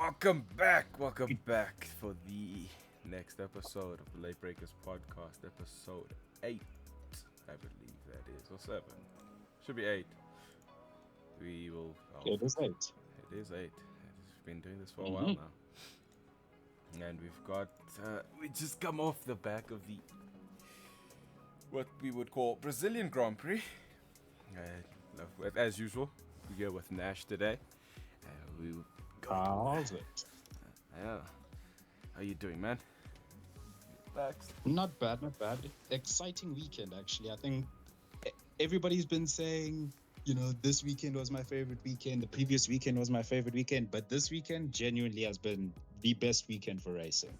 Welcome back for the next episode of the Late Breakers podcast, episode 8, I believe that is, or 7. Should be 8. We will... It is 8. It is 8. We've been doing this for a Mm-hmm. while now. And we've got... we just come off the back of the... what we would call Brazilian Grand Prix. As usual, we're here with Nash today. We How's it? Yeah. How you doing, man? Relaxed. Not bad, not bad. Exciting weekend, actually. I think everybody's been saying, this weekend was my favorite weekend. The previous weekend was my favorite weekend. But this weekend genuinely has been the best weekend for racing.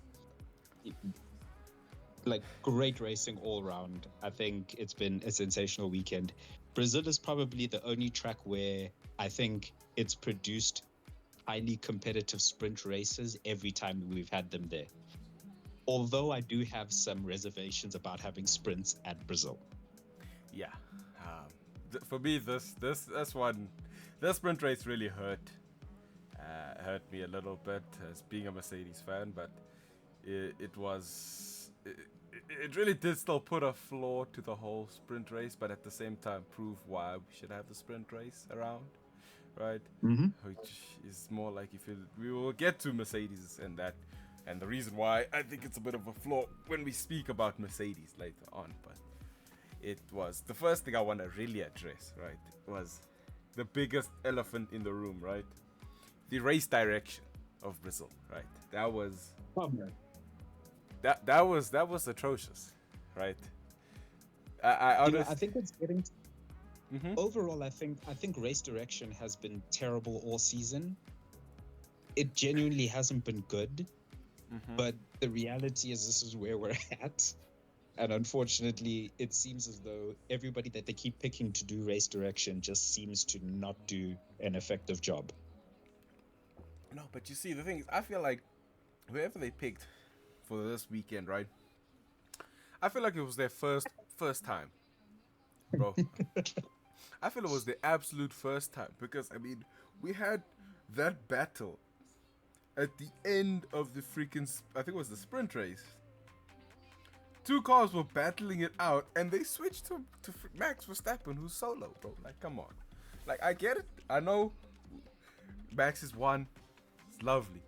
Like, great racing all round. I think it's been a sensational weekend. Brazil is probably the only track where I think it's produced highly competitive sprint races every time we've had them there. Although I do have some reservations about having sprints at Brazil. Yeah. For me, this sprint race really hurt me a little bit as being a Mercedes fan, but it really did still put a flaw to the whole sprint race, but at the same time prove why we should have the sprint race around. Right, which is more like we will get to Mercedes and that, and the reason why I think it's a bit of a flaw when we speak about Mercedes later on. But it was the first thing I want to really address. Right, was the biggest elephant in the room. Right, the race direction of Brazil. Right, that was atrocious. Right, I think it's getting. Mm-hmm. Overall, I think race direction has been terrible all season. It genuinely hasn't been good, but the reality is this is where we're at. And unfortunately, it seems as though everybody that they keep picking to do race direction just seems to not do an effective job. No, but you see, the thing is, I feel like whoever they picked for this weekend, right? I feel like it was their first time, bro. I feel it was the absolute first time because, I mean, we had that battle at the end of the freaking, I think it was the sprint race. Two cars were battling it out and they switched to Max Verstappen, who's solo, bro. Like, come on. Like, I get it. I know Max is one. It's lovely.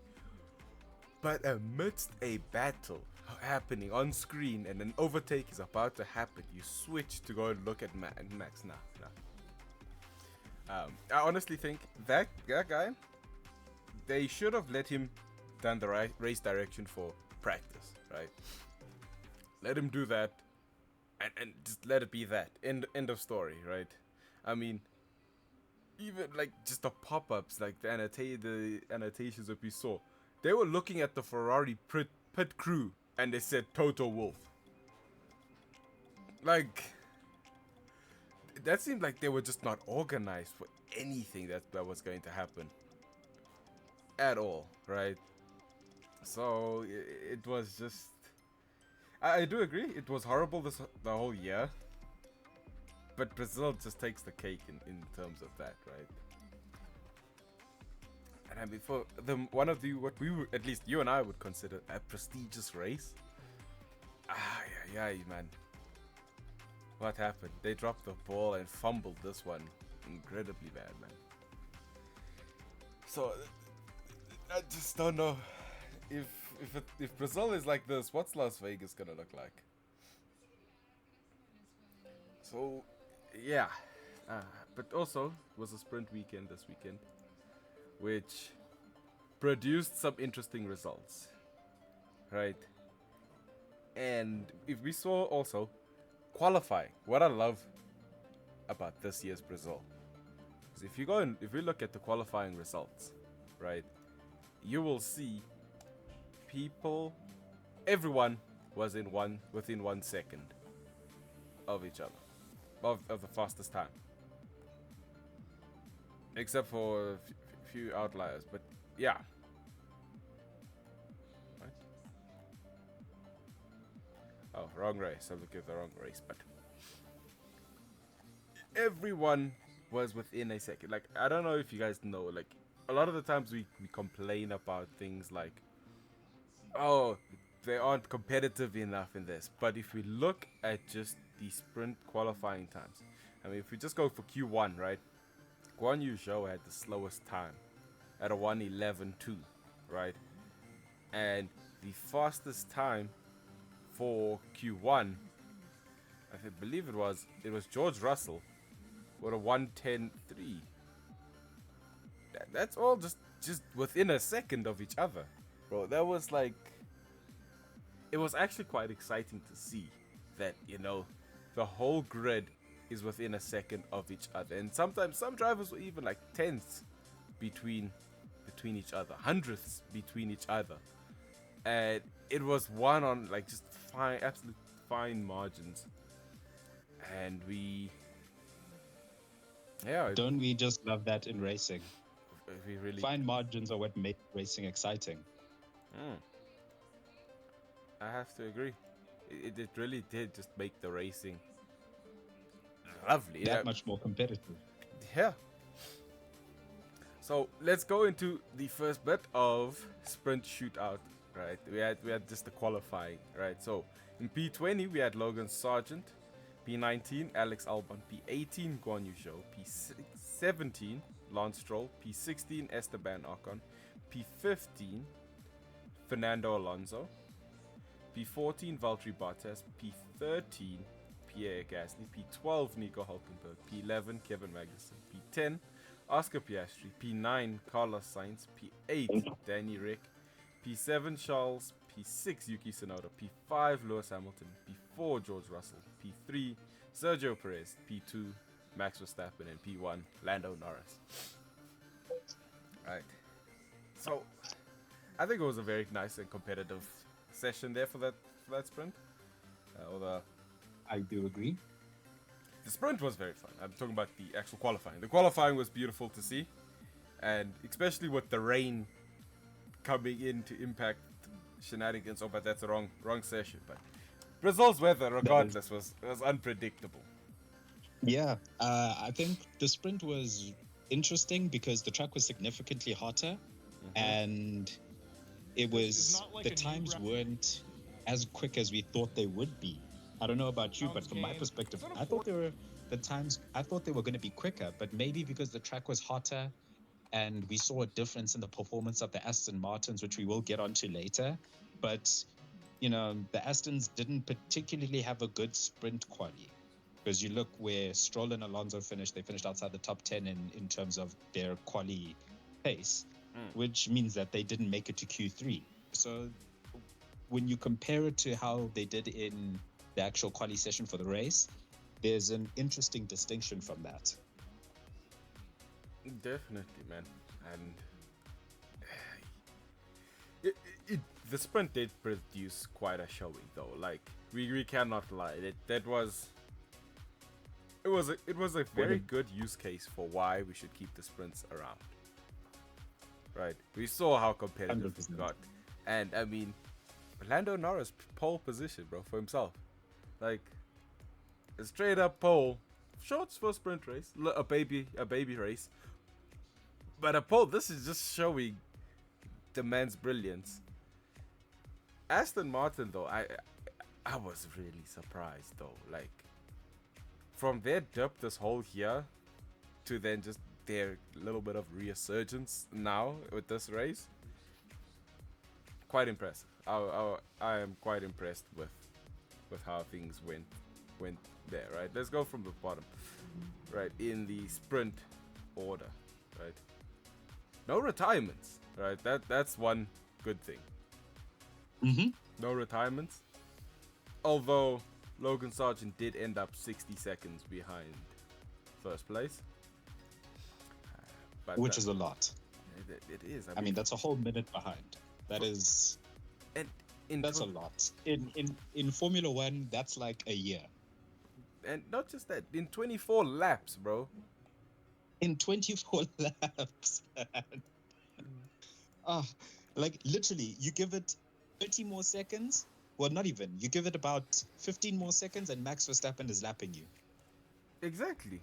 But amidst a battle happening on screen and an overtake is about to happen, you switch to go and look at Max. Nah. I honestly think that guy, they should have let him done the race direction for practice, right? Let him do that, and just let it be that. End of story, right? I mean, even like just the pop-ups, like the annotations that we saw, they were looking at the Ferrari pit crew and they said Toto Wolff. Like, that seemed like they were just not organized for anything that was going to happen at all, right? So it was just, I do agree, it was horrible the whole year, but Brazil just takes the cake in terms of that, right? And I mean, for one of what we would, at least you and I would consider a prestigious race. Yeah, man. What happened? They dropped the ball and fumbled this one incredibly bad, man. So I just don't know if Brazil is like this, what's Las Vegas gonna look like? So yeah, but also it was a sprint weekend this weekend, which produced some interesting results, right? And if we saw also qualifying, what I love about this year's Brazil is if you look at the qualifying results, right, you will see everyone was within 1 second of each other, of the fastest time, except for a few outliers. But yeah, right? Oh, wrong race. I'm looking at the wrong race, but everyone was within a second. Like, I don't know if you guys know, like, a lot of the times we complain about things like, oh, they aren't competitive enough in this. But if we look at just the sprint qualifying times, I mean, if we just go for Q1, right? Guan Yu Zhou had the slowest time at a 1:11.2, right? And the fastest time for Q1, believe it was George Russell with a 1:10.3. That's all just within a second of each other, bro. That was like, it was actually quite exciting to see that, the whole grid is within a second of each other, and sometimes some drivers were even like tenths between each other, hundredths between each other, and it was one on like just fine, absolute fine margins, and Don't we just love that in racing? we really. Fine margins are what make racing exciting. Mm, I have to agree. It really did just make the racing lovely. That much more competitive. Yeah. So let's go into the first bit of sprint shootout. Right, we had just the qualifying. Right, so in P20 we had Logan Sargent, P19 Alex Albon, P18 Guan Yu Zhou, P17 Lance Stroll, P16 Esteban Ocon, P15 Fernando Alonso, P14 Valtteri Bottas, P13 Pierre Gasly, P12 Nico Hulkenberg, P11 Kevin Magnussen, P10 Oscar Piastri, P9 Carlos Sainz, P8 Danny Rick, P7 Charles, P6 Yuki Tsunoda, P5 Lewis Hamilton, P4 George Russell, P3 Sergio Perez, P2 Max Verstappen, and P1 Lando Norris. Right. So I think it was a very nice and competitive session there for that sprint. Although I do agree. the sprint was very fun. I'm talking about the actual qualifying. The qualifying was beautiful to see, and especially with the rain coming in to impact shenanigans. Oh, but that's the wrong session. But Brazil's weather, regardless, was unpredictable. Yeah, I think the sprint was interesting because the track was significantly hotter, and it was the times weren't as quick as we thought they would be. I don't know about you, but from my perspective, I thought they were going to be quicker, but maybe because the track was hotter and we saw a difference in the performance of the Aston Martins, which we will get onto later. But, the Astons didn't particularly have a good sprint quali. Because you look where Stroll and Alonso finished, they finished outside the top 10 in terms of their quali pace, which means that they didn't make it to Q3. So when you compare it to how they did in the actual quali session for the race, there's an interesting distinction from that. Definitely, man. And the sprint did produce quite a showing, though. Like, we cannot lie. It was a very good use case for why we should keep the sprints around. Right, we saw how competitive 100%. it got, and I mean, Lando Norris pole position, bro, for himself, like a straight up pole, shorts for a sprint race, a baby race, but a pole. This is just showing the man's brilliance. Aston Martin, though, I was really surprised, though, like from their dip this whole year to then just their little bit of resurgence now with this race. Quite impressive. I am quite impressed with how things went there. Right, let's go from the bottom. Right, in the sprint order. Right, no retirements. Right, that's one good thing. No retirements. Although Logan Sargent did end up 60 seconds behind first place. But Which is a lot. It is. I mean, that's a whole minute behind. That is... And that's a lot. In Formula One, that's like a year. And not just that, in 24 laps, bro. In 24 laps, man. Like, literally, you give it 30 more seconds. Well, not even. You give it about 15 more seconds and Max Verstappen is lapping you. Exactly.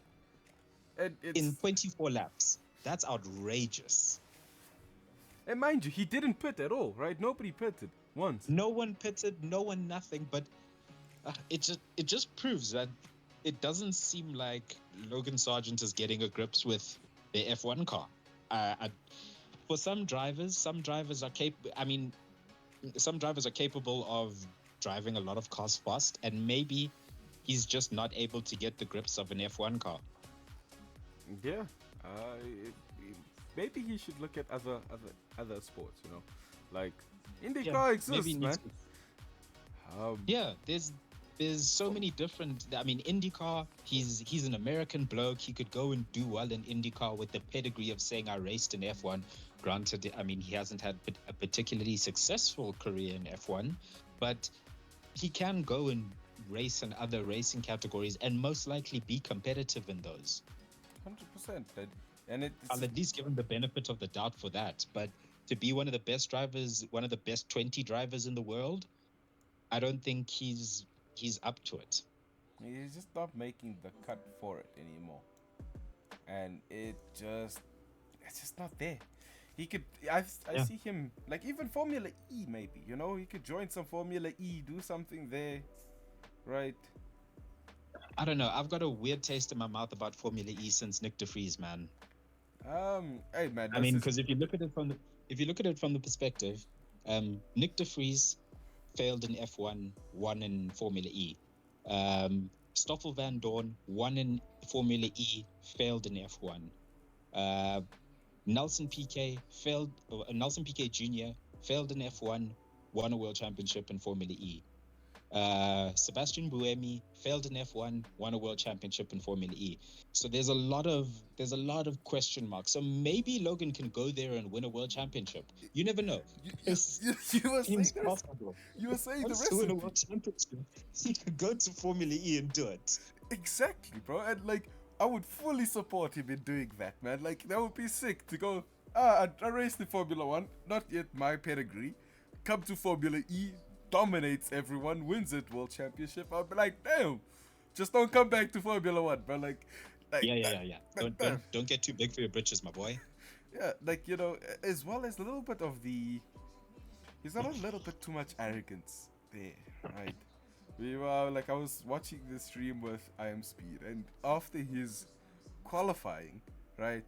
And in 24 laps. That's outrageous. And mind you, he didn't pit at all, right? Nobody pitted once. No one pitted, no one nothing, but it just proves that it doesn't seem like Logan Sargent is getting a grips with the F1 car. For some drivers are capable. I mean, some drivers are capable of driving a lot of cars fast, and maybe he's just not able to get the grips of an F1 car. Yeah, maybe he should look at other sports. You know, like IndyCar exists, man. Yeah, there's so many different. I mean, IndyCar. He's an American bloke. He could go and do well in IndyCar with the pedigree of saying I raced in F1. Granted, I mean, he hasn't had a particularly successful career in F1, but he can go and race in other racing categories and most likely be competitive in those. 100%. And I'll at least give him the benefit of the doubt for that. But to be one of the best drivers, one of the best 20 drivers in the world, I don't think he's up to it. He's just not making the cut for it anymore. And it's just not there. He could, I see him, like even Formula E maybe, you know, he could join some Formula E, do something there, right? I don't know. I've got a weird taste in my mouth about Formula E since Nick de Vries, man. Hey man. I mean, because if you look at it from the perspective, Nick de Vries failed in F1, won in Formula E. Stoffel van Dorn won in Formula E, failed in F1. Nelson Piquet Jr. failed in F1, won a world championship in Formula E. Sebastian Buemi failed in F1, won a world championship in Formula E. So there's a lot of question marks. So maybe Logan can go there and win a world championship. You never know. You were saying the rest to win a world championship. He could go to Formula E and do it. Exactly, bro. And like, I would fully support him in doing that, man. Like, that would be sick to go. I raced in Formula One, not yet my pedigree. Come to Formula E, dominates everyone, wins it world championship. I'll be like, damn, just don't come back to Formula One, bro. Like yeah. Don't get too big for your britches, my boy. Yeah, like, you know, as well as a little bit of he's got a little bit too much arrogance there, right? We were like, I was watching the stream with I Am Speed, and after his qualifying, right,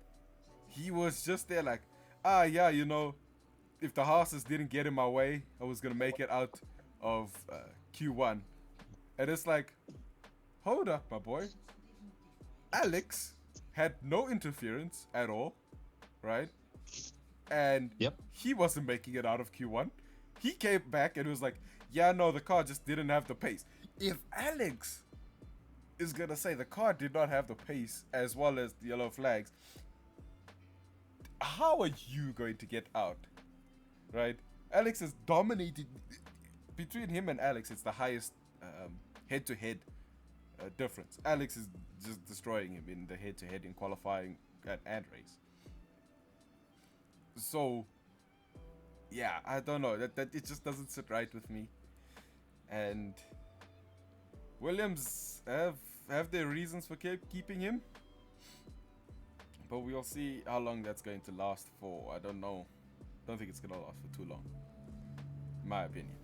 he was just there like, yeah, you know, if the horses didn't get in my way, I was gonna make it out of Q1. And it's like, hold up, my boy. Alex had no interference at all, right? And he wasn't making it out of Q1. He came back and was like, yeah, no, the car just didn't have the pace. If Alex is gonna say the car did not have the pace as well as the yellow flags, how are you going to get out? Right? Alex is dominating. Between him and Alex, it's the highest head-to-head difference. Alex is just destroying him in the head-to-head in qualifying and race. So, yeah, I don't know. That it just doesn't sit right with me. And Williams have their reasons for keeping him, but we'll see how long that's going to last for. I don't know. Don't think it's gonna last for too long, in my opinion.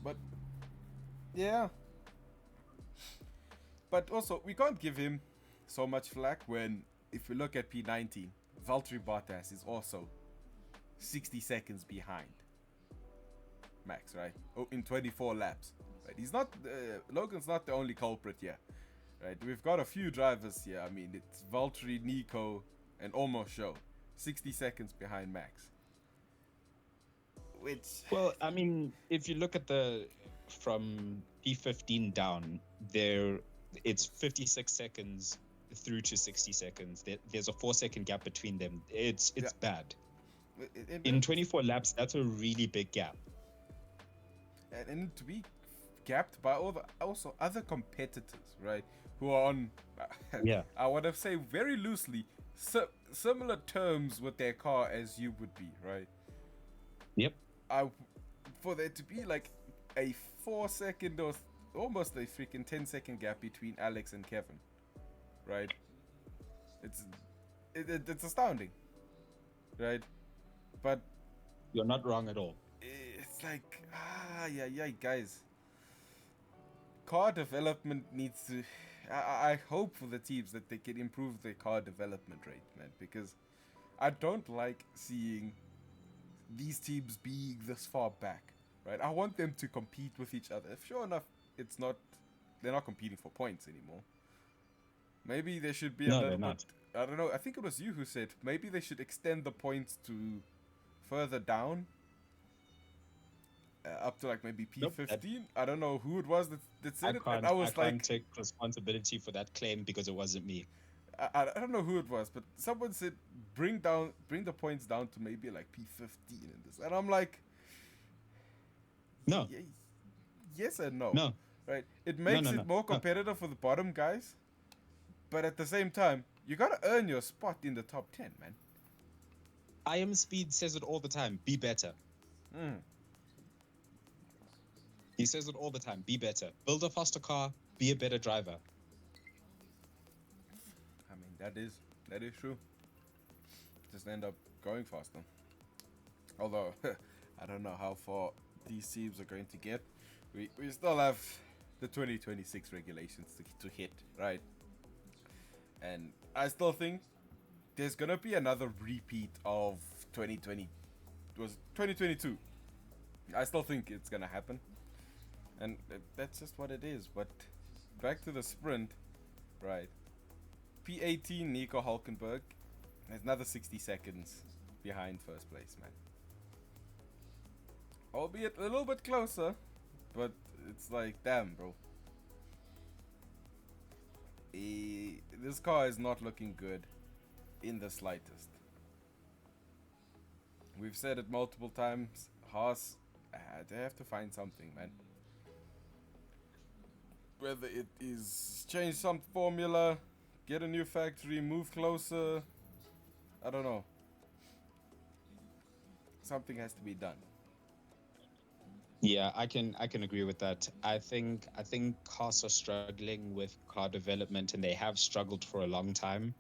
But yeah. But also, we can't give him so much flack when, if we look at P19, Valtteri Bottas is also 60 seconds behind Max, right? Oh, in 24 laps. Right? He's not. Logan's not the only culprit here, right? We've got a few drivers here. I mean, it's Valtteri, Nico, and Almost Show, 60 seconds behind Max. Which, well, I mean, if you look at from P15 down, it's 56 seconds through to 60 seconds. There's a 4-second gap between them. It's bad. In 24 laps, that's a really big gap. And to be gapped by all the also other competitors, right? Who are on, I would have say very loosely, similar terms with their car as you would be, right? Yep. For there to be like a 4-second or almost a freaking 10-second gap between Alex and Kevin, right? It's astounding, right? But You're not wrong at all. it's like, yeah, guys. Car development needs to. I hope for the teams that they can improve their car development rate, man, because I don't like seeing these teams being this far back, right? I want them to compete with each other. If sure enough, it's not, they're not competing for points anymore. Maybe there should be a No, little they're bit. not. I don't know. I think it was you who said maybe they should extend the points to further down, up to like maybe Nope, P15. I don't know who it was that said it, and I I was can't like, take responsibility for that claim because it wasn't me. I don't know who it was, but someone said bring the points down to maybe like P15 in this, and I'm like, No, yes and no, no, right? It makes it more no. competitive for the bottom guys, but at the same time, you gotta earn your spot in the top 10, man. IM Speed says it all the time. Be better. Mm. He says it all the time. Be better. Build a faster car. Be a better driver. I mean, that is true. Just end up going faster. Although I don't know how far these teams are going to get. We still have the 2026 regulations to hit, right? And I still think there's gonna be another repeat of 2020. It was 2022. I still think it's gonna happen, and that's just what it is. But back to the sprint, right? P18 Nico Hulkenberg is another 60 seconds behind first place, man. Albeit a little bit closer, but it's like, damn, bro. This car is not looking good in the slightest. We've said it multiple times. Haas, they have to find something, man. Whether it is change some formula, get a new factory, move closer. I don't know. Something has to be done. Yeah, I can agree with that. I think cars are struggling with car development, and they have struggled for a long time.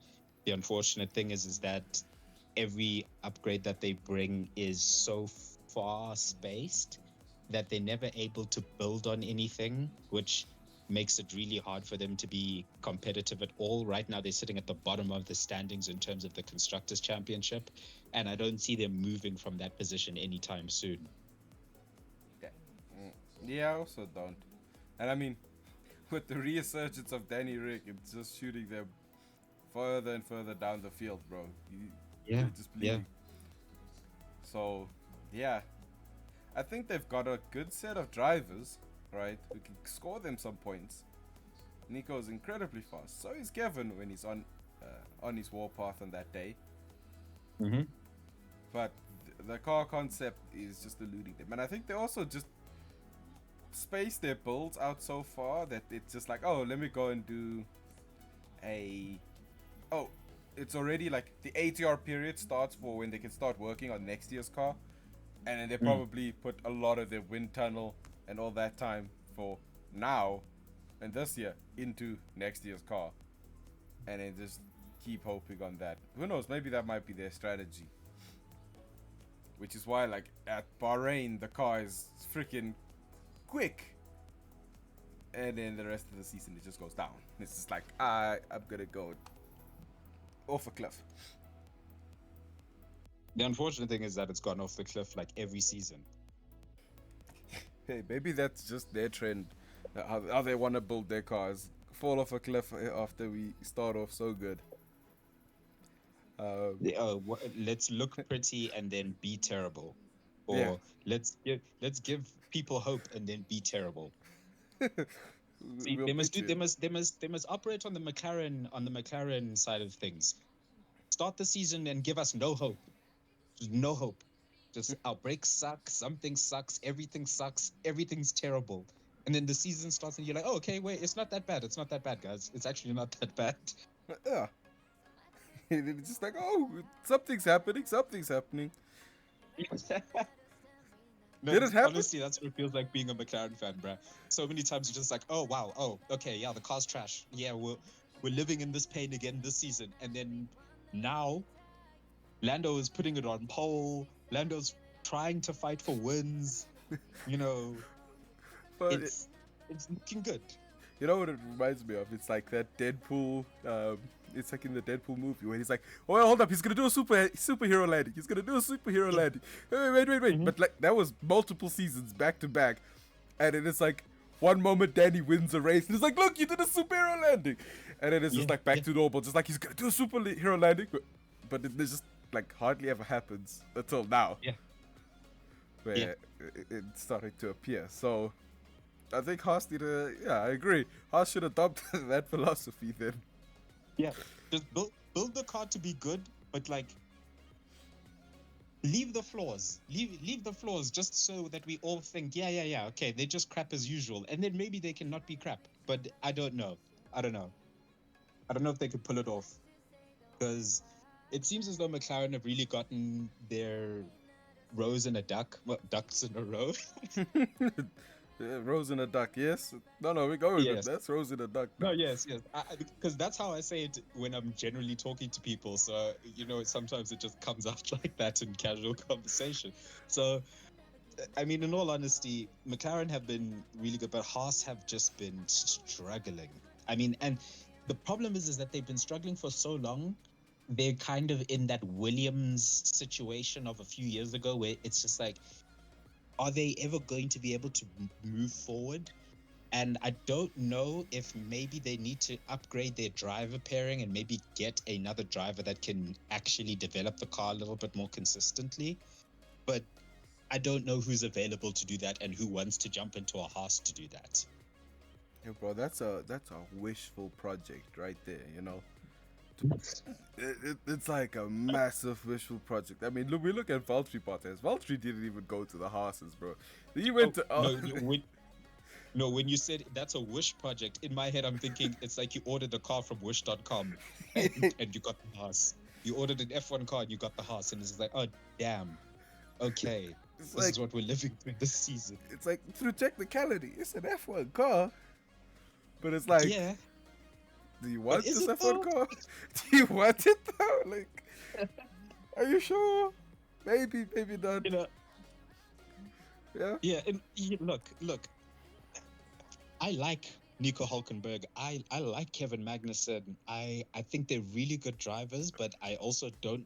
The unfortunate thing is that every upgrade that they bring is so far spaced that they're never able to build on anything, which makes it really hard for them to be competitive at all. Right now, they're sitting at the bottom of the standings in terms of the Constructors' Championship, and I don't see them moving from that position anytime soon. Yeah, I also don't. And I mean, with the resurgence of Danny Rick, it's just shooting them further and further down the field, bro. You're just bleeding. So, yeah. I think they've got a good set of drivers, right? Who can score them some points. Nico's incredibly fast. So is Kevin when he's on his warpath on that day. Mm-hmm. But the car concept is just eluding them. And I think they also just space their builds out so far that it's just like, oh, let me go and do it's already like the ATR period starts for when they can start working on next year's car, and then they probably put a lot of their wind tunnel and all that time for now and this year into next year's car, and then just keep hoping on that. Who knows, maybe that might be their strategy, which is why like at Bahrain the car is freaking quick, and then the rest of the season it just goes down. It's just like I'm gonna go off a cliff. The unfortunate thing is that it's gone off the cliff like every season. Hey, maybe that's just their trend, how they want to build their cars, fall off a cliff after we start off so good. Let's look pretty and then be terrible, or Yeah. let's give people hope and then be terrible. See, We'll they must pitch do. it. They must operate on the McLaren side of things. Start the season and give us no hope. Just no hope. Just our brakes suck. Something sucks. Everything sucks. Everything's terrible. And then the season starts and you're like, oh, okay, wait, it's not that bad. It's not that bad, guys. It's actually not that bad. Yeah. It's just like, oh, something's happening. Something's happening. No, Did it happen? honestly, that's what it feels like being a McLaren fan, bruh. So many times you're just like, oh wow, oh okay, yeah, the car's trash. Yeah, we're living in this pain again this season, and then now Lando is putting it on pole. Lando's trying to fight for wins. You know, But it's looking good. you know what it reminds me of? It's like that Deadpool. It's like in the Deadpool movie where he's like, "Oh, well, hold up! He's gonna do a superhero landing. He's gonna do a superhero landing. Wait. Mhm. But like that was multiple seasons back to back, and then it's like one moment Danny wins a race, and it's like, "Look, you did a superhero landing," and then it's just like back to normal, just like he's gonna do a superhero landing, but it just like hardly ever happens until now, Yeah. where it's starting to appear. So I think Haas need to, yeah, I agree. Haas should adopt that philosophy then. Yeah. Just build the car to be good, but like leave the flaws. Leave the flaws just so that we all think, yeah, okay, they're just crap as usual. And then maybe they cannot be crap. But I don't know. I don't know if they could pull it off. Because it seems as though McLaren have really gotten their rows in a duck. Well, ducks in a row. Yeah, Rose in a duck, yes? No, we're going with Yes. that's Rose in a duck. No, yes. Because that's how I say it when I'm generally talking to people. So, you know, sometimes it just comes out like that in casual conversation. So, I mean, in all honesty, McLaren have been really good, but Haas have just been struggling. I mean, and the problem is that they've been struggling for so long. They're kind of in that Williams situation of a few years ago where it's just like, are they ever going to be able to move forward? And I don't know if maybe they need to upgrade their driver pairing and maybe get another driver that can actually develop the car a little bit more consistently. But I don't know who's available to do that and who wants to jump into a Haas to do that. Yeah, bro, that's a wishful project right there, you know? It's like a massive wishful project. I mean, we look at Valtteri Bottas. Valtteri didn't even go to the Haas's, bro. He went to... No, when you said that's a Wish project, in my head I'm thinking it's like you ordered a car from Wish.com and you got the Haas. You ordered an F1 car and you got the Haas, and it's like, oh damn, okay, this is what we're living through this season. It's like, through technicality, it's an F1 car, but it's like, yeah, do you want this F1 though? car? Do you want it though? Like, are you sure? Maybe not. You know, Yeah. yeah, and look. I like Nico Hulkenberg. I like Kevin Magnussen. I think they're really good drivers, but I also don't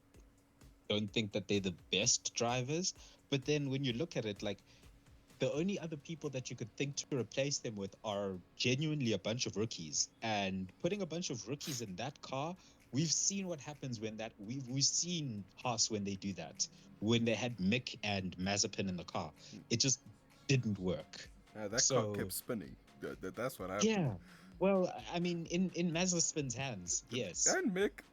think that they're the best drivers. But then when you look at it, like the only other people that you could think to replace them with are genuinely a bunch of rookies. And putting a bunch of rookies in that car, we've seen what happens when that we've seen Haas when they do that. When they had Mick and Mazepin in the car, it just didn't work. That car kept spinning. That's what happened. Yeah. Well, I mean, in Mazepin's hands, yes. And Mick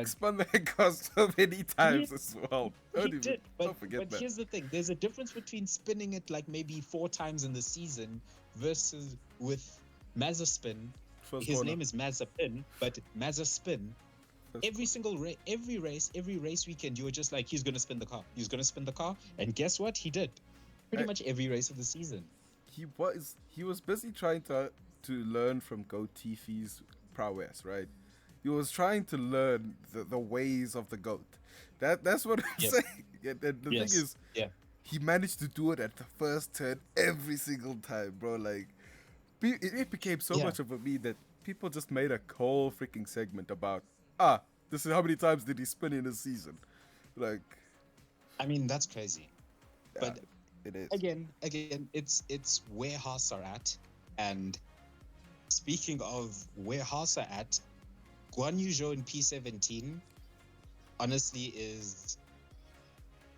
spun that car so many times as well. Don't forget that. But here's the thing: there's a difference between spinning it like maybe 4 times in the season versus with Mazepin. His name is Mazepin, but Mazepin. Every single every race weekend, you were just like, he's gonna spin the car. He's gonna spin the car, and guess what? He did. Pretty much every race of the season. He was busy trying to learn from Goatifi's prowess, right? He was trying to learn the ways of the goat. That's what I'm saying. Yeah, the thing is, he managed to do it at the first turn every single time, bro. Like, it became so much of a meme that people just made a whole freaking segment about, this is how many times did he spin in a season. Like, I mean, that's crazy. But it is. Again, it's where Haas are at. And speaking of where Haas are at, Guan Yu Zhou in P17 honestly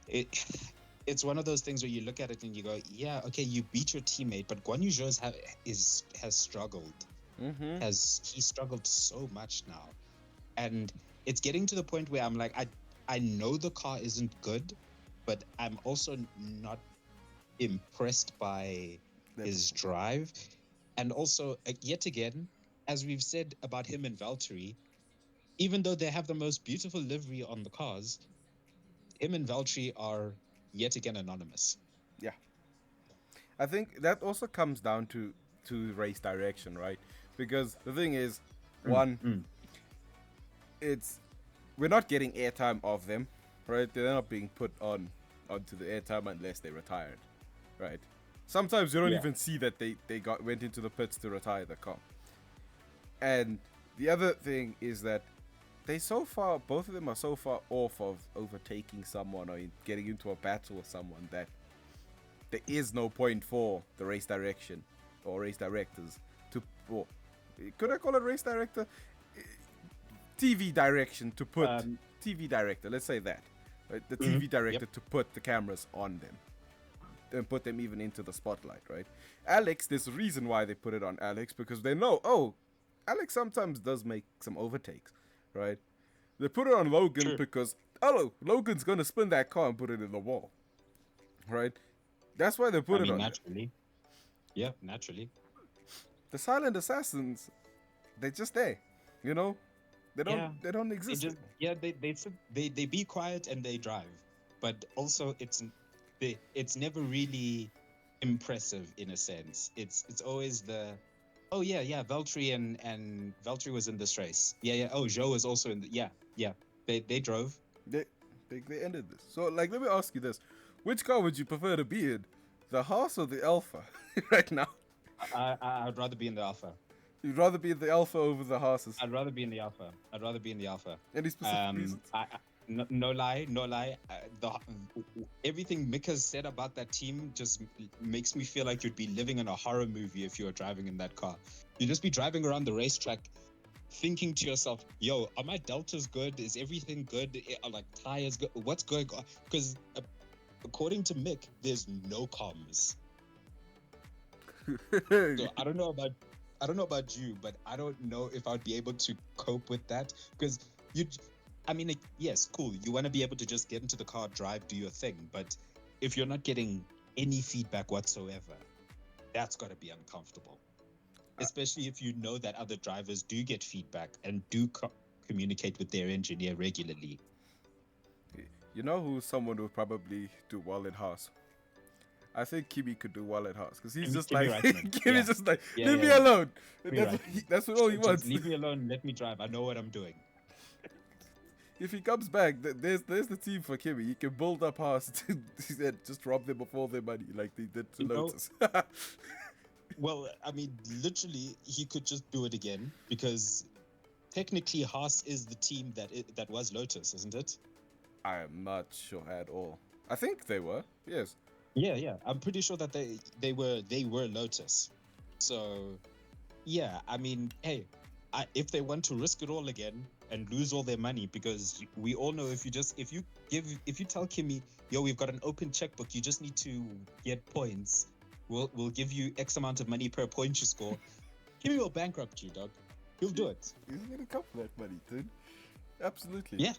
it's one of those things where you look at it and you go, yeah, okay, you beat your teammate, but Guan Yu Zhou has struggled. Mm-hmm. He struggled so much now. And it's getting to the point where I'm like, I know the car isn't good, but I'm also not impressed by his drive. And also, yet again, as we've said about him and Valtteri, even though they have the most beautiful livery on the cars, him and Valtteri are yet again anonymous. Yeah. I think that also comes down to race direction, right? Because the thing is, we're not getting airtime of them, right? They're not being put onto the airtime unless they retired, right? Sometimes you don't Yeah. even see that they went into the pits to retire the car. And the other thing is that both of them are so far off of overtaking someone or getting into a battle with someone that there is no point for the race direction or race directors to, or could I call it race director? TV direction to put TV director. Let's say that, right? The TV director to put the cameras on them and put them even into the spotlight, right? Alex, there's a reason why they put it on Alex because they know, oh, Alex sometimes does make some overtakes, right? They put it on Logan because, oh, Logan's gonna spin that car and put it in the wall, right? That's why they put it on. Naturally. Yeah, naturally. The silent assassins, they're just there, you know. They don't exist. They be quiet and they drive, but also it's never really impressive in a sense. It's always the, oh yeah, Valtteri and Valtteri was in this race. Yeah. Oh, Zhou was also in the, yeah. They drove. They ended this. So like, let me ask you this: which car would you prefer to be in, the Haas or the Alpha, right now? I'd rather be in the Alpha. You'd rather be in the Alpha over the Haas's? I'd rather be in the Alpha. Any specific reasons? No lie. Everything Mick has said about that team just makes me feel like you'd be living in a horror movie if you were driving in that car. You'd just be driving around the racetrack, thinking to yourself, "Yo, are my deltas good? Is everything good? Are like tires good? What's going on?" Because according to Mick, there's no comms. So I don't know about you, but I don't know if I'd be able to cope with that because yes, cool. You want to be able to just get into the car, drive, do your thing. But if you're not getting any feedback whatsoever, that's got to be uncomfortable. Especially if you know that other drivers do get feedback and do communicate with their engineer regularly. You know who's someone who probably do well in Haas? I think Kimi could do well at Haas because he's just Kimi like Räikkönen. just like leave me alone. That's what all he wants. Leave me alone. Let me drive. I know what I'm doing. If he comes back, there's the team for Kimi. He can build up Haas to just rob them of all their money like they did to Lotus. Well, I mean, literally, he could just do it again because technically Haas is the team that was Lotus, isn't it? I am not sure at all. I think they were. Yes. Yeah. I'm pretty sure that they were Lotus. So, yeah. I mean, hey, if they want to risk it all again and lose all their money, because we all know if you tell Kimi, yo, we've got an open checkbook, you just need to get points. We'll give you X amount of money per point you score. Kimi will bankrupt you, dog. He'll do it. He's gonna come for that money, dude. Absolutely. Yeah.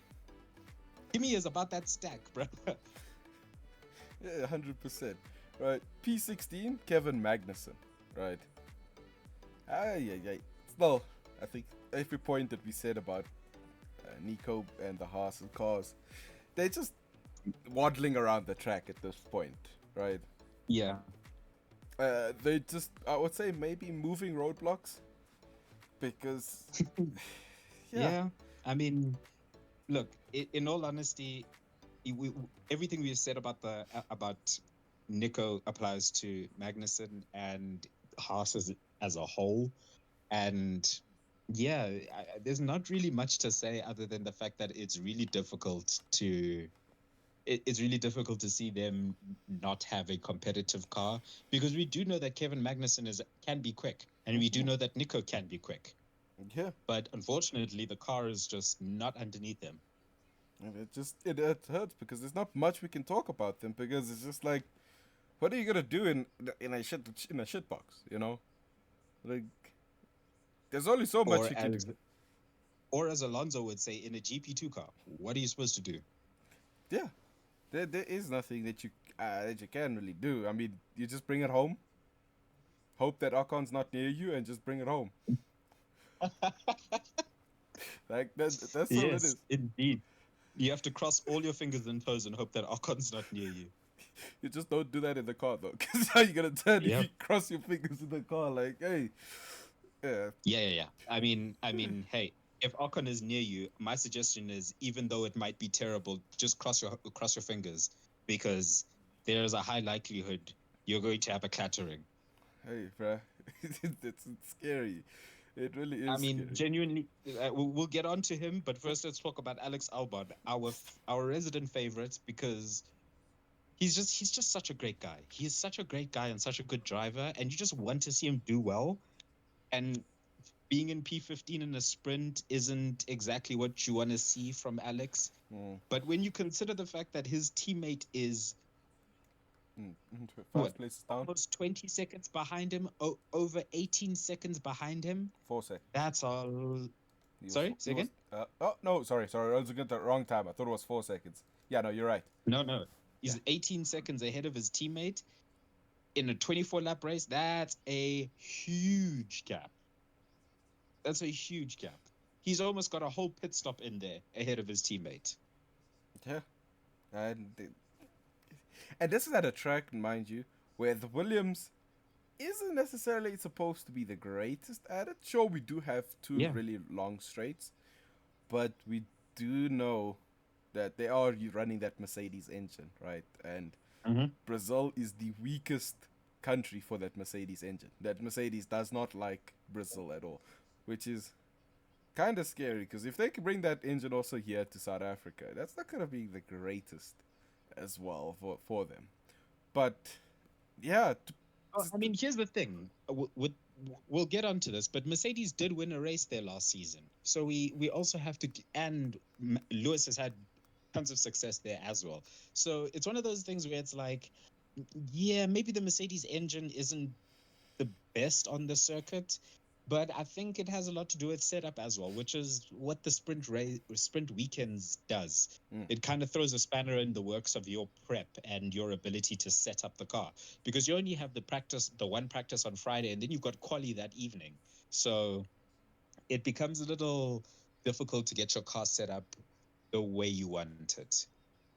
Kimi is about that stack, bro. Yeah, 100%. Right. P16, Kevin Magnussen. Right. Still, I think every point that we said about Nico and the Haas and cars, they're just waddling around the track at this point, right? Yeah. They just, I would say, maybe moving roadblocks because, yeah. I mean, look, in all honesty, everything we've said about Nico applies to Magnussen and Haas as a whole, and yeah, there's not really much to say other than the fact that it's really difficult to see them not have a competitive car, because we do know that Kevin Magnussen can be quick, and we do know that Nico can be quick. Yeah. But unfortunately, the car is just not underneath them. And it hurts because there's not much we can talk about them, because it's just like, what are you gonna do in a shit box, you know? Like, there's only so much you can do. Or as Alonso would say, in a GP2 car, what are you supposed to do? Yeah, there is nothing that you can really do. I mean, you just bring it home, hope that Ocon's not near you, and just bring it home. Like that's all it is. Indeed. You have to cross all your fingers and toes and hope that Ocon's not near you. You just don't do that in the car, though, because how you gonna turn if you cross your fingers in the car? Like, hey, yeah. I mean, hey, if Ocon is near you, my suggestion is, even though it might be terrible, just cross your fingers, because there's a high likelihood you're going to have a clattering. Hey, bruh. It's scary. It really I is mean, scary. genuinely, we'll get on to him, but first let's talk about Alex Albon, our resident favorite, because he's just such a great guy. He's such a great guy and such a good driver, and you just want to see him do well. And being in P15 in a sprint isn't exactly what you want to see from Alex. Mm, But when you consider the fact that his teammate is Five what, places down. almost 20 seconds behind him, over 18 seconds behind him, 4 seconds. that's all. He was. Sorry, say He was. again? Oh no, sorry. I was looking at the wrong time. I thought it was 4 seconds. Yeah, no, you're right. No, no. Yeah. He's 18 seconds ahead of his teammate in a 24 lap race. That's a huge gap. That's a huge gap. He's almost got a whole pit stop in there ahead of his teammate. Yeah. And this is at a track, mind you, where the Williams isn't necessarily supposed to be the greatest at it. Sure, we do have two Yeah. really long straights, but we do know that they are running that Mercedes engine, right? And Mm-hmm. Brazil is the weakest country for that Mercedes engine. That Mercedes does not like Brazil at all, which is kind of scary because if they can bring that engine also here to South Africa, that's not going to be the greatest as well for them. But yeah, I mean, here's the thing. We'll get onto this, but Mercedes did win a race there last season. So we also have to, and Lewis has had tons of success there as well. So it's one of those things where it's like, yeah, maybe the Mercedes engine isn't the best on the circuit, but I think it has a lot to do with setup as well, which is what the sprint weekends does. mm, It kind of throws a spanner in the works of your prep and your ability to set up the car, because you only have the one practice on Friday, and then you've got quali that evening. So it becomes a little difficult to get your car set up the way you want it.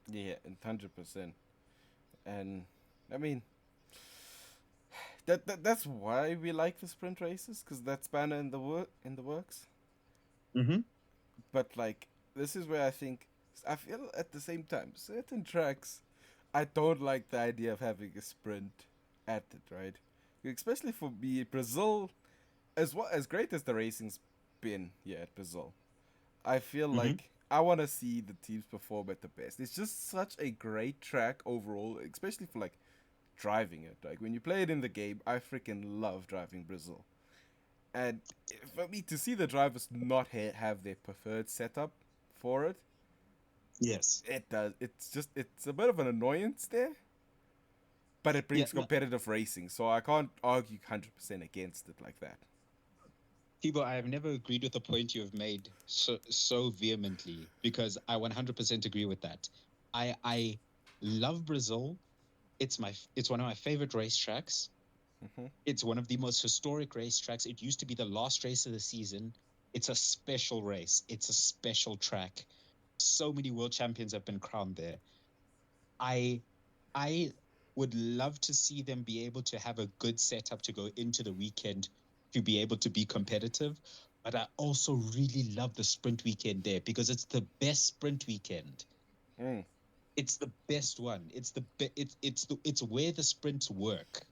yeah, 100%. And I mean, that's why we like the sprint races because that's spanner in the works. Mm-hmm. But like, this is where I feel at the same time certain tracks, I don't like the idea of having a sprint at it, right? Especially for me, Brazil, as great as the racing's been here at Brazil, I feel Mm-hmm. like I want to see the teams perform at the best. It's just such a great track overall, especially for like driving it. Like when you play it in the game, I freaking love driving Brazil. And for me to see the drivers not have their preferred setup for it, Yes. it does. It's a bit of an annoyance there, but it Yeah. brings competitive racing, so I can't argue 100% against it like that. Thibaut, I have never agreed with the point you have made so vehemently, because I 100% agree with that. I love Brazil. It's one of my favorite racetracks. Hmm. It's one of the most historic racetracks. It used to be the last race of the season. It's a special race. It's a special track. So many world champions have been crowned there. I I would love to see them be able to have a good setup to go into the weekend to be able to be competitive. But I also really love the sprint weekend there, because it's the best sprint weekend. Mm. It's the best one. It's where the sprints work.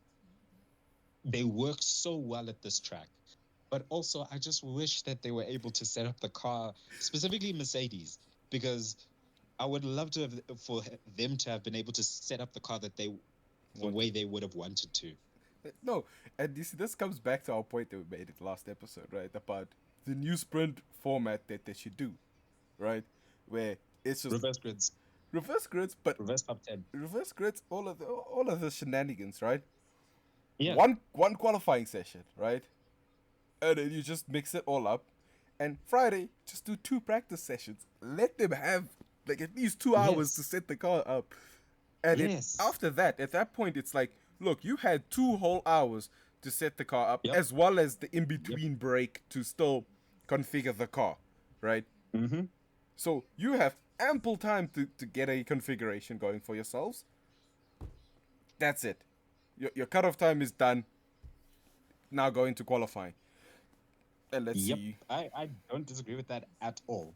They work so well at this track. But also, I just wish that they were able to set up the car, specifically Mercedes, because I would love to have for them to have been able to set up the car the way they would have wanted to. No, and this comes back to our point that we made in the last episode, right? About the new sprint format that they should do, right? Where it's just Reverse grids, reverse grids, but reverse top 10. reverse grids, all of the shenanigans, right? Yeah. One qualifying session, right? And then you just mix it all up. And Friday, just do two practice sessions. Let them have like at least 2 hours to Yes. set the car up. And Yes. after that, at that point, it's like, look, you had 2 whole hours to set the car up, Yep. as well as the in Yep. between break to still configure the car, right? Mm-hmm. So you have ample time to get a configuration going for yourselves. That's it. Your cutoff time is done. Now going to qualifying. And let's Yep, see. I don't disagree with that at all.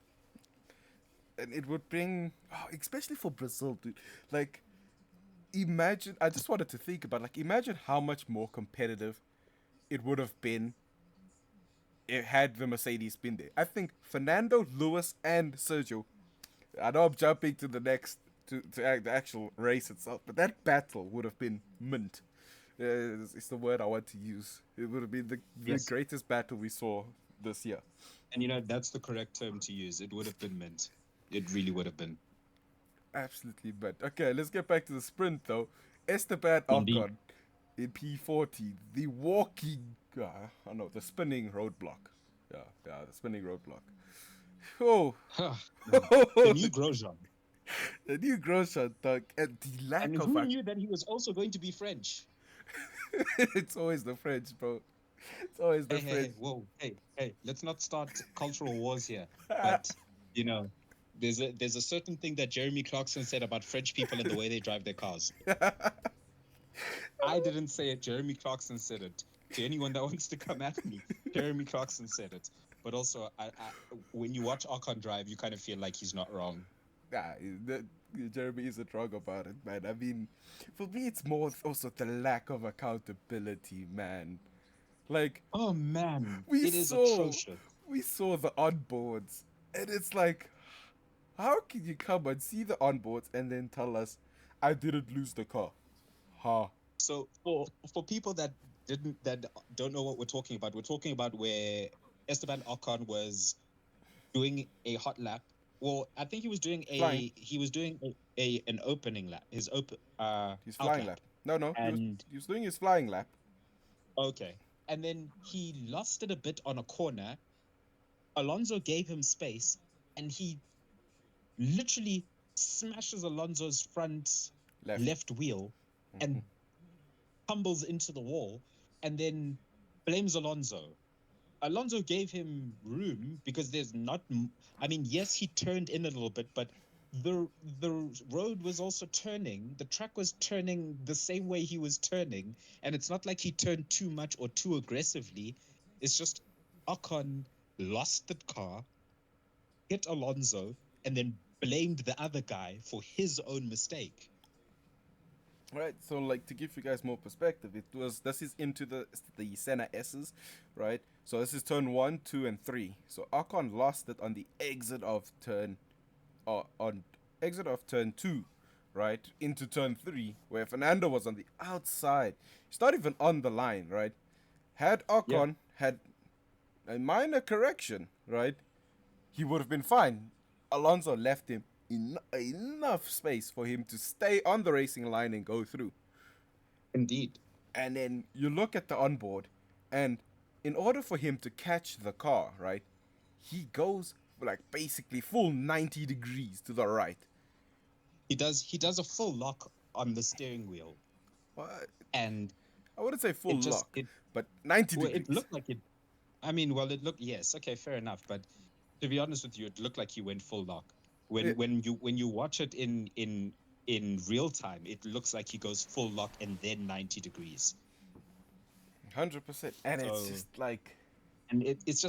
And it would bring, oh, especially for Brazil, dude. Like, imagine. I just wanted to think about, like, imagine how much more competitive it would have been it had the Mercedes been there. I think Fernando, Lewis, and Sergio. I know I'm jumping to the next to the actual race itself, but that battle would have been mint. It's the word I want to use. It would have been the Yes. greatest battle we saw this year. And that's the correct term to use. It would have been mint. It really would have been. Absolutely, but okay, let's get back to the sprint though. Esteban Indeed. Ocon in P40, the walking, I know, the spinning roadblock. The spinning roadblock. Oh, The new Grosjean. the new Grosjean, dog, and the And lack of who knew that he was also going to be French? it's always the French, bro. It's always the French. Hey, whoa, hey, let's not start cultural wars here. But you know, there's a certain thing that Jeremy Clarkson said about French people and the way they drive their cars. I didn't say it. Jeremy Clarkson said it. To anyone that wants to come at me, Jeremy Clarkson said it. But also, when you watch Ocon drive, you kind of feel like he's not wrong. Nah, Jeremy isn't wrong about it, man. I mean, for me, it's more also the lack of accountability, man. Like, Oh man, we it is saw, atrocious. we saw the onboards, and it's like, how can you come and see the onboards and then tell us, I didn't lose the car? Huh? So for people that don't know what we're talking about where Esteban Ocon was doing a hot lap. Well, I think he was doing Flying. an opening lap, his He's out flying lap. lap. No, And he was doing his flying lap. okay. And then he lost it a bit on a corner. Alonso gave him space and he literally smashes Alonso's front left wheel and tumbles into the wall and then blames Alonso. Alonso gave him room because there's not. I mean, yes, he turned in a little bit, but the road was also turning. The track was turning the same way he was turning, and it's not like he turned too much or too aggressively. It's just Ocon lost the car, hit Alonso, and then blamed the other guy for his own mistake. Right, so like to give you guys more perspective, this is into the Senna S's, right? So this is turn 1, 2, and 3. So Ocon lost it on the exit of turn 2, right, into turn 3, where Fernando was on the outside. He's not even on the line, right? Had Ocon had a minor correction, right, he would have been fine. Alonso left him enough space for him to stay on the racing line and go through. Indeed. And then you look at the onboard, and in order for him to catch the car, right, he goes like basically full 90 degrees to the right. He does a full lock on the steering wheel. What? And I wouldn't say full lock, but 90 degrees. It looked like it. I mean, well, it looked, yes, okay, fair enough. But to be honest with you, it looked like he went full lock. When you watch it in real time, it looks like he goes full lock and then 90 degrees. 100%, and so, it's just like, and it's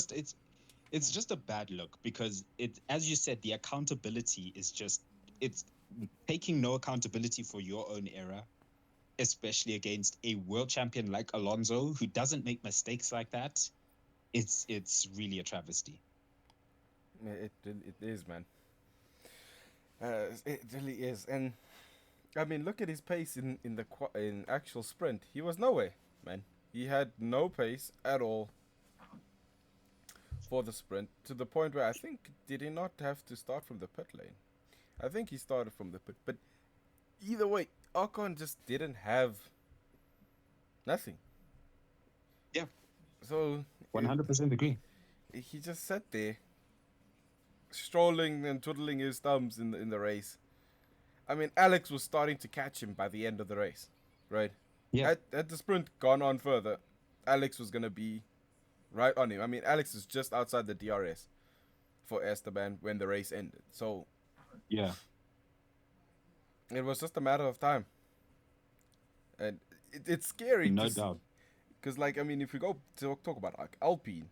just a bad look because it, as you said, the accountability is just, it's taking no accountability for your own error, especially against a world champion like Alonso, who doesn't make mistakes like that. It's really a travesty. It is, man. It really is, and I mean, look at his pace in actual sprint. He was nowhere, man. He had no pace at all for the sprint, to the point where I think, did he not have to start from the pit lane? I think he started from the pit, but either way, Ocon just didn't have nothing. Yeah. So 100% agree. He just sat there, strolling and twiddling his thumbs in the race. I mean, Alex was starting to catch him by the end of the race, right? Yeah. Had the sprint gone on further, Alex was gonna be right on him. I mean, Alex is just outside the DRS for Esteban when the race ended. So yeah, it was just a matter of time, and it's scary. No doubt. Because, like, I mean, if we go talk about like Alpine,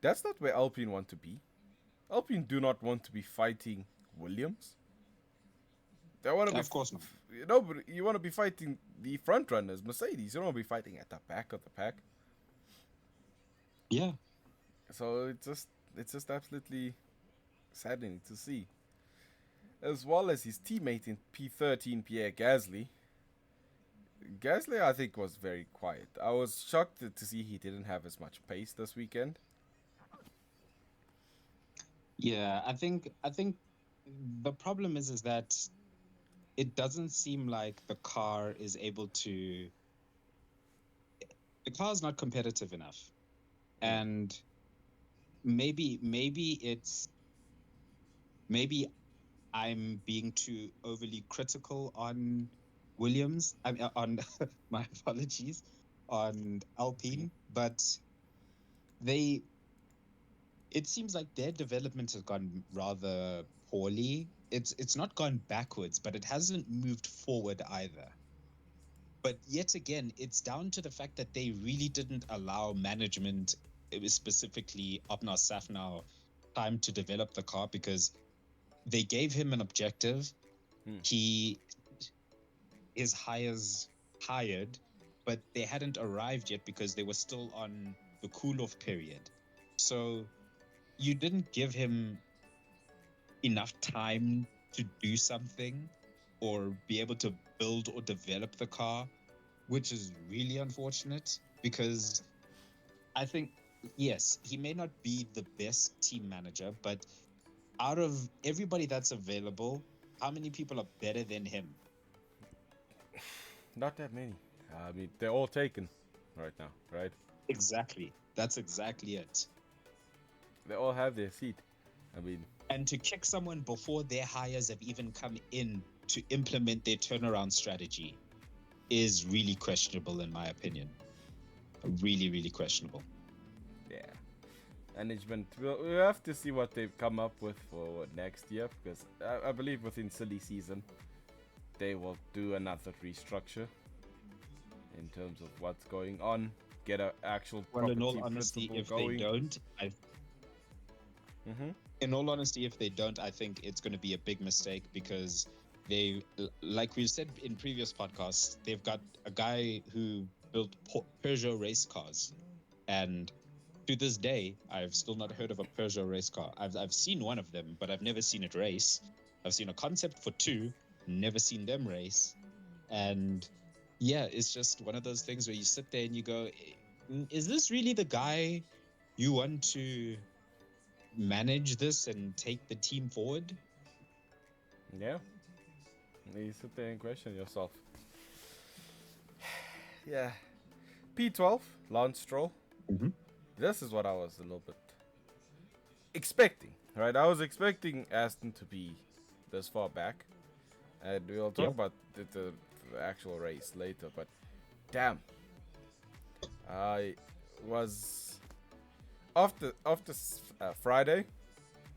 that's not where Alpine want to be. Alpine do not want to be fighting Williams. They want to be, Of course not. But you want to be fighting the front runners, Mercedes. You don't want to be fighting at the back of the pack. Yeah. So it's just absolutely saddening to see. As well as his teammate in P13, Pierre Gasly. Gasly, I think, was very quiet. I was shocked to see he didn't have as much pace this weekend. Yeah, I think the problem is that it doesn't seem like the car is able to. The car is not competitive enough, and maybe I'm being too overly critical on Williams. I mean, on my apologies, on Alpine, but they. It seems like their development has gone rather poorly. It's not gone backwards, but it hasn't moved forward either. But yet again, it's down to the fact that they really didn't allow management, it was specifically Abnar Safnauer, time to develop the car because they gave him an objective. He his hires hired, but they hadn't arrived yet because they were still on the cool-off period. So you didn't give him enough time to do something or be able to build or develop the car, which is really unfortunate because I think, yes, he may not be the best team manager, but out of everybody that's available, how many people are better than him? Not that many. I mean, they're all taken right now, right? Exactly. That's exactly it. They all have their seat. I mean, and to kick someone before their hires have even come in to implement their turnaround strategy is really questionable, in my opinion. Really, really questionable. Yeah. Management, we'll have to see what they've come up with for next year, because I believe within silly season, they will do another restructure in terms of what's going on, get an actual well, in all team honesty, if going. they don't, in all honesty, if they don't, I think it's going to be a big mistake because they, like we said in previous podcasts, they've got a guy who built Peugeot race cars, and to this day, I've still not heard of a Peugeot race car. I've seen one of them, but I've never seen it race. I've seen a concept for two, never seen them race, and yeah, it's just one of those things where you sit there and you go, is this really the guy you want to manage this and take the team forward? Yeah. You sit there and question yourself. Yeah. P12, Lance Stroll. Mm-hmm. This is what I was a little bit expecting, right? I was expecting Aston to be this far back. And we'll talk about the actual race later, but damn. I was after Friday,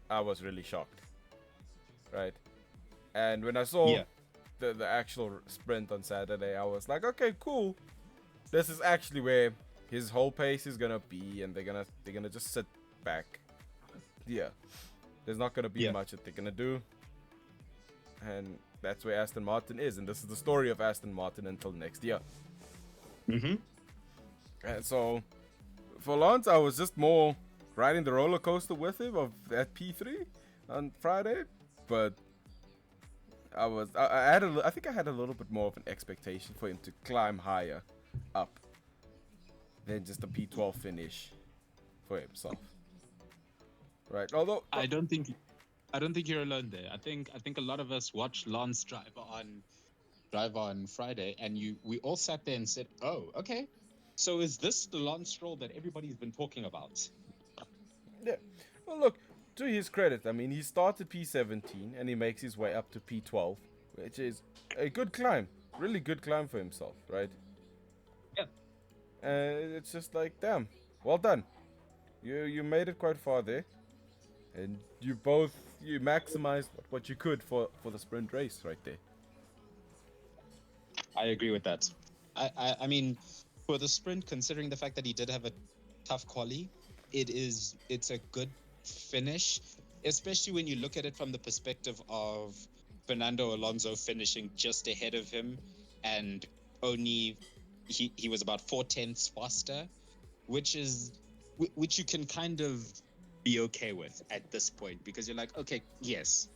I was really shocked, right? And when I saw the actual sprint on Saturday, I was like, okay, cool. This is actually where his whole pace is gonna be, and they're gonna just sit back. Yeah, there's not gonna be much that they're gonna do, and that's where Aston Martin is, and this is the story of Aston Martin until next year. Mm-hmm. And so, for Lance, I was just more riding the roller coaster with him of that P3 on Friday, but I think I had a little bit more of an expectation for him to climb higher up than just a P12 finish for himself. Right. Although I don't think you're alone there. I think a lot of us watched Lance drive on Friday, and we all sat there and said, "Oh, okay. So is this the Lance Stroll that everybody's been talking about?" Yeah. Well, look, to his credit, I mean, he started P17 and he makes his way up to P12, which is a good climb, really good climb for himself, right? Yeah. It's just like, damn, well done. You made it quite far there, and you maximized what you could for the sprint race right there. I agree with that. I mean, for the sprint, considering the fact that he did have a tough quali, it's a good finish, especially when you look at it from the perspective of Fernando Alonso finishing just ahead of him, and only he was about 4 tenths faster, which you can kind of be okay with at this point, because you're like, okay, yes,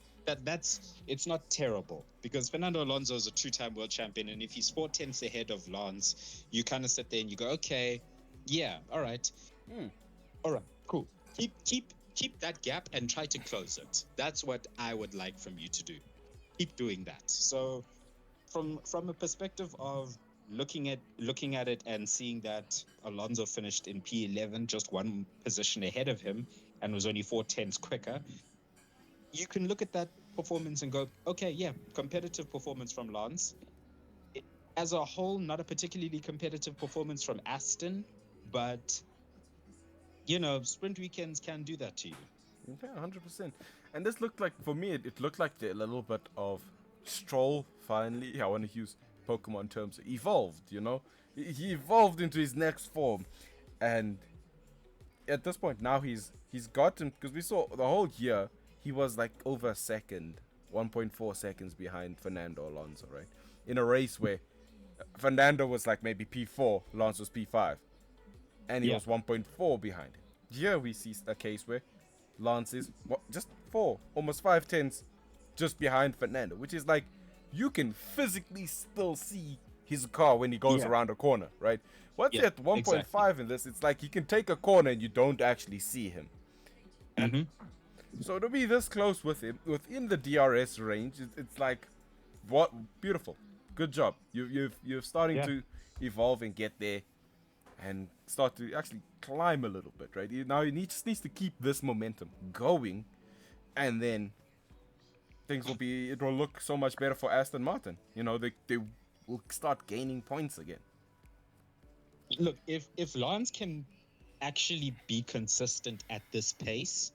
that's it's not terrible, because Fernando Alonso is a two-time world champion, and if he's 4 tenths ahead of Lance, you kind of sit there and you go, okay, yeah, all right, Hmm. all right, cool. Keep that gap and try to close it. That's what I would like from you to do. Keep doing that. So from a perspective of looking at it and seeing that Alonso finished in P11, just one position ahead of him, and was only 4 tenths quicker, you can look at that performance and go, okay, yeah, competitive performance from Lance. As a whole, not a particularly competitive performance from Aston, but sprint weekends can do that to you. Yeah, 100%. And this looked like, for me, it looked like a little bit of Stroll finally, I want to use Pokemon terms, evolved, you know? He evolved into his next form. And at this point, now he's gotten, because we saw the whole year, he was like over a second, 1.4 seconds behind Fernando Alonso, right? In a race where Fernando was like maybe P4, Alonso was P5, and he Yeah. was 1.4 behind him. Here we see a case where Lance is just 4, almost 5 tenths just behind Fernando, which is like you can physically still see his car when he goes Yeah. around a corner, right? Once Yeah, you're at 1.5 exactly. in this, it's like you can take a corner and you don't actually see him. And Mm-hmm. so to be this close with him within the DRS range, it's like, what beautiful, good job. You're starting Yeah. to evolve and get there, and start to actually climb a little bit, right? Now he just needs to keep this momentum going, and then it will look so much better for Aston Martin. You know, they will start gaining points again. Look, if Lance can actually be consistent at this pace,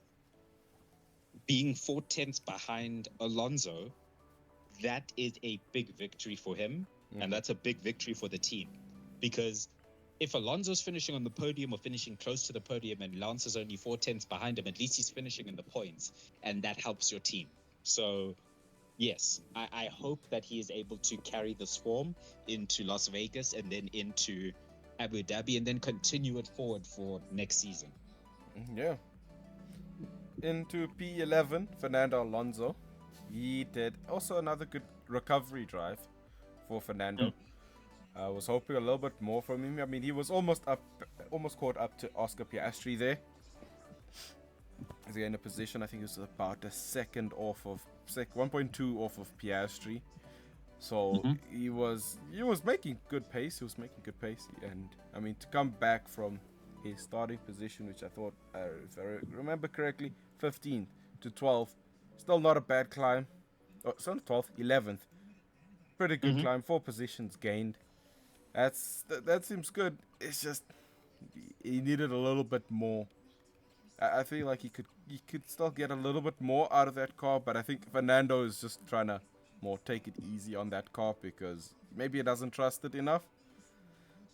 being 4 tenths behind Alonso, that is a big victory for him, and that's a big victory for the team. Because if Alonso's finishing on the podium or finishing close to the podium and Lance is only 4 tenths behind him, at least he's finishing in the points, and that helps your team. So yes, I hope that he is able to carry this form into Las Vegas and then into Abu Dhabi, and then continue it forward for next season. Yeah. Into P11, Fernando Alonso. He did also another good recovery drive for Fernando. I was hoping a little bit more from him. I mean, he was almost caught up to Oscar Piastri there. He's in a position, I think it was about a second off of 1.2 off of Piastri. So he was making good pace. And I mean, to come back from his starting position, which I thought, if I remember correctly, 15th to 12th, still not a bad climb. Oh, it's not 12th, 11th, pretty good climb. 4 positions gained. That seems good. It's just he needed a little bit more. I feel like he could still get a little bit more out of that car, but I think Fernando is just trying to more take it easy on that car because maybe he doesn't trust it enough,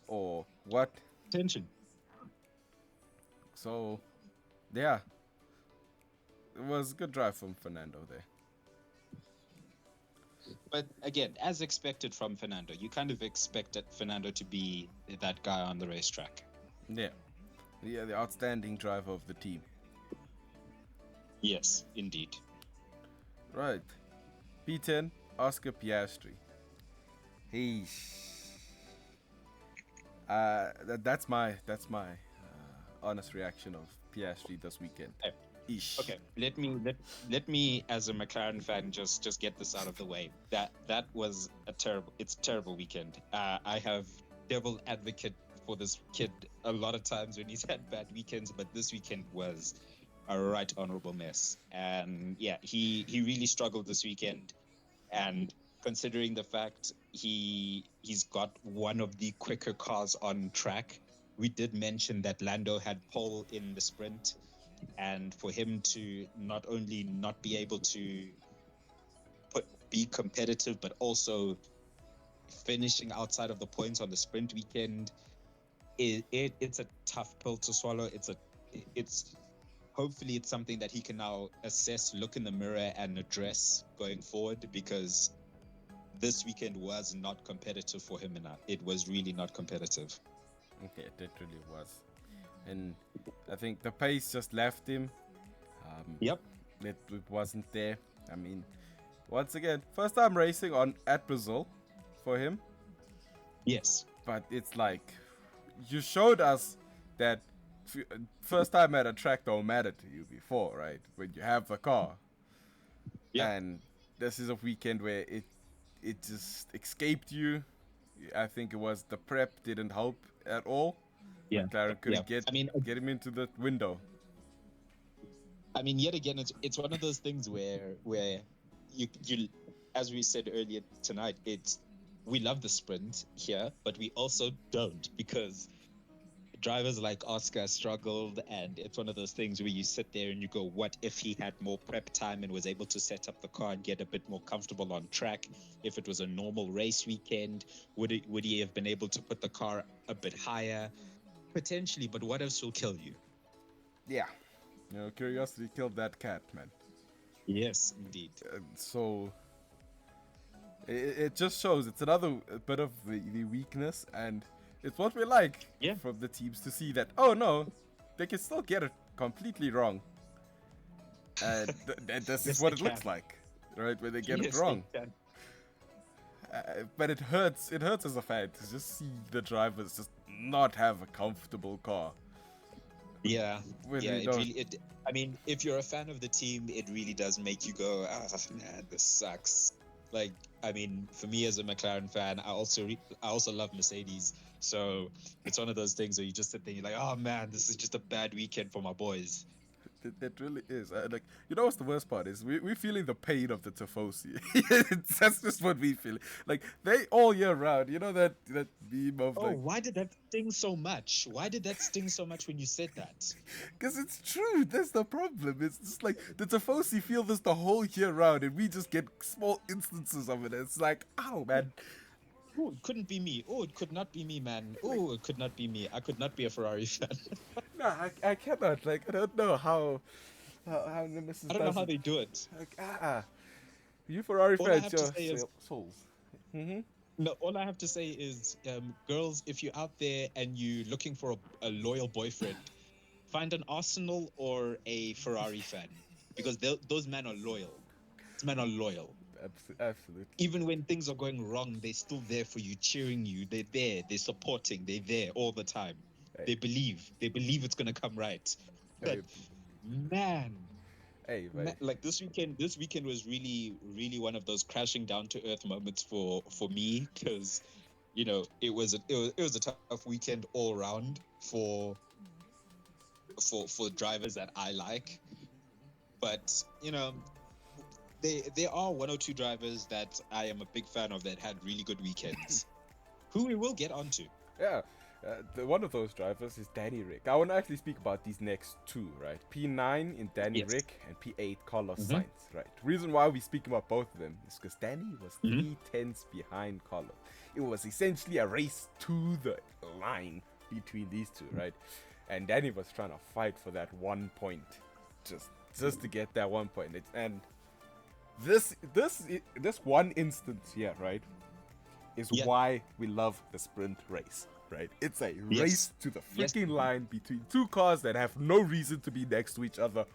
or what. Attention. So, yeah, it was a good drive from Fernando there. But again, as expected from Fernando, you kind of expected Fernando to be that guy on the racetrack. Yeah, the outstanding driver of the team. Yes, indeed. Right, P10, Oscar Piastri. Hey, that's my honest reaction of Piastri this weekend. Ish. Okay, let me as a McLaren fan just get this out of the way. That was it's a terrible weekend. I have devil advocate for this kid a lot of times when he's had bad weekends, but this weekend was a right honorable mess. And yeah, he really struggled this weekend. And considering the fact he's got one of the quicker cars on track, we did mention that Lando had pole in the sprint, and for him to not only not be able to be competitive, but also finishing outside of the points on the sprint weekend, it's a tough pill to swallow. It's a it's hopefully it's something that he can now assess, look in the mirror, and address going forward, because this weekend was not competitive for him enough. It was really not competitive. Okay, it really was. And I think the pace just left him. Yep. It wasn't there. I mean, once again, first time racing at Brazil for him. Yes. But it's like, you showed us that first time at a track don't matter to you before, right? When you have the car. Yeah. And this is a weekend where it just escaped you. I think it was the prep didn't help at all. Yeah. McLaren couldn't get him into the window. I mean, yet again, it's one of those things where you as we said earlier tonight, we love the sprint here, but we also don't, because drivers like Oscar struggled, and it's one of those things where you sit there and you go, what if he had more prep time and was able to set up the car and get a bit more comfortable on track? If it was a normal race weekend, would he have been able to put the car a bit higher? Potentially, but what else will kill you? Yeah. Curiosity killed that cat, man. Yes, indeed. So it just shows it's another bit of the weakness, and it's what we like from the teams to see that, oh no, they can still get it completely wrong. And this is what it looks like, right? When they get it wrong. But it hurts as a fan to just see the drivers just not have a comfortable car. Yeah, I mean, if you're a fan of the team, it really does make you go, man, this sucks. Like, I mean, for me as a McLaren fan, I also love Mercedes, so it's one of those things where you just sit there, and you're like, oh man, this is just a bad weekend for my boys. It really is. Like, you know what's the worst part is? We're feeling the pain of the Tifosi. That's just what we feel. Like, they all year round, you know that meme of why did that sting so much? Why did that sting so much when you said that? Because it's true. That's the problem. It's just like the Tifosi feel this the whole year round, and we just get small instances of it. It's like, oh man. Oh, it couldn't be me. Oh, it could not be me, man. Oh, it could not be me. I could not be a Ferrari fan. No, I cannot. Like, I don't know how Nemesis I don't know how they do it. Like, you Ferrari fans, your souls. No, all I have to say is, girls, if you're out there and you're looking for a loyal boyfriend, find an Arsenal or a Ferrari fan, because those men are loyal. Those men are loyal. Absolutely. Even when things are going wrong, they're still there for you, cheering you. They're there. They're supporting. They're there all the time. Hey. They believe it's gonna come right. But man, like this weekend was really, really one of those crashing down to earth moments for me, because it was a tough weekend all around for drivers that I like, but there are one or two drivers that I am a big fan of that had really good weekends, who we will get onto. Yeah. One of those drivers is Danny Rick. I want to actually speak about these next two, right? P9 in Danny Rick and P8 Carlos Sainz, right? The reason why we speak about both of them is because Danny was 3/10 behind Carlos. It was essentially a race to the line between these two, right? And Danny was trying to fight for that 1 point, just to get that 1 point. And this one instance here, right, is why we love the sprint race. Right? It's a race to the freaking line between two cars that have no reason to be next to each other.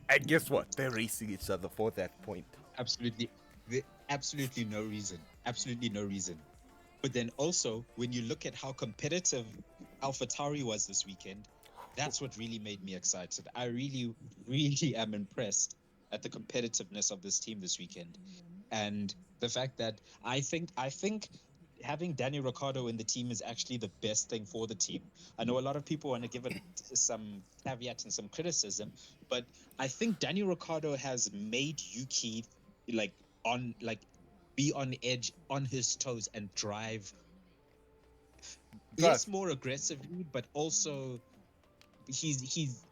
And guess what? They're racing each other for that point. Absolutely no reason. Absolutely no reason. But then also, when you look at how competitive AlphaTauri was this weekend, that's what really made me excited. I really, really am impressed at the competitiveness of this team this weekend. And the fact that I think having Danny Ricciardo in the team is actually the best thing for the team. I know a lot of people want to give it some caveat and some criticism, but I think Danny Ricciardo has made Yuki be on edge, on his toes, and drive less more aggressively, but also he's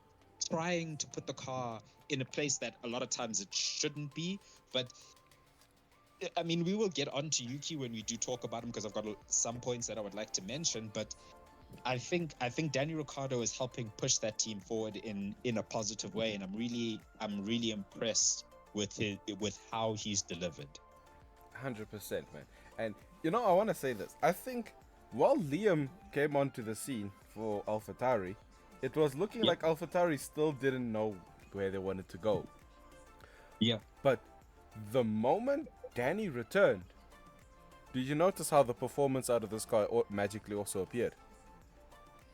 trying to put the car in a place that a lot of times it shouldn't be. But I mean, we will get on to Yuki when we do talk about him, because I've got some points that I would like to mention. But I think Danny Ricciardo is helping push that team forward in a positive way, and I'm really impressed with how he's delivered. 100%, man. And I want to say this. I think while Liam came onto the scene for AlphaTauri, it was looking like AlphaTauri still didn't know where they wanted to go. Yeah. But the moment Danny returned, did you notice how the performance out of this car magically also appeared?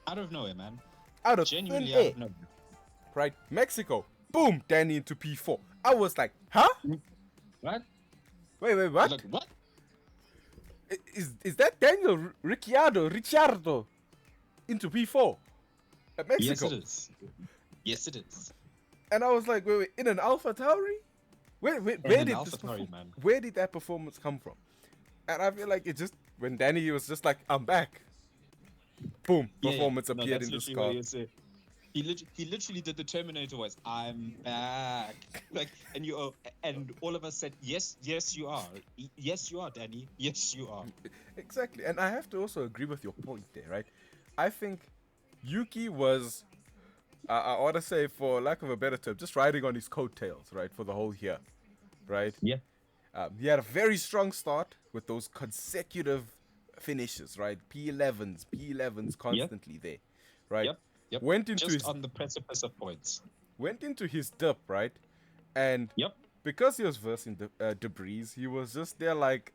Out of nowhere, man. Out of Genuinely thin out air. of nowhere. Right? Mexico, boom, Danny into P4. I was like, huh? What? Wait, what? Like, what? Is that Daniel Ricciardo into P4 at Mexico? Yes, it is. Yes, it is. And I was like, wait, in an AlphaTauri? Where did that performance come from? And I feel like it just, when Danny was just like, I'm back. Boom, performance appeared in this car. He literally did the Terminator voice. I'm back. Like, and all of us said, yes, you are. Yes, you are, Danny. Yes, you are. Exactly. And I have to also agree with your point there, right? I think Yuki was, I want to say, for lack of a better term, just riding on his coattails, right, for the whole year, right? Yeah. He had a very strong start with those consecutive finishes, right? P11s constantly there, right? Yep. Went into just on the precipice of points. Went into his dip, right? And because he was versing debris, he was just there like,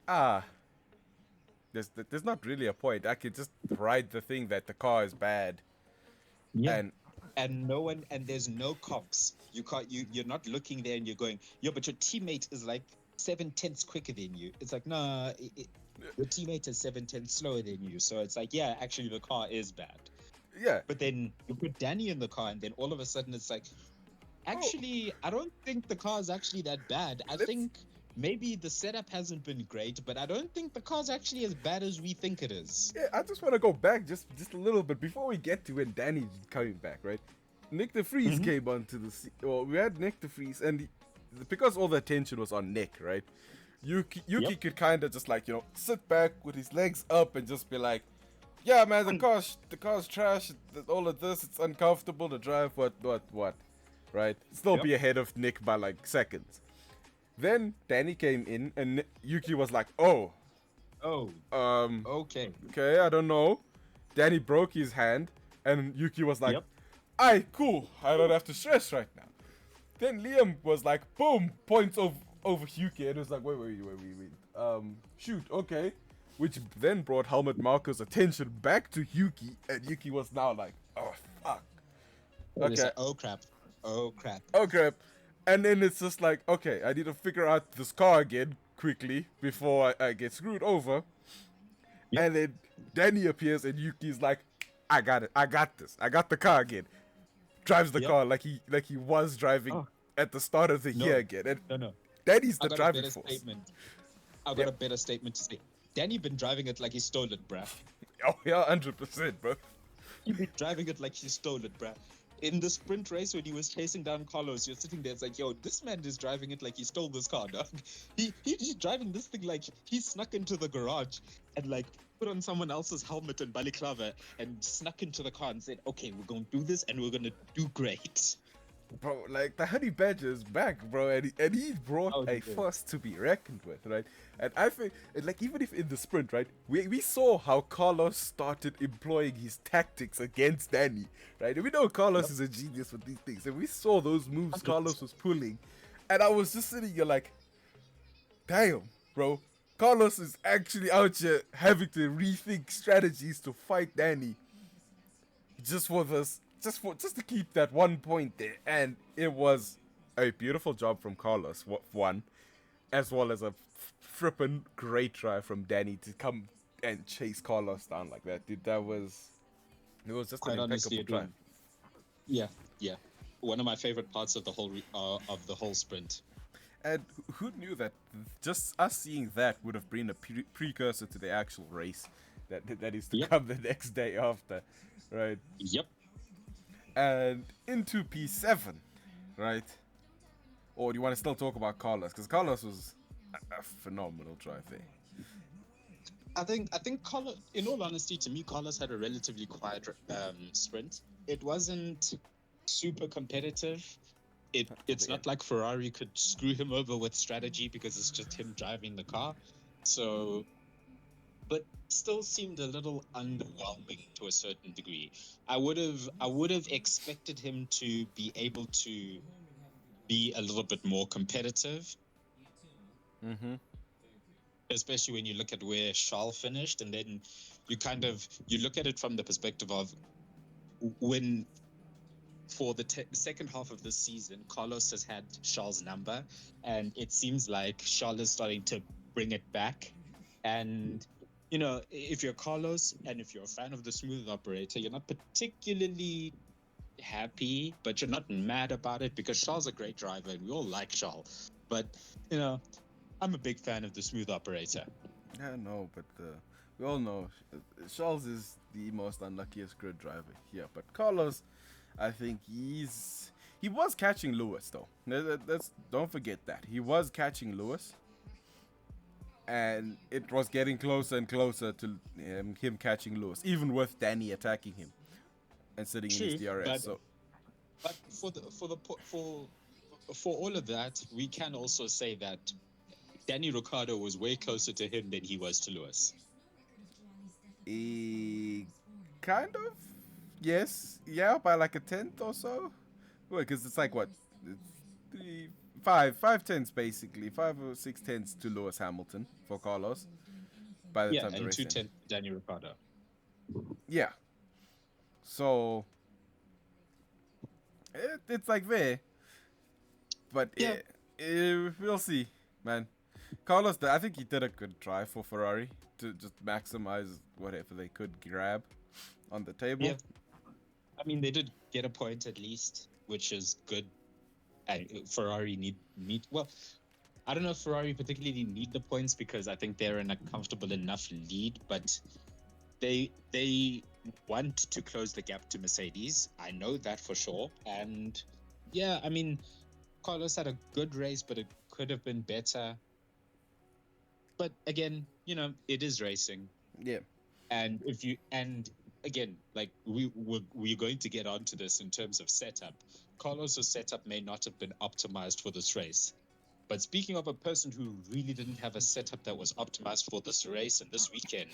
there's not really a point. I could just ride the thing that the car is bad. Yeah. And no one, and there's no comps. You're not looking there and you're going, but your teammate is like 7/10 quicker than you. It's like, nah, your teammate is 7/10 slower than you. So it's like, yeah, actually the car is bad. Yeah. But then you put Danny in the car and then all of a sudden it's like, actually, I don't think the car is actually that bad. I think maybe the setup hasn't been great, but I don't think the car's actually as bad as we think it is. Yeah, I just want to go back just a little bit before we get to when Danny's coming back, right? Nick de Vries came onto the scene. Well, we had Nick de Vries, and because all the attention was on Nick, right? Yuki could kind of just like, sit back with his legs up and just be like, yeah, man, the car's trash. All of this, it's uncomfortable to drive. What, right? Still be ahead of Nick by like seconds. Then Danny came in, and Yuki was like, okay, I don't know. Danny broke his hand, and Yuki was like, "Aye, cool. I don't have to stress right now." Then Liam was like, boom, points over Yuki, and it was like, wait. Shoot, okay. Which then brought Helmut Marko's attention back to Yuki, and Yuki was now like, oh, fuck. Okay. Like, oh, crap. And then it's just like, okay, I need to figure out this car again quickly before I get screwed over. And then Danny appears, and Yuki's like, I got it. I got this. I got the car again. Drives the car like he was driving at the start of the year again. And no. Danny's the driving force. I've got a better statement to say. Danny been driving it like he stole it, bruh. Oh, yeah, 100%, bro. He been driving it like he stole it, bruh. In the sprint race when he was chasing down Carlos, you're sitting there, it's like, yo, this man is driving it like he stole this car, dog. He's driving this thing like he snuck into the garage and like put on someone else's helmet and balaclava and snuck into the car and said, okay, we're going to do this and we're going to do great. Bro, like, the Honey Badger is back, bro, and he brought a force to be reckoned with, right? And I think, like, even if in the sprint, right, we saw how Carlos started employing his tactics against Danny, right? And we know Carlos is a genius with these things, and we saw those moves Carlos was pulling, and I was just sitting here like, damn, bro, Carlos is actually out here having to rethink strategies to fight Danny just to keep that 1 point there. And it was a beautiful job from Carlos, one, as well as a frippin' great try from Danny to come and chase Carlos down like that, dude. It was just quite an impeccable try. Yeah. One of my favorite parts of the whole sprint. And who knew that just us seeing that would have been a precursor to the actual race that is to come the next day after, right? Yep. And into P7, right? Or do you want to still talk about Carlos? Because Carlos was a phenomenal drive there. I think Carlos, in all honesty, to me, Carlos had a relatively quiet sprint. It wasn't super competitive. It's Yeah. not like Ferrari could screw him over with strategy because it's just him driving the car. So, but still seemed a little underwhelming to a certain degree. I would have expected him to be able to be a little bit more competitive, Mm-hmm. especially when you look at where Charles finished, and then you look at it from the perspective of when for the second half of this season, Carlos has had Charles' number, and it seems like Charles is starting to bring it back. And if you're Carlos and if you're a fan of the smooth operator, you're not particularly happy, but you're not mad about it because Charles is a great driver, and we all like Charles. But you know, I'm a big fan of the smooth operator. Yeah, no, but we all know Charles is the most unluckiest grid driver here. But Carlos, I think he was catching Lewis though. Let's don't forget that he was catching Lewis, and it was getting closer and closer to him catching Lewis, even with Danny attacking him and sitting in his True, DRS. So but for all of that, we can also say that Danny Ricciardo was way closer to him than he was to Lewis. he kind of yes, yeah, by like a tenth or so. Well, because it's like what, it's three, five tenths basically, 5 or 6 tenths to Lewis Hamilton for Carlos by the Yeah, time the and race two ended. tenth Danny Ricciardo. Yeah, so it's like there, but Yeah, we'll see, man. Carlos, I think he did a good try for Ferrari to just maximize whatever they could grab on the table. yeah. I mean, they did get a point at least, which is good. And Ferrari need well. I don't know if Ferrari particularly need the points because I think they're in a comfortable enough lead, but they want to close the gap to Mercedes. I know that for sure. And yeah, I mean, Carlos had a good race, but it could have been better. But again, it is racing. Yeah, And again, like we're going to get onto this in terms of setup. Carlos's setup may not have been optimized for this race. But speaking of a person who really didn't have a setup that was optimized for this race and this weekend,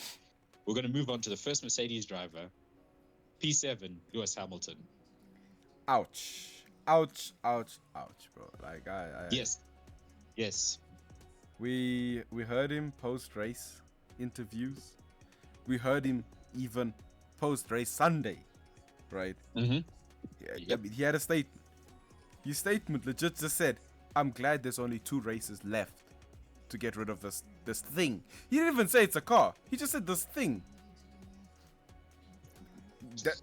we're going to move on to the first Mercedes driver, P7, Lewis Hamilton. ouch, ouch, ouch, ouch, bro. Like Yes, yes. we heard him post race interviews. We heard him even post race Sunday, right? Mm-hmm. Yeah, I Yep. mean, he had a statement. His statement legit just said, "I'm glad there's only 2 races left to get rid of this thing." He didn't even say it's a car. He just said this thing.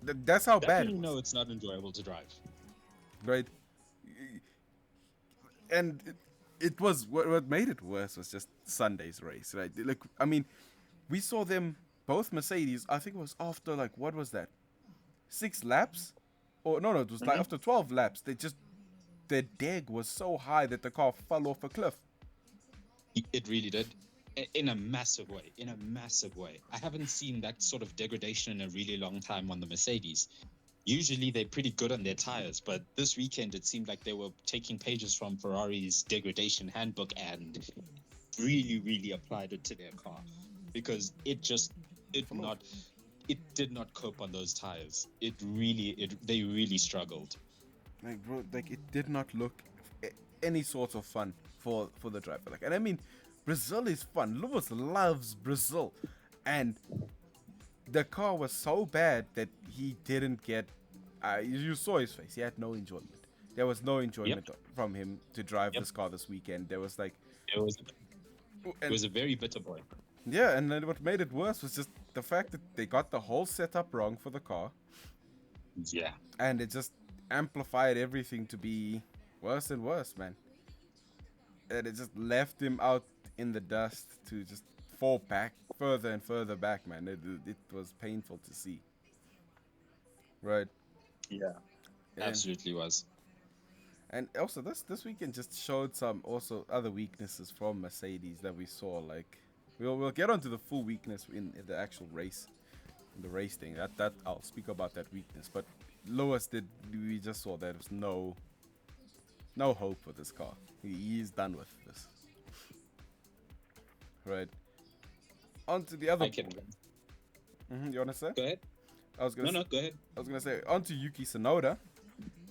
That's how That bad means it you was, know it's not enjoyable to drive. right? And it was what made it worse was just Sunday's race, right? Like, I mean, we saw them both Mercedes. I think it was after like what was that, 6 laps, or no, it was like Mm-hmm. after 12 laps. Their deg was so high that the car fell off a cliff. It really did. In a massive way. In a massive way. I haven't seen that sort of degradation in a really long time on the Mercedes. Usually they're pretty good on their tires, but this weekend it seemed like they were taking pages from Ferrari's degradation handbook and really, really applied it to their car because it did not cope on those tires. They really struggled. Like, bro, like it did not look any sort of fun for the driver. Like, and I mean, Brazil is fun. Lewis loves Brazil, and the car was so bad that he didn't get. You saw his face. He had no enjoyment. There was no Yep. enjoyment from him to drive Yep. this car this weekend. There was like, It was it and was a very bitter boy. yeah, and then what made it worse was just the fact that they got the whole setup wrong for the car, Yeah. and it just amplified everything to be worse and worse, man. And it just left him out in the dust to just fall back further and further back, man. It was painful to see, right? Yeah. And Absolutely was. and also this weekend just showed some also other weaknesses from Mercedes that we saw. Like, We'll get onto the full weakness in the actual race, in the race thing. That I'll speak about that weakness. But Lewis we just saw that there's no hope for this car. He's done with this. Right. On to the other. I can. You wanna say? Go ahead. I was gonna. No, go ahead. I was gonna say on to Yuki Tsunoda.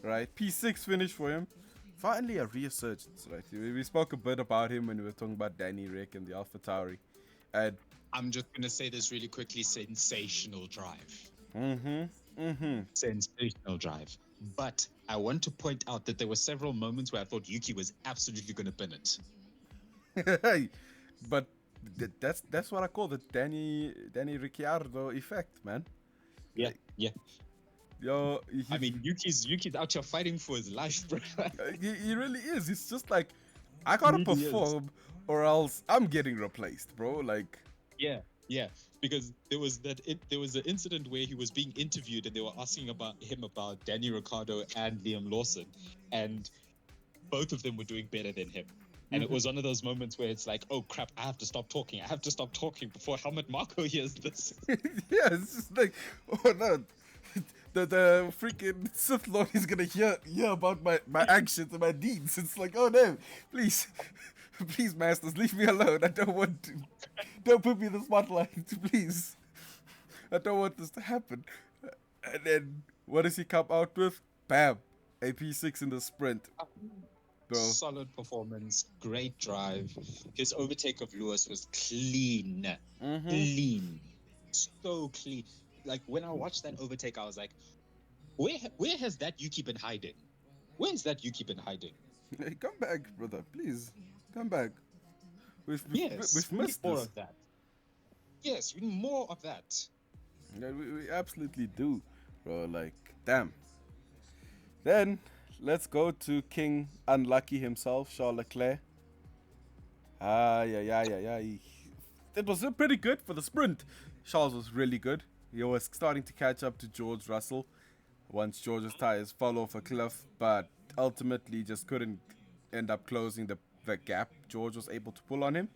Right. P6 finish for him. Finally a resurgence. Right. We spoke a bit about him when we were talking about Danny Rick and the AlphaTauri. And I'm just gonna say this really quickly. Sensational drive. Mm-hmm. Sensational drive. But I want to point out that there were several moments where I thought Yuki was absolutely going to bin it. But that's what I call the Danny Ricciardo effect, man. Yeah. Yo, I mean, Yuki's out here fighting for his life, bro. he really is. It's just like I gotta Really perform, or else I'm getting replaced, bro. Like, yeah. Because there was an incident where he was being interviewed and they were asking him about Danny Ricciardo and Liam Lawson, and both of them were doing better than him. And it was one of those moments where it's like, oh crap, I have to stop talking before Helmut Marko hears this. Yeah, it's just like, oh no, the freaking Sith Lord is gonna hear about my actions and my deeds. It's like, oh no, please, masters, leave me alone. I don't want to. Don't put me in the spotlight, please. I don't want this to happen. And then what does he come out with? Bam, a P6 in the sprint. Bro. Solid performance, great drive. His overtake of Lewis was clean. Clean. So clean. Like, when I watched that overtake, I was like, where has that Yuki been hiding? Where's that Yuki been hiding? Hey, come back, brother. Please, come back. We've missed more this. of that. Yes, we need more of that. Yeah, we absolutely do, bro. Like, damn. Then let's go to King Unlucky himself, Charles Leclerc. Yeah. It was pretty good for the sprint. Charles was really good. He was starting to catch up to George Russell once George's tires fell off a cliff, but ultimately just couldn't end up closing the gap George was able to pull on him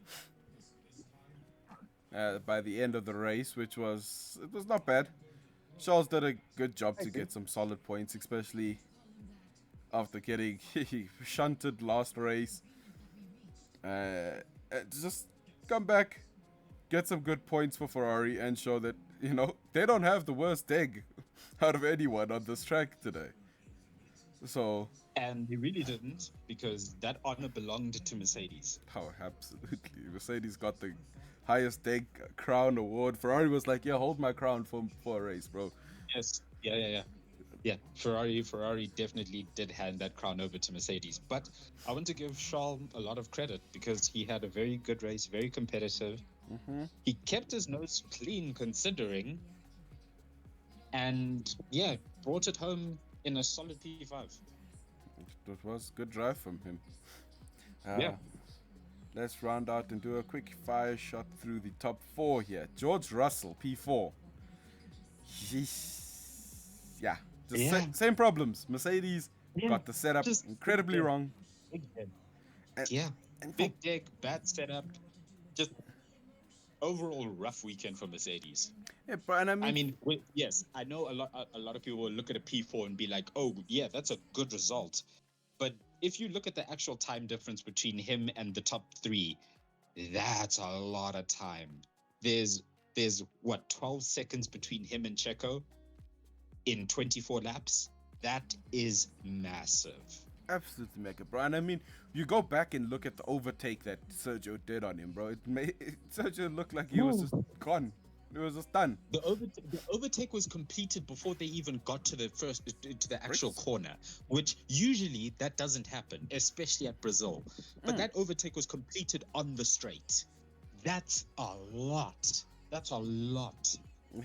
by the end of the race, which was not bad. Charles did a good job to get some solid points, especially after getting shunted last race. Just come back, get some good points for Ferrari, and show that, they don't have the worst egg out of anyone on this track today. So. And he really didn't, because that honor belonged to Mercedes. Oh, absolutely. Mercedes got the highest egg crown award. Ferrari was like, yeah, hold my crown for a race, bro. Yes. Yeah. Ferrari definitely did hand that crown over to Mercedes. But I want to give Charles a lot of credit because he had a very good race, very competitive. He kept his nose clean considering, and yeah, brought it home in a solid P5. It was good drive from him. Yeah. Let's round out and do a quick fire shot through the top 4 here. George Russell, P4. Yeah. Same problems. Mercedes got the setup incredibly wrong. Big deck, bad setup. Just overall rough weekend for Mercedes. Yeah, but I mean, yes, I know a lot of people will look at a P4 and be like, oh yeah, that's a good result. But if you look at the actual time difference between him and the top 3, that's a lot of time. There's 12 seconds between him and Checo in 24 laps. That is massive. Absolutely mega, bro. And I mean, you go back and look at the overtake that Sergio did on him, bro. It made Sergio look like he was just gone. It was just done. The overtake was completed before they even got to the actual corner, which usually that doesn't happen, especially at Brazil. But that overtake was completed on the straight. That's a lot.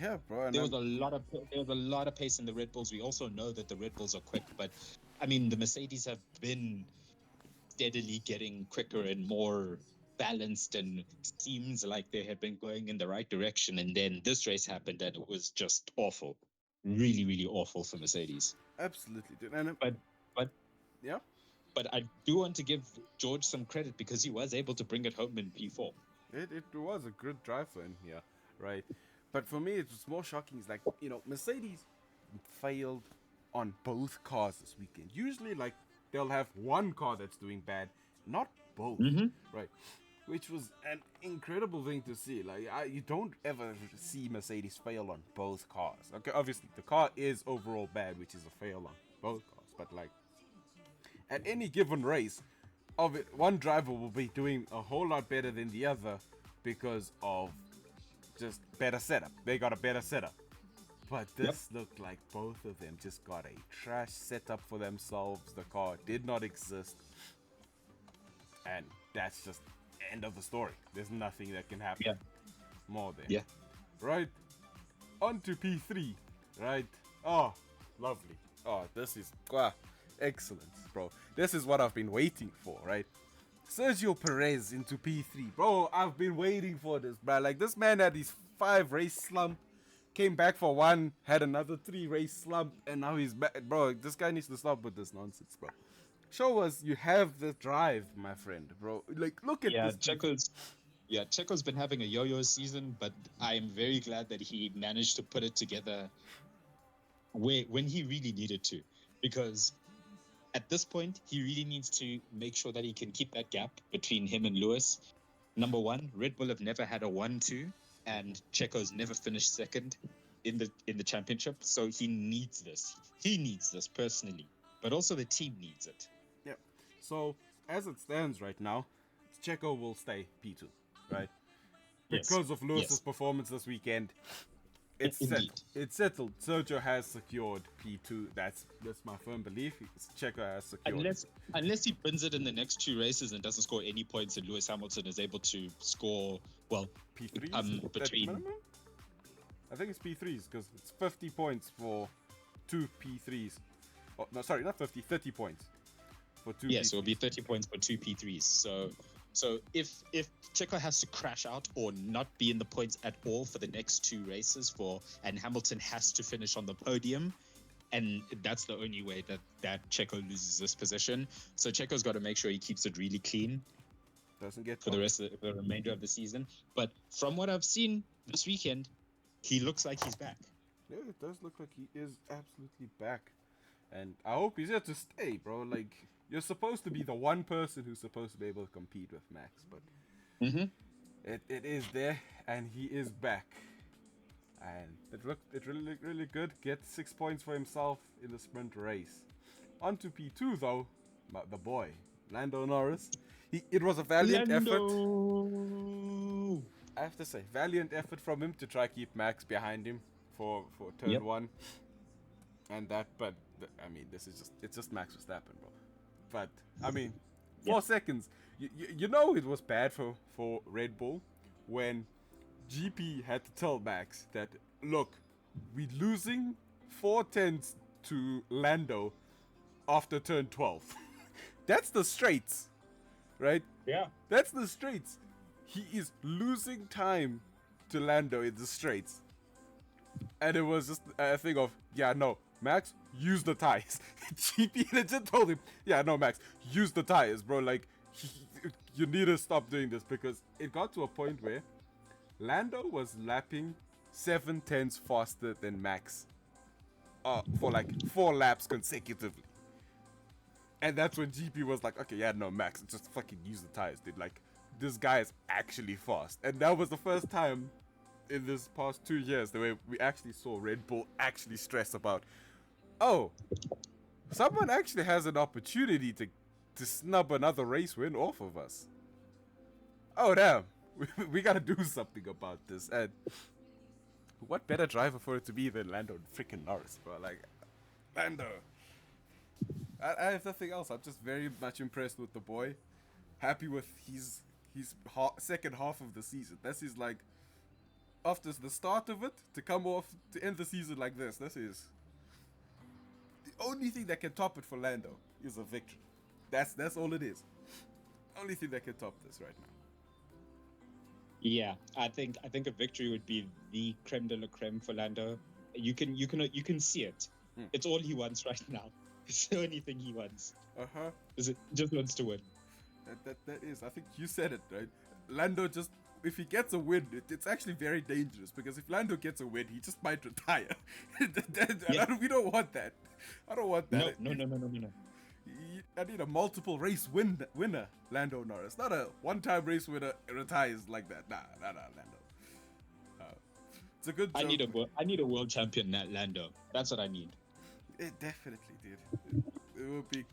Yeah, bro. There was a lot of pace in the Red Bulls. We also know that the Red Bulls are quick, but I mean the Mercedes have been steadily getting quicker and more balanced, and seems like they had been going in the right direction, and then this race happened and it was just awful, really awful for Mercedes. Absolutely, dude. But I do want to give George some credit because he was able to bring it home in P4. It was a good drive for him here, right? But for me, it was more shocking. It's like, Mercedes failed on both cars this weekend. Usually, like, they'll have one car that's doing bad, not both, Mm-hmm. right? Which was an incredible thing to see. Like, you don't ever see Mercedes fail on both cars. Okay, obviously, the car is overall bad, which is a fail on both cars. But, like, at any given race, of it, one driver will be doing a whole lot better than the other because of just better setup. They got a better setup. But this looked like both of them just got a trash setup for themselves. The car did not exist. And that's just end of the story. There's nothing that can happen more there. Yeah. Right? On to P3. Right? Oh, lovely. Oh, this is excellent, bro. This is what I've been waiting for, right? Sergio Perez into P3. Bro, I've been waiting for this, bro. Like, this man had his 5 race slump, came back for 1, had another 3 race slump, and now he's back. Bro, this guy needs to stop with this nonsense, bro. Show us you have the drive, my friend, bro. Like, look at this. Checo's been having a yo-yo season, but I'm very glad that he managed to put it together when he really needed to, because at this point he really needs to make sure that he can keep that gap between him and Lewis. Number one, Red Bull have never had a 1-2, and Checo's never finished second in the championship, so he needs this. He needs this personally, but also the team needs it. Yeah. So as it stands right now, Checo will stay P2, right? Because of Lewis's performance this weekend. It's settled. It's settled. Sergio has secured P2. That's my firm belief. Checo has secured. Unless he wins it in the next 2 races and doesn't score any points, and Lewis Hamilton is able to score P3s between. I think it's P3s because it's 50 points for 2 P3s. Oh, no, sorry, not 50. 30 points for 2. Yes, so it'll be 30 points for 2 P3s. So if Checo has to crash out or not be in the points at all for the next 2 races and Hamilton has to finish on the podium, and that's the only way that Checo loses this position. So Checo's got to make sure he keeps it really clean. Doesn't get for the remainder of the season. But from what I've seen this weekend, he looks like he's back. Yeah, it does look like he is absolutely back. And I hope he's here to stay, bro. Like, you're supposed to be the one person who's supposed to be able to compete with Max, but it is there, and he is back. And it really looked really good. Gets 6 points for himself in the sprint race. On to P2 though, the boy, Lando Norris. It was a valiant effort. I have to say, valiant effort from him to try keep Max behind him for turn 1. And but I mean, it's just Max Verstappen, bro. But I mean, 4 seconds. You know it was bad for Red Bull when GP had to tell Max that, look, we're losing 4 tenths to Lando after turn 12. That's the straights, right? Yeah. That's the straights. He is losing time to Lando in the straights. And it was just a thing of, Max, use the tires. GP legit told him, Max, use the tires, bro. Like, you need to stop doing this, because it got to a point where Lando was lapping 7 tenths faster than Max for like 4 laps consecutively. And that's when GP was like, okay, Max, just fucking use the tires, dude. Like, this guy is actually fast. And that was the first time in this past 2 years the way we actually saw Red Bull actually stress about, oh, someone actually has an opportunity to snub another race win off of us. Oh, damn. We gotta do something about this. And what better driver for it to be than Lando freaking Norris, bro? Like, Lando. I have nothing else. I'm just very much impressed with the boy. Happy with his second half of the season. This is like, after the start of it, to end the season like this. This is the only thing that can top it for Lando is a victory. That's all it is. Only thing that can top this right now. Yeah, I think a victory would be the creme de la creme for Lando. You can see it. It's all he wants right now. It's the only thing he wants. Is it just wants to win. That is. I think you said it, right? Lando just if he gets a win, it's actually very dangerous because if Lando gets a win, he just might retire. We don't want that. I don't want that. No. I need a multiple race winner, Lando Norris, not a one-time race winner retires like that. Nah, Lando. It's a good joke. I need a world champion, Lando. That's what I need. It definitely did. It would be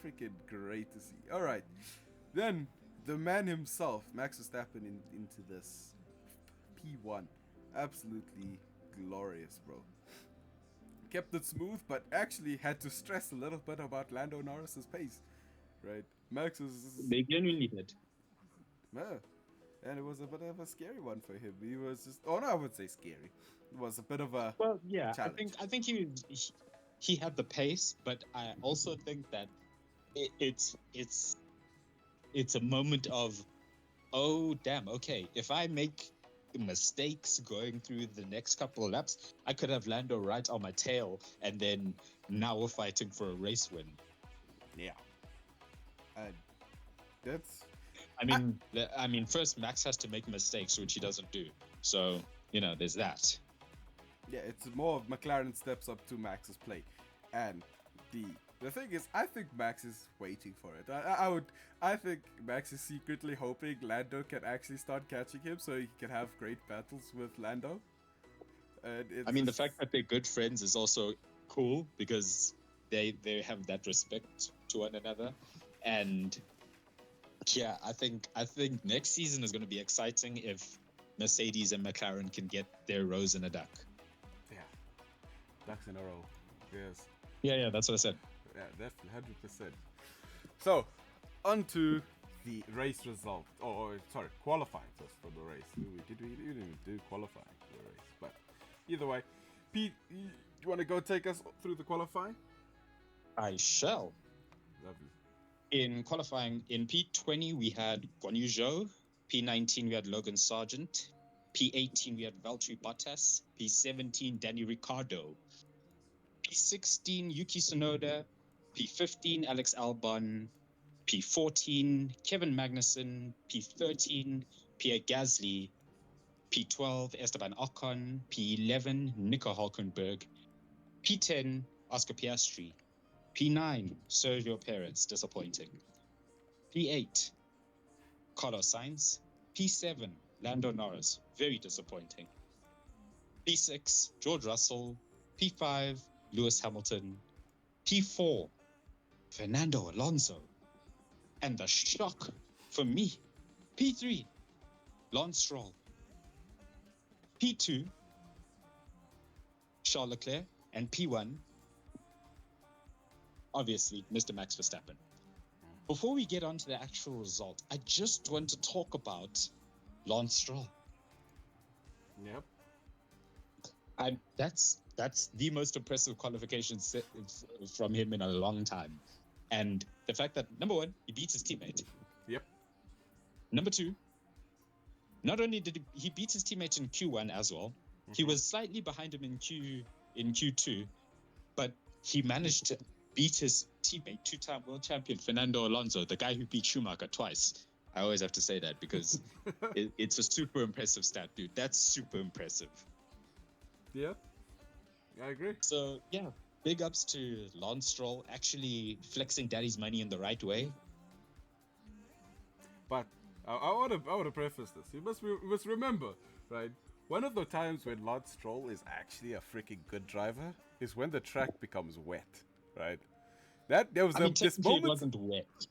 freaking great to see. All right, then the man himself, Max Verstappen, into this P1, absolutely glorious, bro. Kept it smooth, but actually had to stress a little bit about Lando Norris's pace, right? Max was. They genuinely did. Yeah. And it was a bit of a scary one for him. He was just. Oh no, I would say scary. It was a bit of a. Well, yeah. Challenge. I think he had the pace, but I also think that it's a moment of, oh damn, okay, if I make mistakes going through the next couple of laps, I could have Lando right on my tail, and then now we're fighting for a race win. Yeah. That's. I mean, first Max has to make mistakes, which he doesn't do. So there's that. Yeah, it's more of McLaren steps up to Max's plate, and the thing is, I think Max is waiting for it. I think Max is secretly hoping Lando can actually start catching him, so he can have great battles with Lando. And the fact that they're good friends is also cool because they have that respect to one another, and yeah, I think next season is going to be exciting if Mercedes and McLaren can get their rows in a duck. Yeah, ducks in a row. Yes. Yeah, that's what I said. Yeah, definitely, 100%. So, on to the race result. Sorry, qualifying first for the race. We didn't even do qualifying for the race. But either way, Pete, you want to go take us through the qualifying? I shall. Lovely. In qualifying, in P20, we had Guan Yu Zhou. P19, we had Logan Sargent. P18, we had Valtteri Bottas. P17, Danny Ricciardo. P16, Yuki Tsunoda. P15, Alex Albon. P14, Kevin Magnussen. P13, Pierre Gasly. P12, Esteban Ocon. P11, Nico Hulkenberg. P10, Oscar Piastri. P9, Sergio Perez, disappointing. P8, Carlos Sainz. P7, Lando Norris, very disappointing. P6, George Russell. P5, Lewis Hamilton. P4, Fernando Alonso. And the shock for me, P3, Lance Stroll. P2, Charles Leclerc. And P1, obviously, Mr. Max Verstappen. Before we get on to the actual result, I just want to talk about Lance Stroll. Yep. That's the most impressive qualification from him in a long time. And the fact that, number one, he beats his teammate. Yep. Number two, not only did he beat his teammate in Q1 as well, he was slightly behind him in Q2, but he managed to beat his teammate, two-time world champion Fernando Alonso, the guy who beat Schumacher twice. I always have to say that because it's a super impressive stat, dude. That's super impressive. Yeah, I agree. So, yeah, big ups to Lance Stroll actually flexing daddy's money in the right way. But I want to preface this. You must remember, right? One of the times when Lance Stroll is actually a freaking good driver is when the track becomes wet, right? There was this moment. It wasn't wet.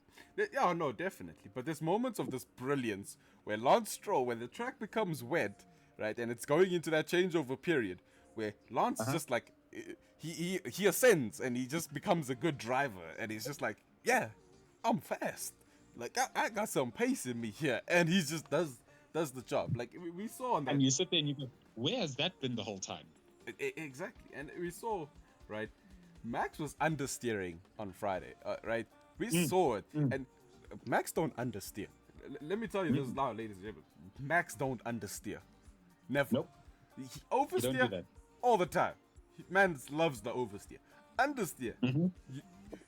Yeah, no, definitely. But there's moments of this brilliance where Lance Stroll, when the track becomes wet, right, and it's going into that changeover period where Lance is just like he ascends and he just becomes a good driver, and he's just like, yeah, I'm fast. Like I got some pace in me here, and he just does the job. Like we saw on that. And you sit there and you go, where has that been the whole time? Exactly. And we saw, right, Max was understeering on Friday, right? We saw it, and Max don't understeer. Let me tell you this now, ladies and gentlemen. Max don't understeer. Never. Nope. He oversteer You don't do that. all the time. Man loves the oversteer. Understeer.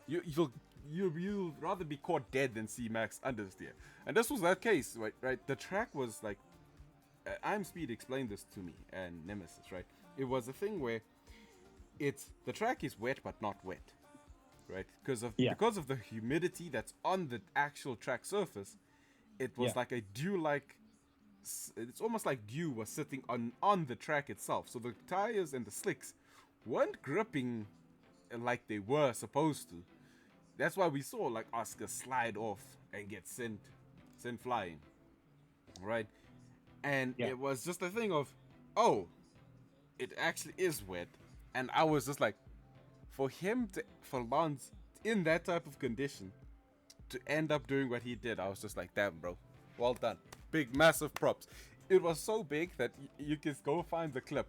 You'll rather be caught dead than see Max understeer. And this was that case, right? The track was like I'm Speed explained this to me and Nemesis, right? It was a thing where the track is wet but not wet, right? Yeah. Because of the humidity that's on the actual track surface, it was Yeah. like a dew-like. It's almost like dew was sitting on the track itself. So the tires and the slicks weren't gripping like they were supposed to. That's why we saw like Oscar slide off and get sent flying, right? And Yeah. it was just a thing of, oh, it actually is wet, and I was just like, for Lance in that type of condition to end up doing what he did, I was just like, damn, bro, well done, big massive props. It was so big that you can go find the clip.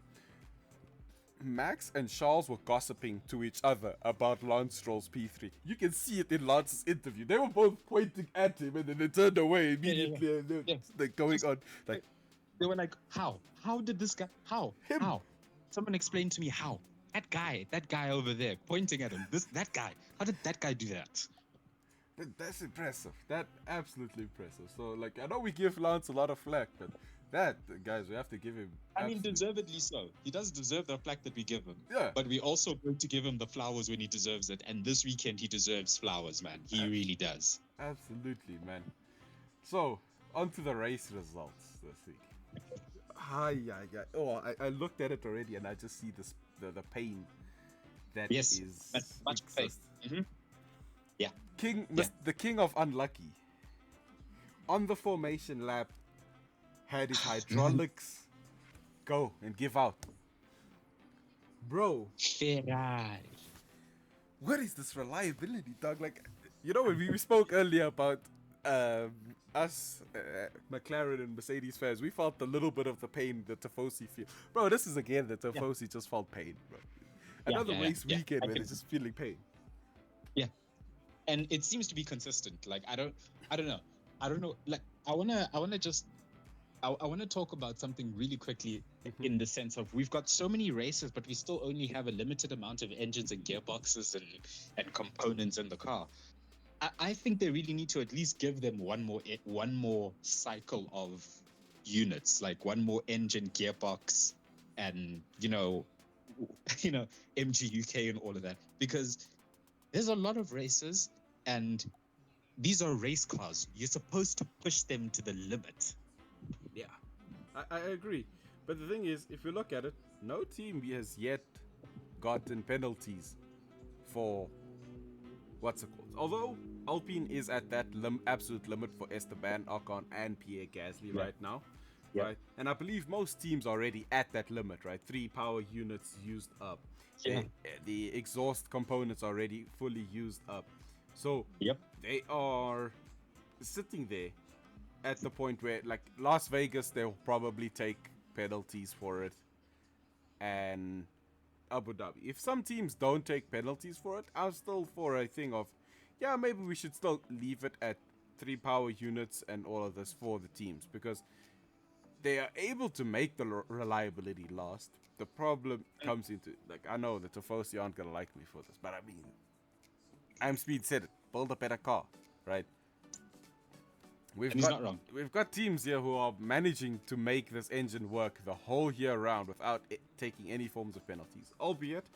Max and Charles were gossiping to each other about Lance Stroll's P3. You can see it in Lance's interview. They were both pointing at him and then they turned away immediately. And they're going on like, They were like, how? How did this guy? How? Him. How? Someone explain to me how. That guy over there, pointing at him. That guy. How did that guy do that? that's impressive. That absolutely impressive. So like, I know we give Lance a lot of flack, but that, guys, we have to give him. I mean, deservedly so. He does deserve the flack that we give him. Yeah. But we also going to give him the flowers when he deserves it. And this weekend, he deserves flowers, man. He really does. Absolutely, man. So, on to the race results this week. Yeah. Oh, I looked at it already and I just see the pain that Yes, is much pain. exists. Yeah. The king of unlucky. On the formation lap, had his hydraulics go and give out. Bro, Ferrari. what is this reliability, dog? Like, you know, when we spoke earlier about us, McLaren and Mercedes fans, we felt a little bit of the pain that Tifosi feel. Bro, this is again that Tifosi just felt pain, bro. Another race weekend where they're just feeling pain. Yeah, and it seems to be consistent. Like I don't know. Like I wanna talk about something really quickly in the sense of we've got so many races, but we still only have a limited amount of engines and gearboxes and components in the car. I think they really need to at least give them one more cycle of units, like one more engine, gearbox, and MGUK and all of that, because there's a lot of races and these are race cars. You're supposed to push them to the limit. Yeah, I agree. But the thing is, if you look at it, no team has yet gotten penalties for what's it called. Although Alpine is at that absolute limit for Esteban Ocon and Pierre Gasly right now, right? And I believe most teams are already at that limit, right? 3 power units used up. Yeah. The exhaust components already fully used up. So Yep. they are sitting there at the point where, like, Las Vegas, they'll probably take penalties for it, and Abu Dhabi. If some teams don't take penalties for it, I'm still for a thing of, yeah, maybe we should still leave it at 3 power units and all of this for the teams, because they are able to make the reliability last. The problem comes into, like, I know the Tifosi aren't gonna like me for this, but I mean, I'm Speed said it, build a better car, right? He's not wrong. We've got teams here who are managing to make this engine work the whole year round without taking any forms of penalties. Albeit,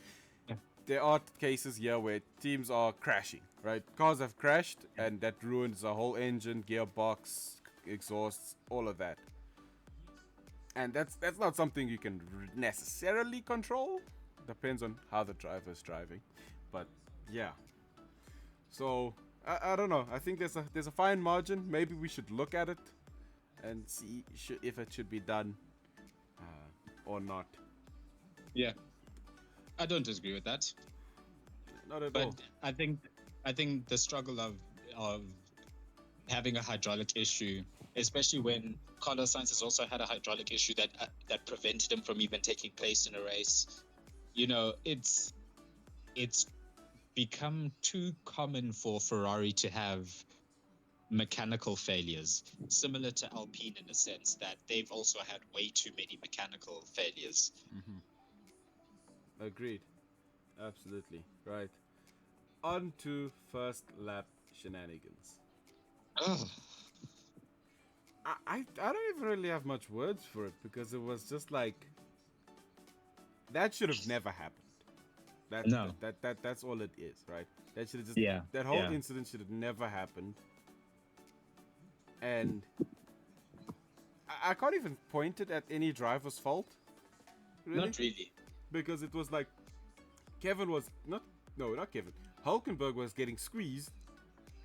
there are cases here where teams are crashing, right? Cars have crashed, and that ruins the whole engine, gearbox, exhausts, all of that. And that's not something you can necessarily control. Depends on how the driver's driving. But yeah. So I don't know. I think there's a fine margin. Maybe we should look at it and see if it should be done or not. Yeah, I don't disagree with that. Not at all. But I think the struggle of having a hydraulic issue, especially when Carlos Sainz has also had a hydraulic issue that prevented him from even taking place in a race. You know, it's become too common for Ferrari to have mechanical failures, similar to Alpine in a sense that they've also had way too many mechanical failures. Agreed. Absolutely. Right. On to first lap shenanigans. Oh, I don't even really have much words for it because it was just like that should have never happened. No. That's all it is, right? That should have just Yeah. that whole Yeah. incident should have never happened. And I can't even point it at any driver's fault, really, Not really. because it was like Kevin was not Kevin. Hulkenberg was getting squeezed,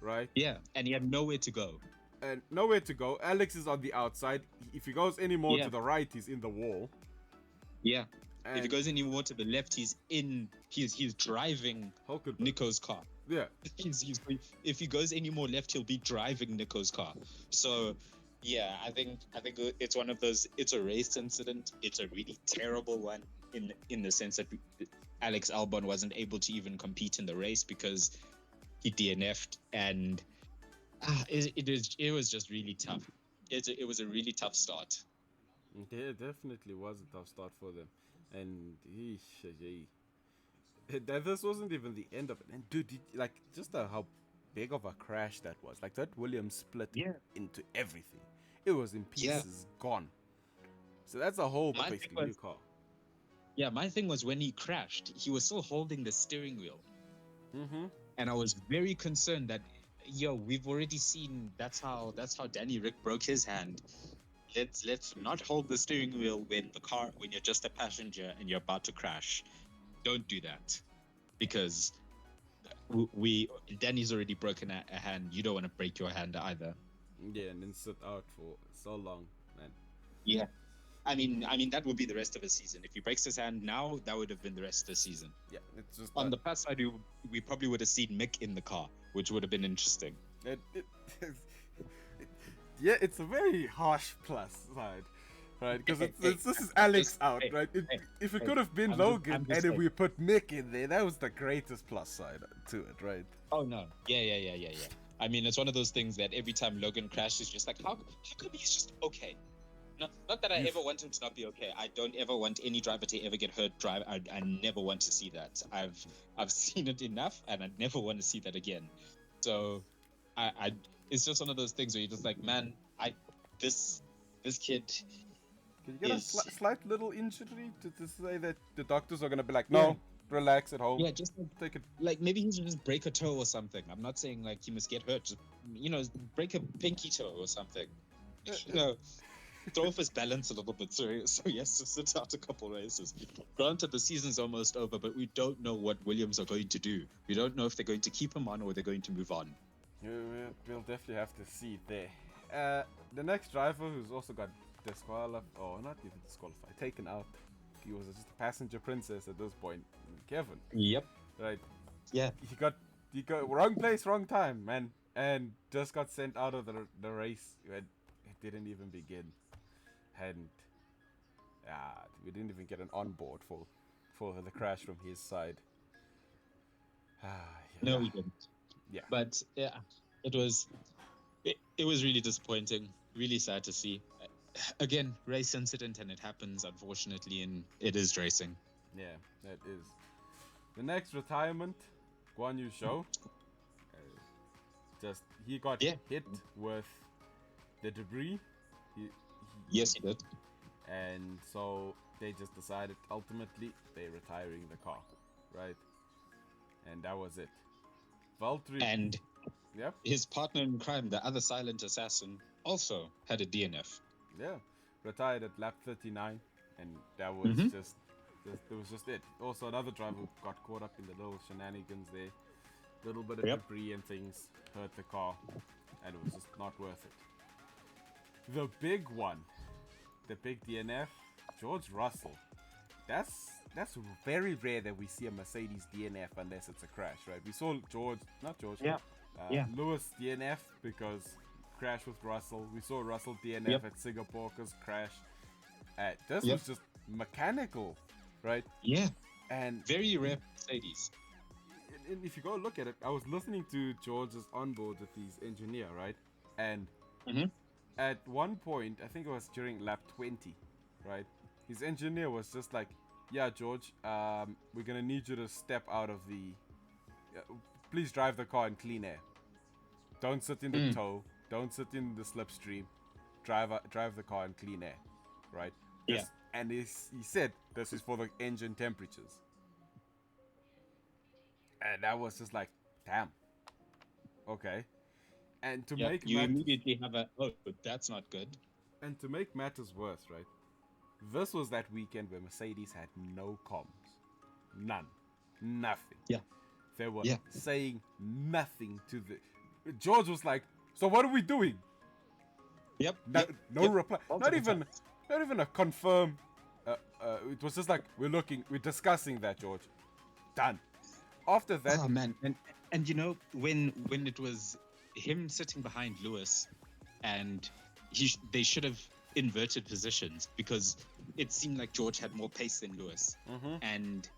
right? Yeah, and he had nowhere to go. And nowhere to go. Alex is on the outside. If he goes any more Yeah. to the right, he's in the wall. Yeah. And If he goes any more to the left, he's driving Hulkenberg. Nico's car. Yeah. If he goes any more left, he'll be driving Nico's car. So, yeah, I think it's one of those. It's a race incident. It's a really terrible one in the sense that Alex Albon wasn't able to even compete in the race because he DNF'd, and it was just really tough. It was a really tough start. Yeah, it definitely was a tough start for them. And this wasn't even the end of it. And dude, like just how big of a crash that was. Like that Williams split Yeah. into everything. It was in Yeah. pieces, gone. So that's a whole My thing basically new was- car. Yeah, my thing was when he crashed, he was still holding the steering wheel. Mm-hmm. And I was very concerned that, we've already seen that's how Danny Rick broke his hand. Let's not hold the steering wheel when you're just a passenger and you're about to crash. Don't do that, because Danny's already broken a hand. You don't want to break your hand either. Yeah, and then sit out for so long, man. Yeah, I mean that would be the rest of the season. If he breaks his hand now, that would have been the rest of the season. Yeah, it's just On the plus side, we probably would have seen Mick in the car, which would have been interesting. yeah, it's a very harsh plus side, right? Because Hey, this is Alex just- out, hey, right? If it hey, could have been I'm just- Logan, I'm just and if saying. we put Mick in there, that was the greatest plus side to it, right? Oh no! Yeah. I mean, it's one of those things that every time Logan crashes, just like how come he's just okay? Not that I ever want him to not be okay. I don't ever want any driver to ever get hurt. I never want to see that. I've seen it enough, and I never want to see that again. So, I it's just one of those things where you're just like, man, this kid. Can you get a Yes. slight little injury to say that the doctors are gonna be like, no, relax at home, Yeah, just take it. like maybe he should just break a toe or something. I'm not saying like he must get hurt. Just, break a pinky toe or something. Throw off his balance a little bit, so he has to sit out a couple races. Granted, the season's almost over, but we don't know what Williams are going to do. We don't know if they're going to keep him on or they're going to move on. We'll definitely have to see there. The next driver who's also got disqualified, or not even disqualified, taken out. He was just a passenger princess at this point. Kevin, Yep. right? Yeah. He got wrong place, wrong time, man, and just got sent out of the race. It didn't even begin, and we didn't even get an onboard for the crash from his side. No, we didn't. Yeah. But yeah, it was really disappointing. Really sad to see. Again, race incident, and it happens, unfortunately, and it is racing. Yeah, that is. The next retirement, Guan Yu Zhou. He got Yeah. hit with the debris. Yes, he did. And so they just decided ultimately they're retiring the car, right? And that was it. Valtteri. And Yep. his partner in crime, the other silent assassin, also had a DNF. Yeah. Retired at lap 39, and that was Mhm. just it. Also, another driver got caught up in the little shenanigans there. Little bit of Yep. debris and things hurt the car, and it was just not worth it. The big one, the big DNF, George Russell. That's very rare that we see a Mercedes DNF unless it's a crash, right? We saw Yeah. Yeah. Lewis DNF because crash with Russell. We saw Russell DNF at Singapore because crash. This Yep. was just mechanical, right? Yeah. And Very rare Mercedes. and if you go look at it, I was listening to George's onboard with his engineer, right? And Mhm. at one point, I think it was during lap 20, right? His engineer was just like, "Yeah, George, we're gonna need you to step out of the. Please drive the car in clean air. Don't sit in the tow. Don't sit in the slipstream. drive the car in clean air, right? Yeah. And he said this is for the engine temperatures, and that was just like, damn, okay. And to Yeah. make You matters, immediately have that's not good. and to make matters worse, right? This was that weekend where Mercedes had no comms, none, nothing. Yeah. They were Yeah. saying nothing to the. George was like, "So what are we doing?" Yep. No yep. reply. Multiple times. Not even a confirm. It was just like we're discussing that, George. Done. After that, Oh man, and you know when it was him sitting behind Lewis, and they should have inverted positions because it seemed like George had more pace than Lewis, and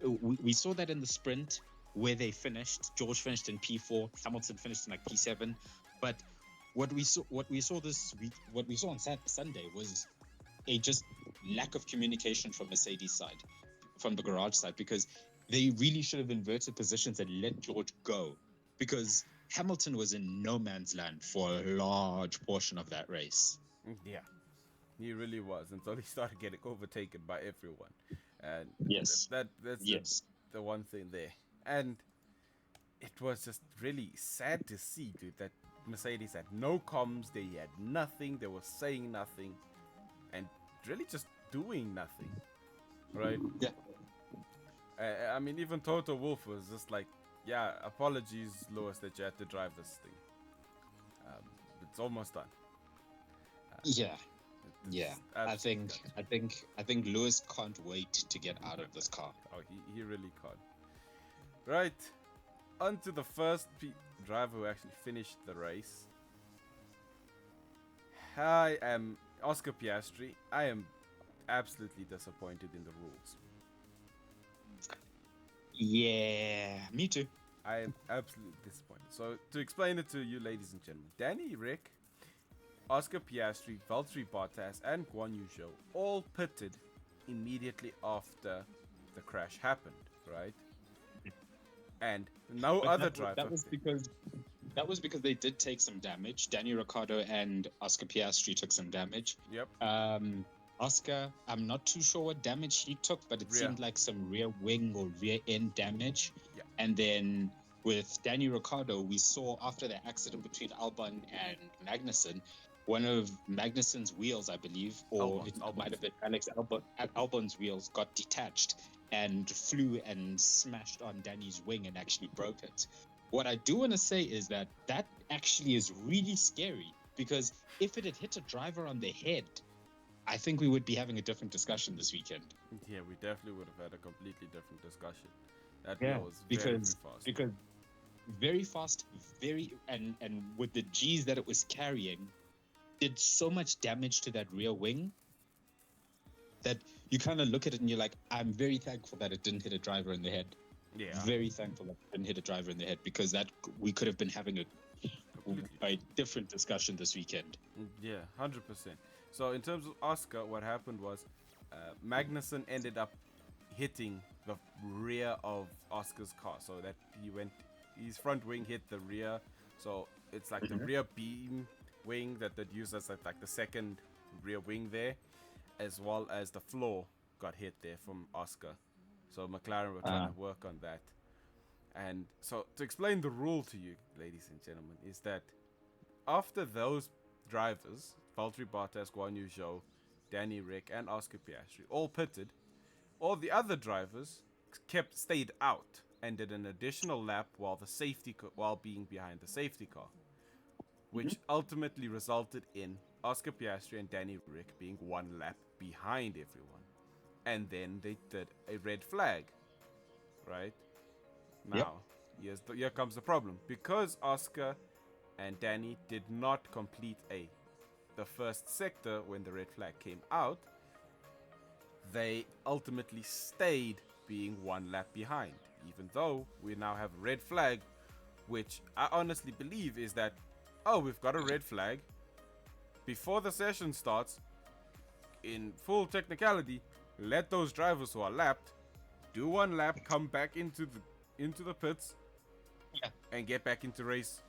we saw that in the sprint where they finished. George finished in P4, Hamilton finished in like P7, but what we saw this week, what we saw on Sunday was a just lack of communication from Mercedes side, from the garage side, because they really should have inverted positions and let George go, because Hamilton was in no man's land for a large portion of that race. yeah, he really was until he started getting overtaken by everyone, and Yes. that's the one thing there, and it was just really sad to see, dude, that Mercedes had no comms, they had nothing, they were saying nothing, and really just doing nothing, right? Yeah. I mean, even Toto Wolff was just like, yeah, apologies, Lewis, that you had to drive this thing. It's almost done. Yeah. It's Yeah. absolutely done. I think Lewis can't wait to get out of this car. Oh, he really can't. Right, on to the first driver who actually finished the race. I am Oscar Piastri. I am absolutely disappointed in the rules. Yeah, me too. I am absolutely disappointed. So, to explain it to you, ladies and gentlemen, Danny Rick, Oscar Piastri, Valtteri Bottas, and Guan Yu Zhou all pitted immediately after the crash happened, right? And no But other that, driver. that was because they did take some damage. Danny Ricciardo and Oscar Piastri took some damage. Yep. Oscar, I'm not too sure what damage he took, but it Rear. seemed like some rear wing or rear end damage. Yeah. And then with Danny Ricciardo, we saw after the accident between Albon and Magnussen, one of Magnussen's wheels, I believe, or Albon's. it might have been Albon's wheels got detached and flew and smashed on Danny's wing and actually broke it. What I do want to say is that actually is really scary, because if it had hit a driver on the head, I think we would be having a different discussion this weekend. Yeah, we definitely would have had a completely different discussion. That Yeah, was very fast. because very fast, and with the G's that it was carrying, did so much damage to that rear wing that you kind of look at it and you're like, I'm very thankful that it didn't hit a driver in the head. Yeah. Very thankful that it didn't hit a driver in the head, because that we could have been having a different discussion this weekend. Yeah, 100%. So in terms of Oscar, what happened was Magnussen ended up hitting the rear of Oscar's car, so that his front wing hit the rear, so it's like the rear beam wing that they'd use as like the second rear wing there, as well as the floor got hit there from Oscar. So McLaren were trying to work on that. And so to explain the rule to you, ladies and gentlemen, is that after those drivers, Valtteri Bottas, Guan Yu Zhou, Danny Rick, and Oscar Piastri all pitted, all the other drivers stayed out and did an additional lap while being behind the safety car, which ultimately resulted in Oscar Piastri and Danny Rick being one lap behind everyone. And then they did a red flag, right? Now, here comes the problem. Because Oscar and Danny did not complete the first sector when the red flag came out, they ultimately stayed being one lap behind, even though we now have a red flag, which I honestly believe is that, we've got a red flag. Before the session starts, in full technicality, let those drivers who are lapped do one lap, come back into the pits, and get back into race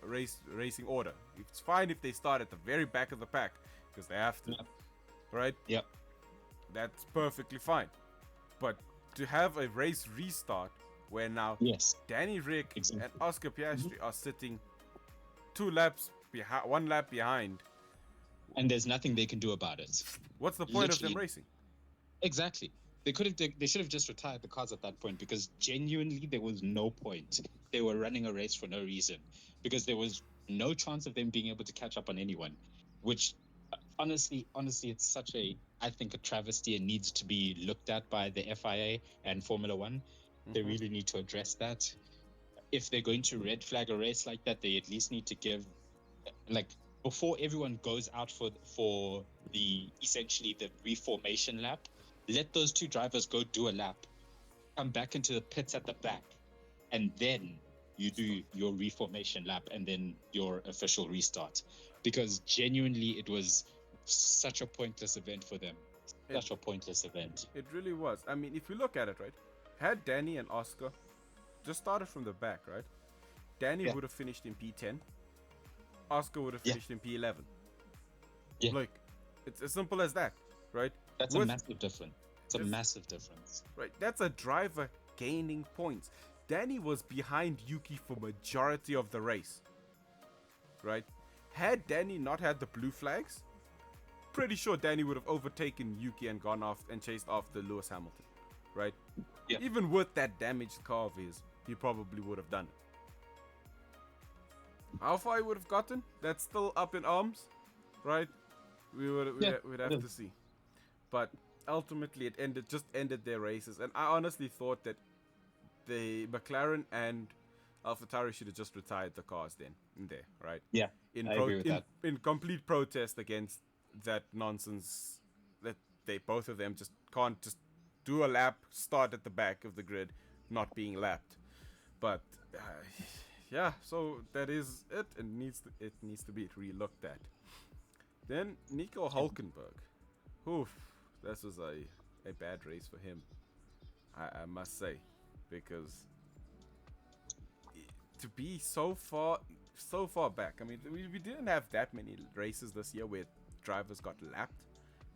racing order. It's fine if they start at the very back of the pack because they have to, right? Yep. That's perfectly fine. But to have a race restart where now Yes. Danny Rick Exactly. and Oscar Piastri are sitting 2 laps behind, 1 lap behind. And there's nothing they can do about it. What's the point of them Literally. racing? Exactly. They should have just retired the cars at that point because genuinely there was no point. They were running a race for no reason because there was no chance of them being able to catch up on anyone, which honestly, it's such I think a travesty and needs to be looked at by the FIA and Formula One. They really need to address that. If they're going to red flag a race like that, they at least need to give, like, before everyone goes out for the essentially the reformation lap, let those 2 drivers go do a lap, come back into the pits at the back, and then you do your reformation lap and then your official restart. Because genuinely, it was such a pointless event for them. Such a pointless event. It really was. I mean, if you look at it, right, had Danny and Oscar just started from the back, right, Danny would have finished in P10. Oscar would have finished in P11. Yeah. Like, it's as simple as that, right? That's a massive difference. It's a massive difference. Right, that's a driver gaining points. Danny was behind Yuki for majority of the race, right? Had Danny not had the blue flags, pretty sure Danny would have overtaken Yuki and gone off and chased after Lewis Hamilton, right? Yeah. Even with that damaged car of his, he probably would have done it. How far he would have gotten, that's still up in arms, right? We'd have to see. But ultimately, it ended their races, and I honestly thought that the McLaren and AlphaTauri should have just retired the cars then in there, right? Yeah, I agree with that. In complete protest against that nonsense that both of them just can't just do a lap, start at the back of the grid, not being lapped. But yeah, so that is it, and it needs to be re-looked at. Then Nico Hulkenberg, oof, this was a bad race for him, I must say, because to be so far back. I mean, we didn't have that many races this year where drivers got lapped,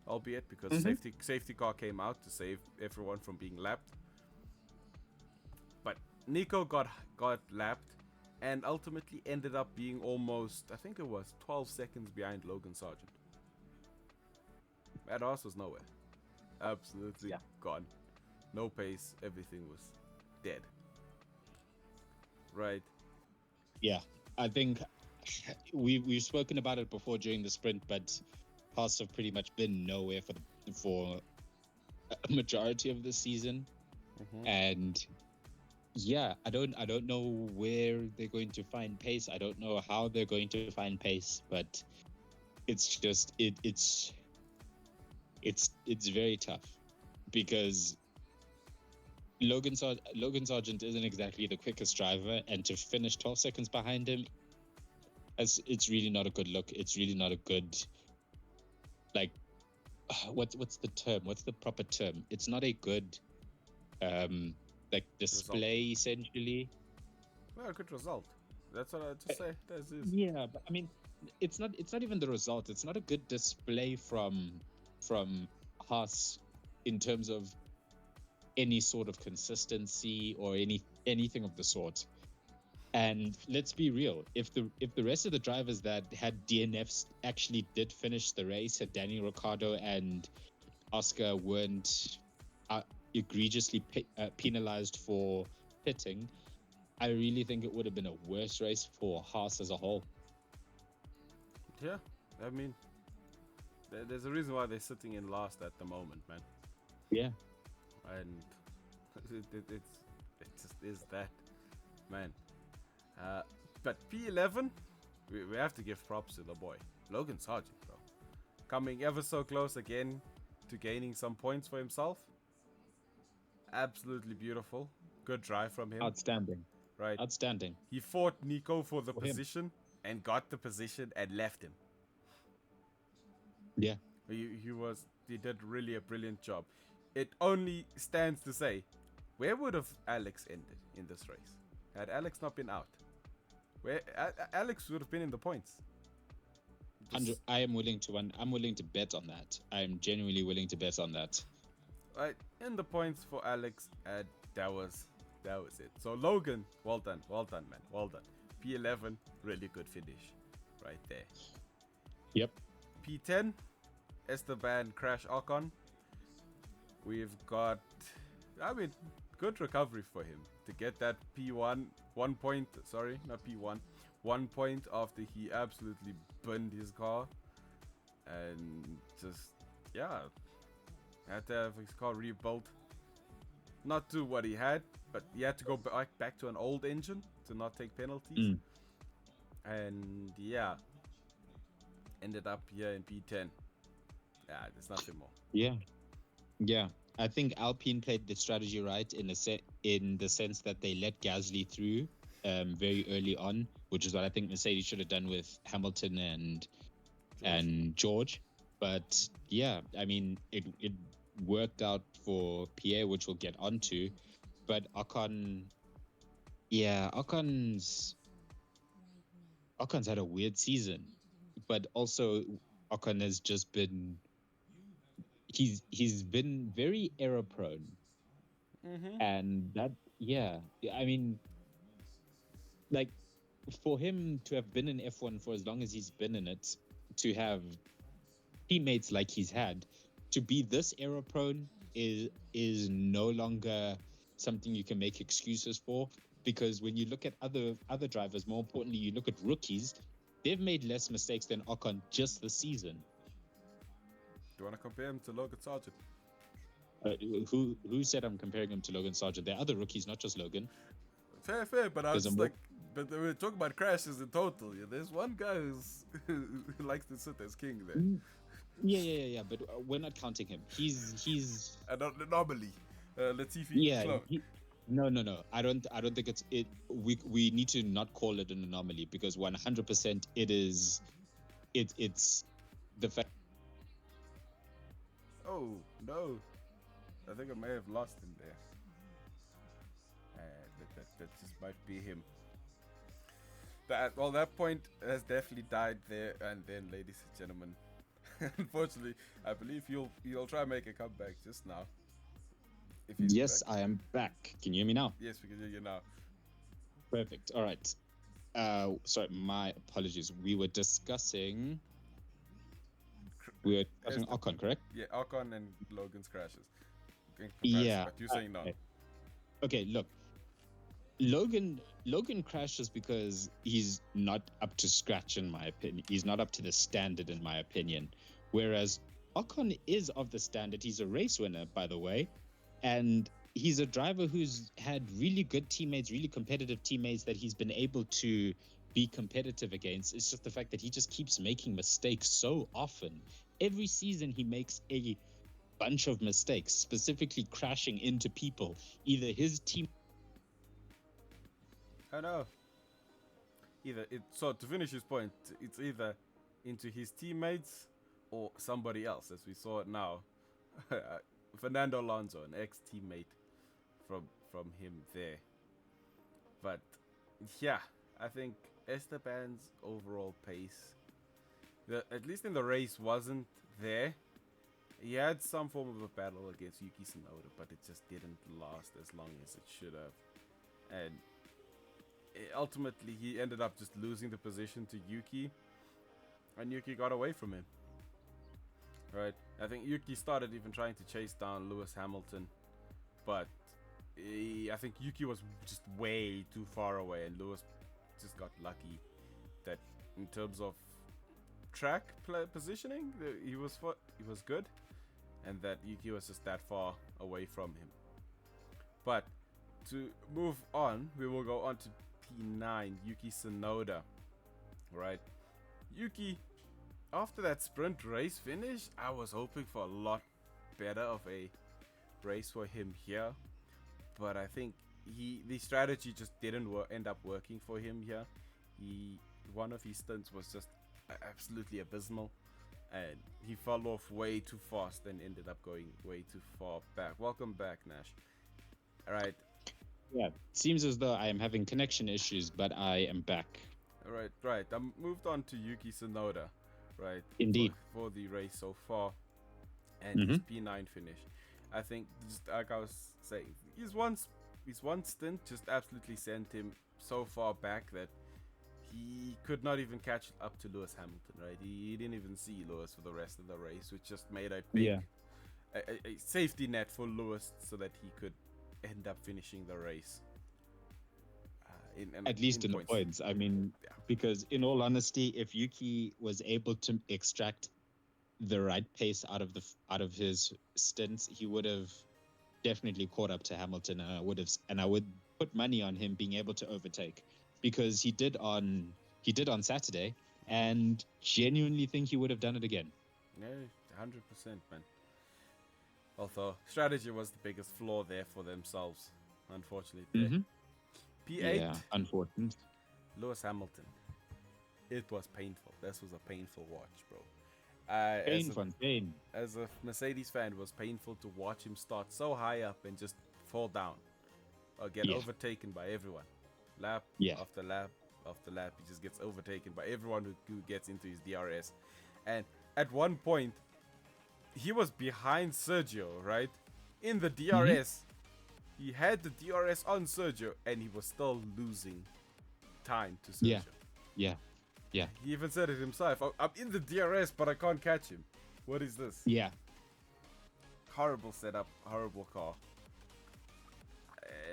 albeit because safety car came out to save everyone from being lapped. But Nico got lapped and ultimately ended up being almost, I think it was 12 seconds behind Logan Sargent. That ass was nowhere. Absolutely gone. No pace. Everything was dead. Right. Yeah, I think we've spoken about it before during the sprint, but Haas have pretty much been nowhere for a majority of the season, and yeah, I don't know where they're going to find pace. I don't know how they're going to find pace, but it's just it's very tough because Logan Sargent isn't exactly the quickest driver, and to finish 12 seconds behind him, it's really not a good look. It's really not a good, like, what's the term? What's the proper term? It's not a good, like, display, essentially. Well, a good result. That's what I just say. That's it. Yeah, but I mean, it's not even the result. It's not a good display from Haas in terms of any sort of consistency or anything of the sort. And let's be real, if the rest of the drivers that had DNFs actually did finish the race, had Danny Ricciardo and Oscar weren't egregiously penalized for pitting, I really think it would have been a worse race for Haas as a whole. Yeah, I mean, there's a reason why they're sitting in last at the moment, man. Yeah. And it just is that, man. But P11, we have to give props to the boy, Logan Sargent, bro. Coming ever so close again to gaining some points for himself. Absolutely beautiful. Good drive from him. Outstanding. Right. Outstanding. He fought Nico for the position and got the position and left him. Yeah. He did really a brilliant job. It only stands to say, where would have Alex ended in this race? Had Alex not been out? where Alex would have been in the points. I am willing to I'm willing to bet on that. I'm genuinely willing to bet on that. Right, in the points for Alex, and that was it. So Logan, well done, man, well done. P11, really good finish, right there. Yep. P10, Esteban Crash Ocon. We've got, I mean, good recovery for him to get that P1, 1 point, sorry, not P1, 1 point after he absolutely burned his car. And just, yeah, had to have his car rebuilt. Not to what he had, but he had to go back to an old engine to not take penalties. And yeah, ended up here in P10. Yeah, there's nothing more. Yeah. I think Alpine played the strategy right in the sense that they let Gasly through very early on, which is what I think Mercedes should have done with Hamilton and George. But yeah, I mean, it worked out for Pierre, which we'll get onto. But Ocon's had a weird season, but also Ocon has just been he's been very error prone, and that I mean, like, for him to have been in F1 for as long as he's been in it, to have teammates like he's had, to be this error prone is no longer something you can make excuses for, because when you look at other drivers, more importantly, you look at rookies, they've made less mistakes than Ocon just this season. Do you want to compare him to Logan Sargent? Who said I'm comparing him to Logan Sargent? There are other rookies, not just Logan. Fair, but I was just like, but we're talking about crashes in total. Yeah, there's one guy who likes to sit as king there. Yeah. But we're not counting him. He's an anomaly. Latifi. Yeah. No. I don't think it's it. We need to not call it an anomaly, because 100% it is. It's the fact. Oh no, I think I may have lost him there. That just might be him. That point has definitely died there. And then, ladies and gentlemen, unfortunately, I believe you'll try and make a comeback just now. Yes, back. I am back. Can you hear me now? Yes, we can hear you now. Perfect. All right. Sorry, my apologies. We were discussing Ocon, correct? Yeah, Ocon and Logan's crashes. Yeah. But you're saying no. Okay, look. Logan crashes because he's not up to scratch, in my opinion. He's not up to the standard, in my opinion. Whereas Ocon is of the standard. He's a race winner, by the way. And he's a driver who's had really good teammates, really competitive teammates that he's been able to be competitive against. It's just the fact that he just keeps making mistakes so often. Every season he makes a bunch of mistakes, specifically crashing into people. Either his team... I know. So to finish his point, it's either into his teammates or somebody else, as we saw it now. Fernando Alonso, an ex-teammate from him there. But yeah, I think Esteban's overall pace, at least in the race, wasn't there. He had some form of a battle against Yuki Tsunoda, but it just didn't last as long as it should have. And ultimately, he ended up just losing the position to Yuki, and Yuki got away from him. Right? I think Yuki started even trying to chase down Lewis Hamilton, but I think Yuki was just way too far away, and Lewis just got lucky that in terms of track positioning, he was good, and that Yuki was just that far away from him. But to move on, we will go on to P9, Yuki Tsunoda. Right? Yuki, after that sprint race finish, I was hoping for a lot better of a race for him here. But I think the strategy just didn't end up working for him here. One of his stunts was just absolutely abysmal, and he fell off way too fast and ended up going way too far back. Welcome back, Nash. All right. Yeah, seems as though I am having connection issues, but I am back. Right. I moved on to Yuki Tsunoda, right? Indeed. For the race so far, and Mm-hmm. his P9 finish. I think, just like I was saying, his one stint just absolutely sent him so far back that he could not even catch up to Lewis Hamilton, right? He didn't even see Lewis for the rest of the race, which just made a big Yeah. a safety net for Lewis so that he could end up finishing the race. At least in the points. I mean, Yeah. because in all honesty, if Yuki was able to extract the right pace out of his stints, he would have definitely caught up to Hamilton. And I would put money on him being able to overtake, because he did on Saturday, and genuinely think he would have done it again. Yeah, 100%, man. Although strategy was the biggest flaw there for themselves, unfortunately. Mm-hmm. P8, Yeah, unfortunate. Lewis Hamilton. It was painful. This was a painful watch, bro. Pain. As a Mercedes fan, it was painful to watch him start so high up and just fall down or get overtaken by everyone. Lap Yeah. after lap after lap, he just gets overtaken by everyone who gets into his DRS. And at one point, he was behind Sergio, right? In the DRS. He had the DRS on Sergio, and he was still losing time to Sergio. Yeah. He even said it himself. I'm in the DRS, but I can't catch him. What is this? Yeah. Horrible setup, horrible car.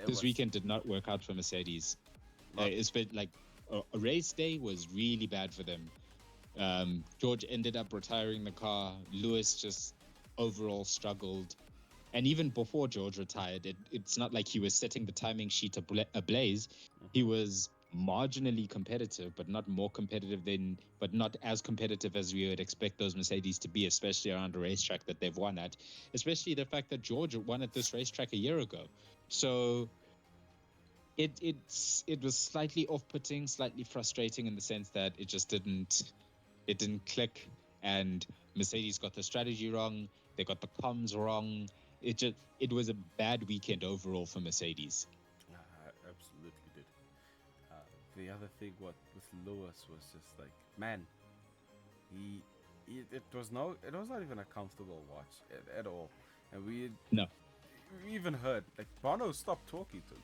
This weekend did not work out for Mercedes. It's been like a race day was really bad for them. George ended up retiring the car. Lewis just overall struggled. And even before George retired, it's not like he was setting the timing sheet ablaze. He was marginally competitive, but not more competitive but not as competitive as we would expect those Mercedes to be, especially around a racetrack that they've won at. Especially the fact that George won at this racetrack a year ago. So it was slightly off-putting, slightly frustrating in the sense that it just didn't click, and Mercedes got the strategy wrong. They got the comms wrong. It was a bad weekend overall for Mercedes. Absolutely did. The other thing with Lewis was just like, man, it was not even a comfortable watch at all. And we even heard like Bono stopped talking to Lewis.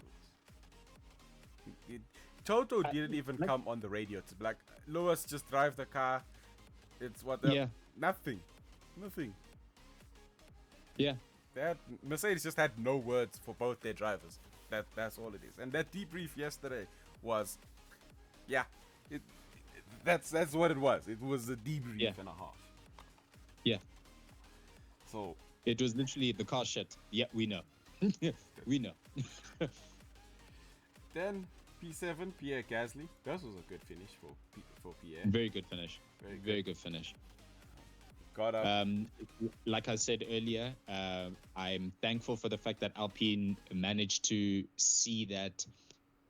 Toto didn't even come on the radio to be like, Lewis, just drive the car. It's nothing. Yeah. Mercedes just had no words for both their drivers. That's all it is. And that debrief yesterday was, that's what it was. It was a debrief and a half. Yeah. So it was literally the car shit. Yeah, we know. We know. Then P7, Pierre Gasly. This was a good finish for Pierre. Very good finish. Very good finish. Got up. Like I said earlier, I'm thankful for the fact that Alpine managed to see that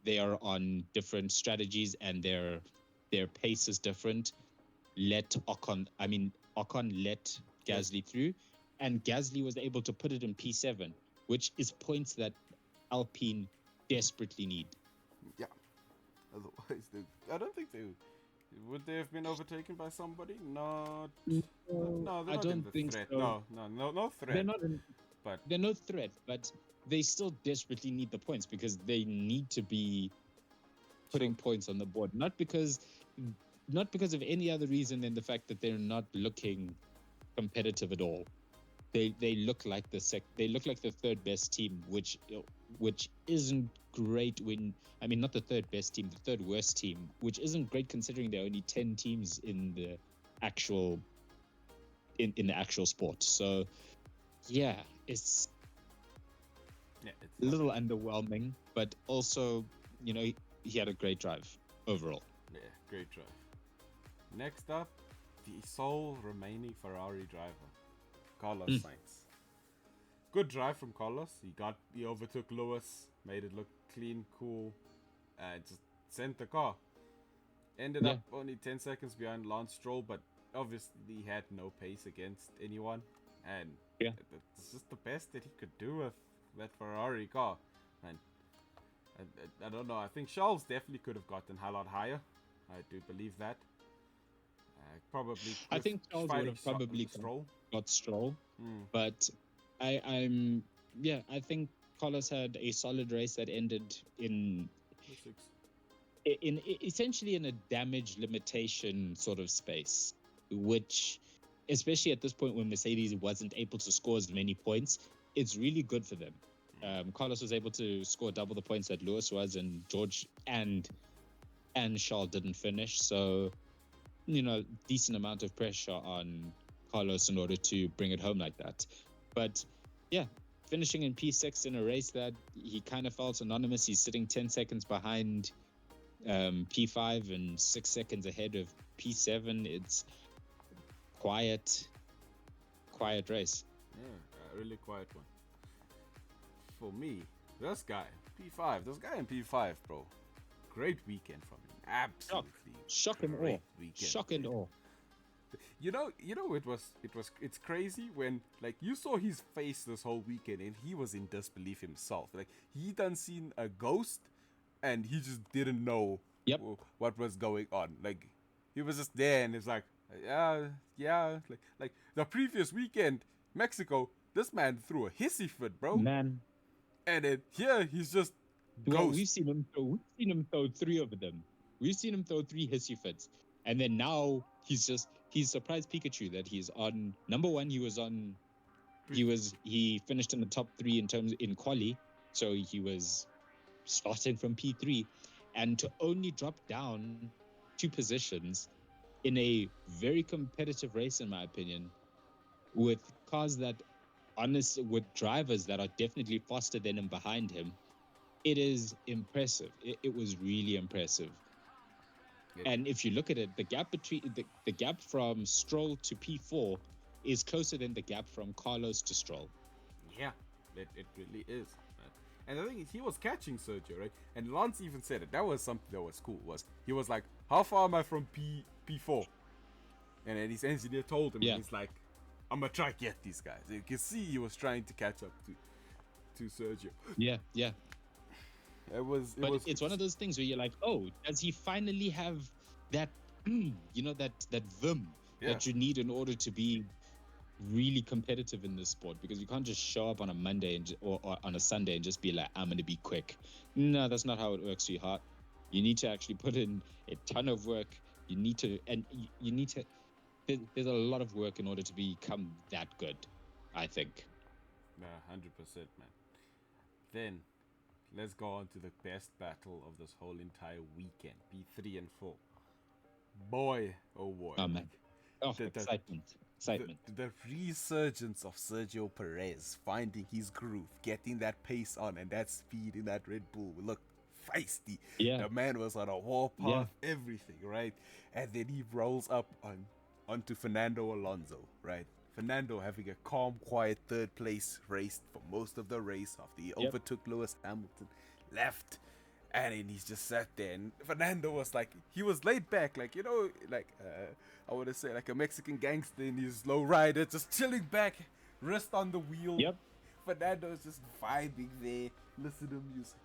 they are on different strategies and their pace is different. Ocon let Gasly through, and Gasly was able to put it in P7, which is points that Alpine desperately need. Yeah. Otherwise, I don't think they would they have been overtaken by somebody? No, I don't think threat. so. No threat. They're no threat, but they still desperately need the points because they need to be putting points on the board. Not because of any other reason than the fact that they're not looking competitive at all. They look like the third best team, which isn't great not the third best team, the third worst team, which isn't great considering there are only 10 teams in the actual sport. So it's a little underwhelming, but also, he had a great drive overall. Yeah, great drive. Next up, the sole remaining Ferrari driver, Carlos Sainz. Good drive from Carlos. He overtook Lewis, made it look clean, cool, and just sent the car. Ended up only 10 seconds behind Lance Stroll, but obviously he had no pace against anyone, and it's just the best that he could do with that Ferrari car. And I don't know. I think Charles definitely could have gotten a lot higher. I do believe that. Probably. I think Charles would have probably got Stroll, but I'm yeah. I think Carlos had a solid race that ended in essentially in a damage limitation sort of space, which, especially at this point when Mercedes wasn't able to score as many points, it's really good for them. Carlos was able to score double the points that Lewis was, and George and Charles didn't finish. So, decent amount of pressure on Carlos in order to bring it home like that. But yeah, finishing in P6 in a race that he kind of felt anonymous. He's sitting 10 seconds behind P5 and 6 seconds ahead of P7. It's quiet race. Yeah, a really quiet one. For me, this guy in P5, bro. Great weekend from him. Absolutely. Shock and awe. Shock and awe. It's crazy when, like, you saw his face this whole weekend and he was in disbelief himself. Like, he done seen a ghost and he just didn't know what was going on. Like, he was just there and it's like, yeah. Like the previous weekend, Mexico, this man threw a hissy fit, bro. Man. And then here he's just ghost. Well, we've seen him throw 3 of them. We've seen him throw 3 hissy fits. And then now he's surprised Pikachu that he's on number 1. He finished in the top 3 in quali, so he was starting from P3, and to only drop down 2 positions in a very competitive race, in my opinion, with cars that with drivers that are definitely faster than him behind him. It is impressive. It was really impressive. Yeah. And if you look at it, the gap between the gap from Stroll to P4 is closer than the gap from Carlos to Stroll. Yeah, it really is. And the thing is, he was catching Sergio, right? And Lance even said it. That was something that was cool. He was like, "How far am I from P4?" And then his engineer told him, and he's like, "I'm gonna try to get these guys." You can see he was trying to catch up to Sergio. Yeah. It's one of those things where you're like, oh, does he finally have that, that vim that you need in order to be really competitive in this sport? Because you can't just show up on a Monday or on a Sunday and just be like, I'm going to be quick. No, that's not how it works, sweetheart. You need to actually put in a ton of work. You need to. There's a lot of work in order to become that good, I think. 100%, man. Then let's go on to the best battle of this whole entire weekend, P3 and 4. Boy, oh boy. Oh, man. Excitement. The resurgence of Sergio Perez finding his groove, getting that pace on and that speed in that Red Bull. Look, feisty. Yeah. The man was on a warpath, everything, right? And then he rolls up onto Fernando Alonso, right? Fernando having a calm, quiet 3rd place race for most of the race after he overtook Lewis Hamilton, left, and then he's just sat there. And Fernando was like, he was laid back, like, I want to say like a Mexican gangster in his low rider, just chilling back, wrist on the wheel. Yep. Fernando is just vibing there, listen to music,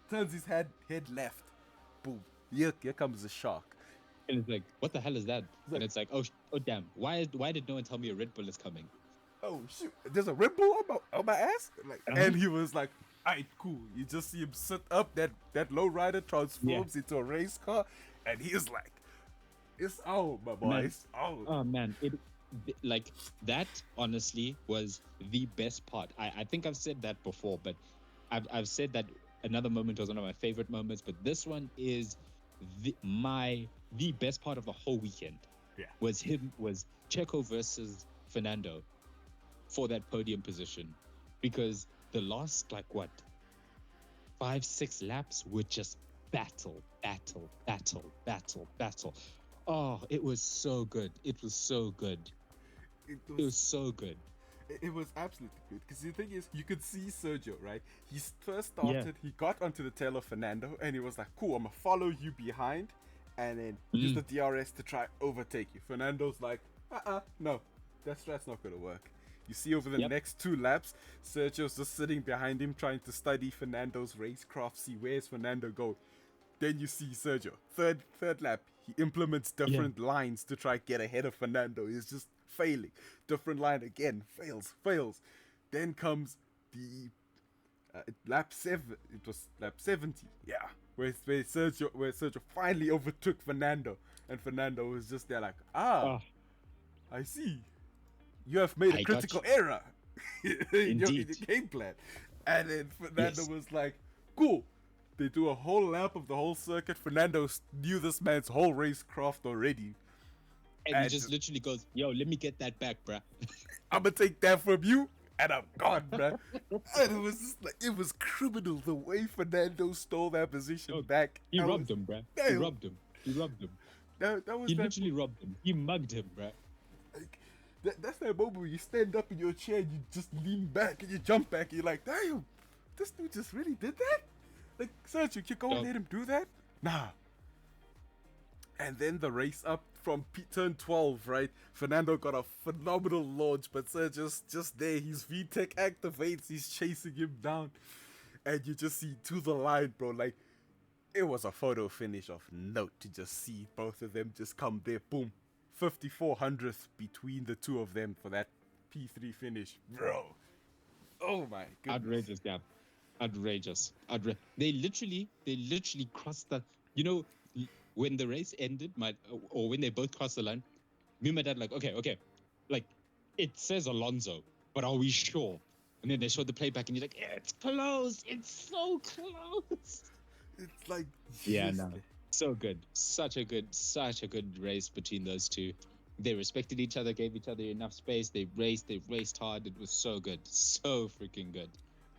turns his head left, boom, here comes the shark. And it's like, what the hell is that? And it's like, oh damn, why did no one tell me a Red Bull is coming? Oh shoot, there's a Red Bull on my ass? Like, and he was like, alright, cool. You just see him sit up, that low rider transforms into a race car, and he's like, it's out, my boy. It's out. Oh man, like that honestly was the best part. I think I've said that before, but I've said that another moment was one of my favorite moments, but this one is the best part of the whole weekend. Was Checo versus Fernando for that podium position, because the last 5-6 laps were just battle. Oh, it was so good. It was so good. It was so good. It was absolutely good, because the thing is, you could see Sergio, right? He first started, he got onto the tail of Fernando, and he was like, cool, I'm gonna follow you behind, and then use the DRS to try overtake you. Fernando's like, no, that's not gonna work. You see over the Yep. next 2 laps, Sergio's just sitting behind him trying to study Fernando's racecraft, see where's Fernando go. Then you see Sergio, third lap, he implements different lines to try get ahead of Fernando. He's just failing. Different line again, fails. Then comes the lap 7. It was lap 70. Yeah, where Sergio finally overtook Fernando, and Fernando was just there like, Oh, I see. You have made a I got critical error in your Indeed. game plan. And then Fernando Yes. was like, cool. They do a whole lap of the whole circuit. Fernando knew this man's whole racecraft already. and he And just literally goes, "Yo, let me get that back, bruh." I'm going to take that from you, and I'm gone, bruh. And it was just like, it was criminal the way Fernando stole that position Oh, back. He I robbed was- him, bruh. He Damn. robbed him. He robbed him. That was He that, literally robbed him. He mugged him, bruh. like, that's that moment where you stand up in your chair and you just lean back and you jump back and you're like, damn, this dude just really did that? Like, Sergio, you go and Dog. let him do that? Nah. And then the race up from turn 12, right? Fernando got a phenomenal launch, but Sergio's just there. His VTEC activates, he's chasing him down. And you just see to the line, bro. Like, it was a photo finish of note to just see both of them just come there, boom. 5400th between the two of them for that P3 finish, bro. Oh my goodness. Outrageous, yeah. Outrageous. They literally crossed the. You know, when the race ended, or when they both crossed the line, me and my dad like, okay, like it says Alonso, but are we sure? And then they showed the playback, and you're like, yeah, it's close. It's so close. It's like, Yeah, yes, no. So good. Such a good race between those two. They respected each other, gave each other enough space. They raced hard. It was so good. So freaking good.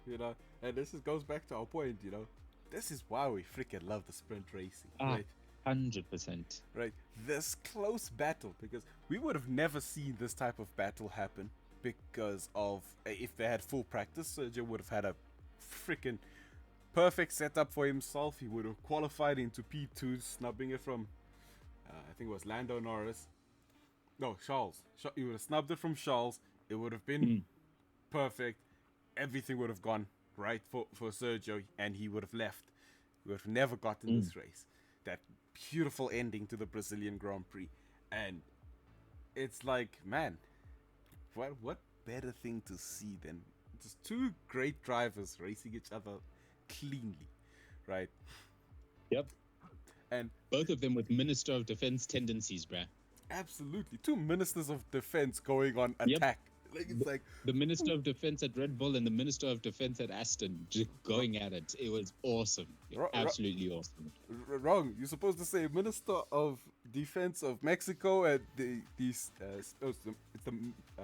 you know, and this goes back to our point, you know. This is why we freaking love the sprint racing, Ah. right? 100%. Right, this close battle, because we would have never seen this type of battle happen because of if they had full practice, Sergio would have had a freaking perfect setup for himself. He would have qualified into P2, snubbing it from I think it was Lando Norris. No, Charles. He would have snubbed it from Charles. It would have been perfect. Everything would have gone right for Sergio, and he would have left. We would have never gotten this race. That beautiful ending to the Brazilian Grand Prix. And it's like, man, what better thing to see than just two great drivers racing each other cleanly, right? Yep. And Both of them with Minister of Defense tendencies, bruh. absolutely, two ministers of defense going on Yep. attack. Like, it's like, The Minister of Defense at Red Bull and the Minister of Defense at Aston just going at it. It was awesome. Absolutely awesome. wrong. You're supposed to say Minister of Defense of Mexico and the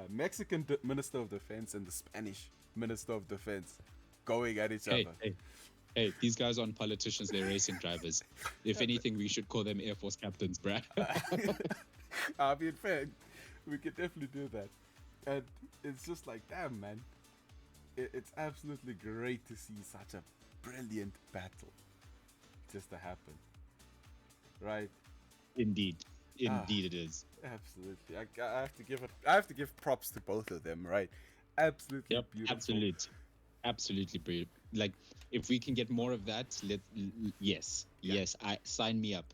Mexican Minister of Defense and the Spanish Minister of Defense going at each other. Hey, these guys aren't politicians, they're racing drivers. If anything, we should call them Air Force captains, bruh. I mean, fair. We could definitely do that. And it's just like, damn, man. It's absolutely great to see such a brilliant battle just to happen. Right? Indeed it is. Absolutely. I have to give props to both of them, right? Absolutely Yep, beautiful. absolutely brilliant. Like, if we can get more of that, yes, I sign me up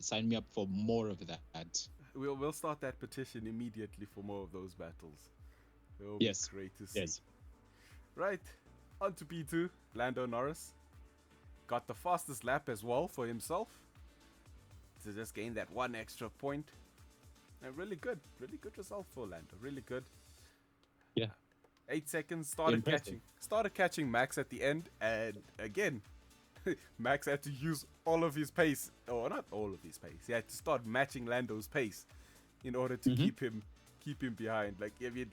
for more of that. We'll start that petition immediately for more of those battles. It'll Yes, be great to see. yes. Right, on to P2. Lando Norris got the fastest lap as well for himself to just gain that one extra point. And really good result for Lando. Really good. Yeah. 8 seconds. Impressive. Started catching Max at the end, and again, Max had to use all of his pace, or not all of his pace. He had to start matching Lando's pace in order to keep him behind. Like, I mean,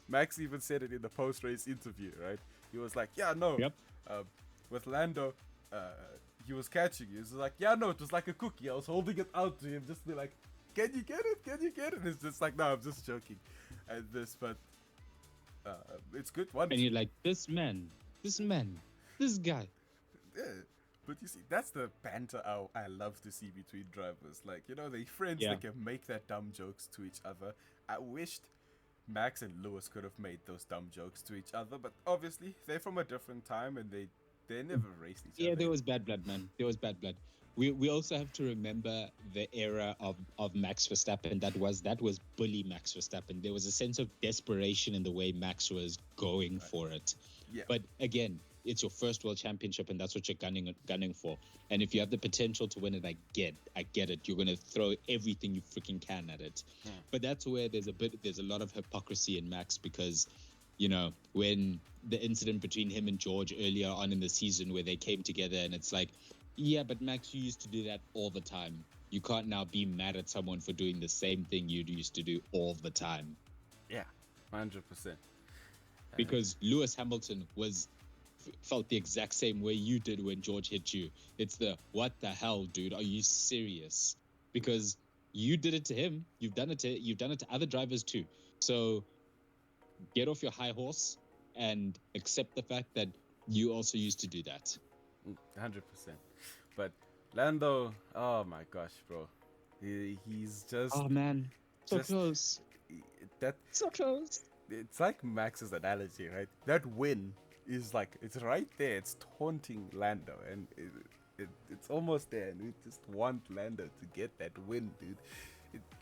Max even said it in the post-race interview, right? He was like, "Yeah, no, Yep. with Lando, he was catching. He was like, yeah, no, it was like a cookie. I was holding it out to him, just to be like, can you get it? Can you get it?" And it's just like, no, I'm just joking. And but it's good. One, And you're like, this man, this guy. yeah. But you see, that's the banter I love to see between drivers. Like, you know, they friends, Yeah. they can make that dumb jokes to each other. I wished Max and Lewis could have made those dumb jokes to each other, but obviously they're from a different time and they never raced each Yeah, other. there was bad blood, man. There was bad blood. We also have to remember the era of Max Verstappen. That was bully Max Verstappen. There was a sense of desperation in the way Max was going for it. Yeah. But again, it's your first world championship, and that's what you're gunning for. And if you have the potential to win it, I get it. You're gonna throw everything you freaking can at it. But that's where there's a lot of hypocrisy in Max, because, you know, when the incident between him and George earlier on in the season where they came together, and it's like, yeah, but Max, you used to do that all the time. You can't now be mad at someone for doing the same thing you used to do all the time. Yeah, 100%. Because Lewis Hamilton felt the exact same way you did when George hit you. It's the, what the hell, dude? Are you serious? Because you did it to him. You've done it to other drivers too. So get off your high horse and accept the fact that you also used to do that. 100%. But Lando, oh my gosh, bro, he's just, oh man, so just close. That So close. It's like Max's analogy, right? That win is like, it's right there. It's taunting Lando, and it's almost there, and we just want Lando to get that win, dude.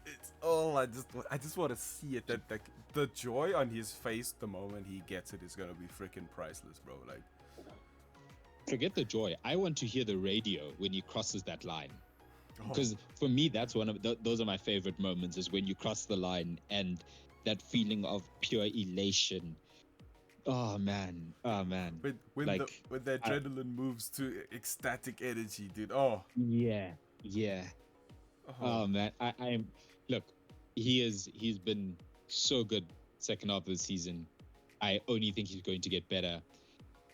It's all I just want to see it. That, like, the joy on his face the moment he gets it is gonna be freaking priceless, bro. Like, forget the joy. I want to hear the radio when he crosses that line. oh, Because for me, that's one of those are my favorite moments, is when you cross the line and that feeling of pure elation. Oh man. when Like, the adrenaline moves to ecstatic energy, dude. Oh, yeah. oh. Oh man. I'm look, he's been so good second half of the season. I only think he's going to get better.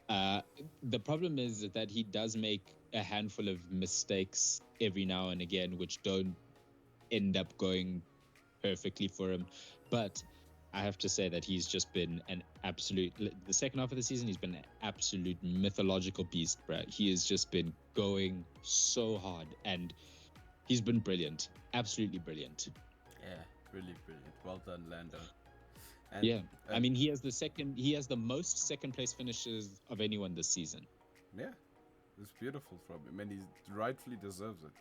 The problem is that he does make a handful of mistakes every now and again, which don't end up going perfectly for him. But I have to say that he's just been an absolute, the second half of the season, he's been an absolute mythological beast, bro. He has just been going so hard, and he's been brilliant. Absolutely brilliant. Yeah, really brilliant. Well done, Lando. And, Yeah. I mean, he has the most second place finishes of anyone this season. yeah, it's beautiful from him, and he rightfully deserves it.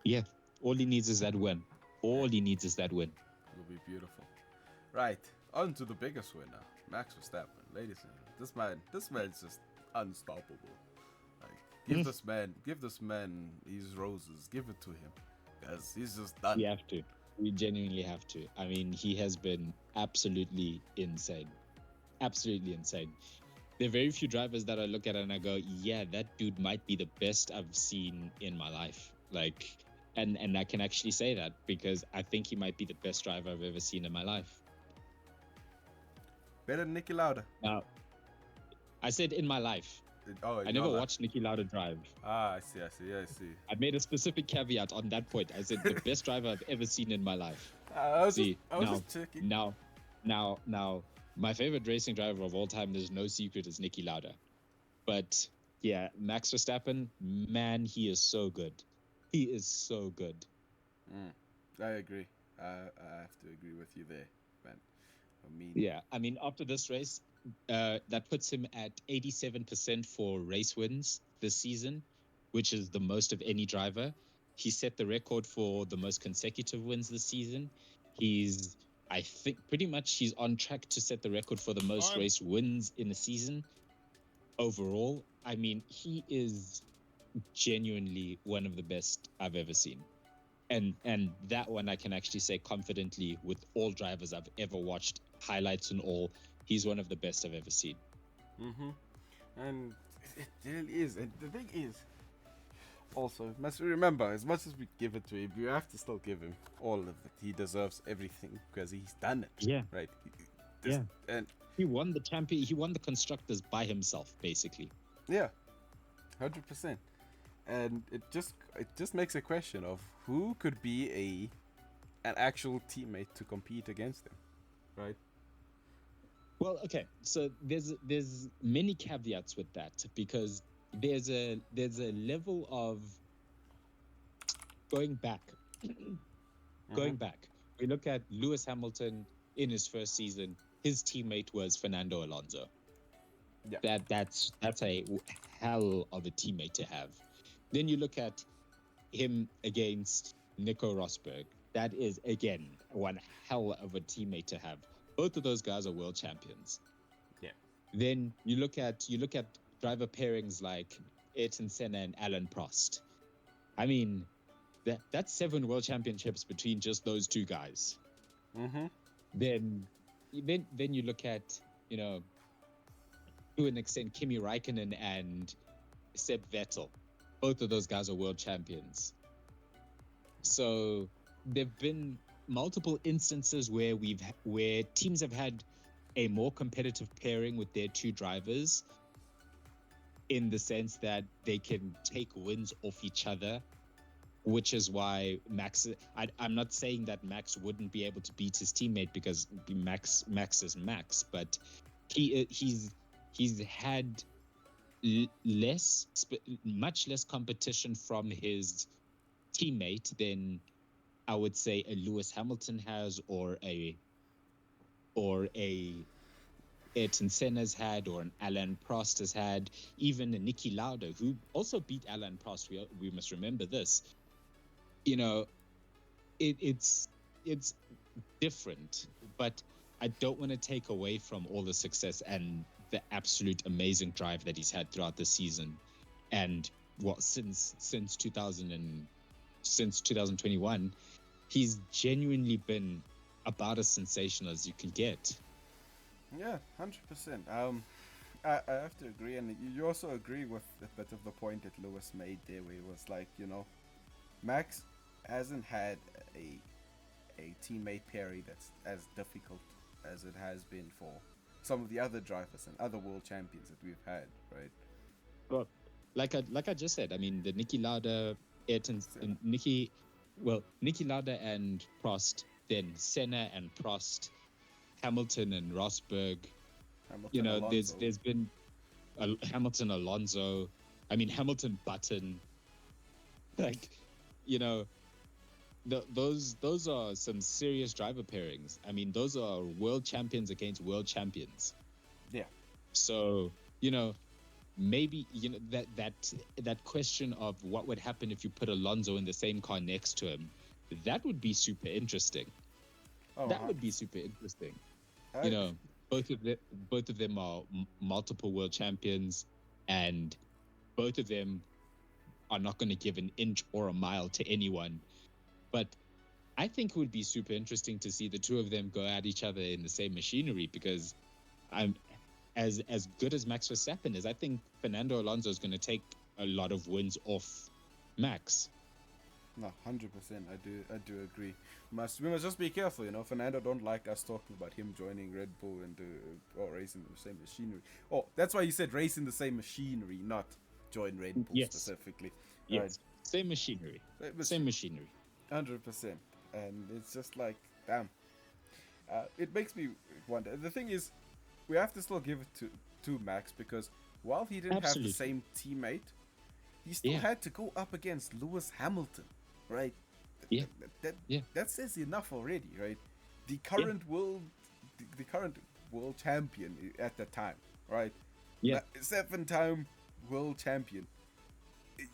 Yeah. All he needs is that win. All he needs is that win. It'll be beautiful. Right, on to the biggest winner, Max Verstappen. Ladies and gentlemen, this man's just unstoppable. Like, give this man his roses. Give it to him, because he's just done. We have to. We genuinely have to. I mean, he has been absolutely insane. Absolutely insane. There are very few drivers that I look at and I go, yeah, that dude might be the best I've seen in my life. Like, and I can actually say that because I think he might be the best driver I've ever seen in my life. Better than Niki Lauda. Now, I said in my life. I never watched Niki Lauda drive. Ah, I see. Yeah, I see. I made a specific caveat on that point. I said the best driver I've ever seen in my life. I was just checking. Now, my favorite racing driver of all time, there's no secret, is Niki Lauda. But yeah, Max Verstappen, man, he is so good. He is so good. I agree. I have to agree with you there, man. I mean, after this race, that puts him at 87% for race wins this season, which is the most of any driver. He set the record for the most consecutive wins this season. I think pretty much he's on track to set the record for the most race wins in a season overall. I mean, he is genuinely one of the best I've ever seen. And that one I can actually say confidently with all drivers I've ever watched, highlights and all, he's one of the best I've ever seen. And it really is. And the thing is, also, must remember, as much as we give it to him, you have to still give him all of it. He deserves everything because he's done it. Yeah. Right. And he won the champion. He won the constructors by himself, basically. Yeah. 100%. And it just makes a question of who could be an actual teammate to compete against him, right? Well, okay. So there's many caveats with that, because there's a level of going back. Going back. We look at Lewis Hamilton in his first season, his teammate was Fernando Alonso. Yeah. That's a hell of a teammate to have. Then you look at him against Nico Rosberg. That is again one hell of a teammate to have. Both of those guys are world champions. Yeah. Then you look at driver pairings like Ayrton Senna and Alan Prost. I mean, that's 7 world championships between just those two guys. Mm-hmm. Then you look at, you know, to an extent, Kimi Raikkonen and Seb Vettel. Both of those guys are world champions. So there've been multiple instances where teams have had a more competitive pairing with their two drivers, in the sense that they can take wins off each other, which is why Max. I'm not saying that Max wouldn't be able to beat his teammate, because Max is Max, but he's had much less competition from his teammate than I would say a Lewis Hamilton has, or a Ayrton Senna's had, or an Alain Prost has had, even a Niki Lauda, who also beat Alain Prost. We must remember this. You know, it's different, but I don't want to take away from all the success and the absolute amazing drive that he's had throughout the season, and since 2021, he's genuinely been about as sensational as you can get. Yeah, 100%. I have to agree, and you also agree with a bit of the point that Lewis made there, where it was like, you know, Max hasn't had a teammate pairing that's as difficult as it has been for some of the other drivers and other world champions that we've had, right? Well, like I just said, I mean, the Niki Lauda, Niki Lauda and Prost, then Senna and Prost, Hamilton and Rosberg. Hamilton, Alonso. There's been Hamilton, Alonso. I mean, Hamilton, Button. Like, you know, those are some serious driver pairings. I mean, those are world champions against world champions. Yeah. So, you know, maybe, you know, that question of what would happen if you put Alonso in the same car next to him, that would be super interesting. Oh, that would be super interesting. I, you know, both of them are multiple world champions, and both of them are not going to give an inch or a mile to anyone. But I think it would be super interesting to see the two of them go at each other in the same machinery, because I'm as good as Max Verstappen is, I think Fernando Alonso is going to take a lot of wins off Max. No, 100%. I do agree. We must just be careful, you know. Fernando don't like us talking about him joining Red Bull and or racing the same machinery. Oh, that's why you said racing the same machinery, not join Red Bull specifically. Yes, right. Same machinery. Same machinery. 100%. And it's just like, damn. It makes me wonder. The thing is, we have to still give it to Max, because while he didn't have the same teammate, he still had to go up against Lewis Hamilton, right? That says enough already, right? The current the current world champion at the time, right? Yeah. 7-time world champion.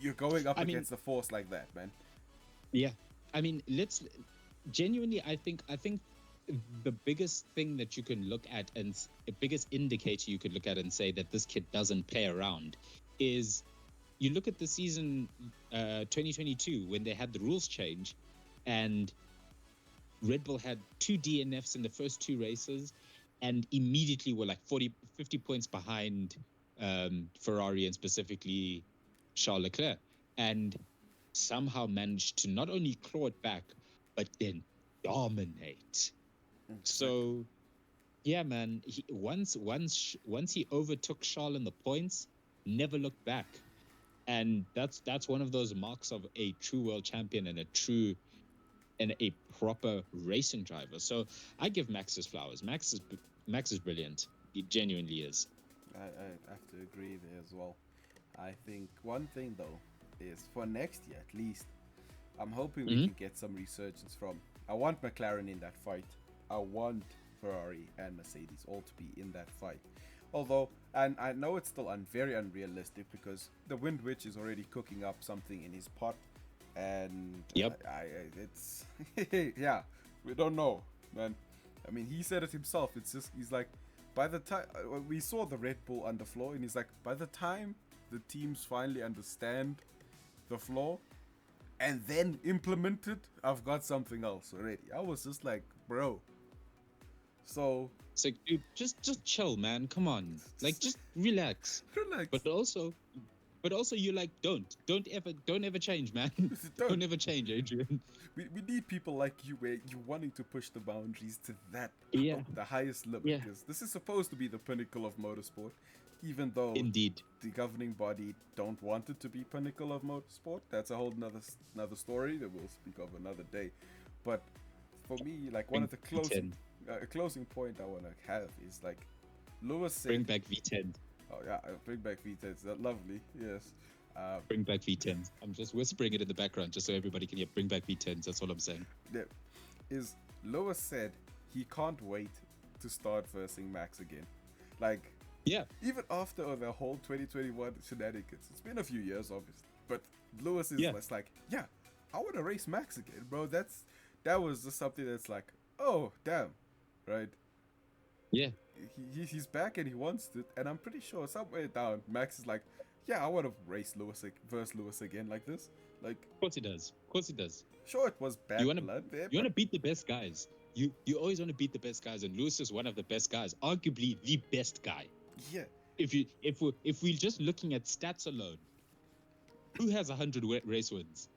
You're going up against the force like that, man. Yeah. I mean, genuinely, I think the biggest thing that you can look at, and the biggest indicator you could look at and say that this kid doesn't play around, is you look at the season 2022, when they had the rules change, and Red Bull had 2 DNFs in the first 2 races, and immediately were like 50 points behind Ferrari, and specifically Charles Leclerc, and somehow managed to not only claw it back, but then dominate. So, yeah, man, once he overtook Charles in the points, never looked back. And that's one of those marks of a true world champion and a proper racing driver. So I give Max his flowers. Max is brilliant. He genuinely is. I have to agree there as well. I think one thing though is, for next year at least, I'm hoping we can get some resurgence from. I want McLaren in that fight. I want Ferrari and Mercedes all to be in that fight. Although, and I know it's still very unrealistic because the Wind Witch is already cooking up something in his pot, and Yep. it's yeah, we don't know, man. I mean, he said it himself. It's just he's like, by the time we saw the Red Bull underfloor, and he's like, by the time the teams finally understand the flaw and then implement it, I've got something else already. I was just like, bro. So It's like, dude, just chill, man. Come on, like, just relax. relax. But also, you like, don't ever change, man. Don't ever change, Adrian. We need people like you where you wanting to push the boundaries to that Yeah. the highest limit, Yeah. because this is supposed to be the pinnacle of motorsport, even though Indeed. the governing body don't want it to be pinnacle of motorsport. That's a whole another story that we'll speak of another day. But for me, like one of the closing closing point I want to have is like Lewis said, Bring back V10. oh yeah, bring back V10s. That lovely, yes. Bring back V10s. I'm just whispering it in the background just so everybody can hear. Bring back V10s. That's all I'm saying. Is Lewis said he can't wait to start versing Max again. Like, Yeah. even after the whole 2021 shenanigans, it's been a few years, obviously, but Lewis is just like, yeah, I want to race Max again, bro. That was just something that's like, oh damn, right? Yeah. He's back and he wants it, and I'm pretty sure somewhere down Max is like, yeah, I want to race verse Lewis again like this. Like, Of course he does. Of course he does. sure, it was bad You wanna- blood there. You want to beat the best guys. You always want to beat the best guys, and Lewis is one of the best guys, arguably the best guy. Yeah, If we're just looking at stats alone, who has 100 race wins?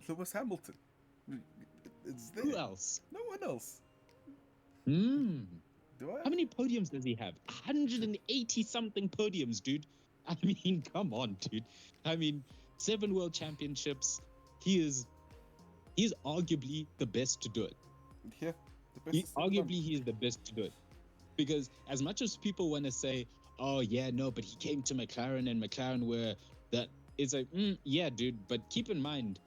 Lewis Hamilton. It's there. Who else? No one else. Hmm. Do I? How many podiums does he have? 180 something podiums, dude. I mean, come on, dude. I mean, 7 world championships. He's arguably the best to do it. Yeah, the best. Arguably, he is the best to do it. Because as much as people want to say, oh, yeah, no, but he came to McLaren and McLaren were that, it's like, yeah, dude, but keep in mind,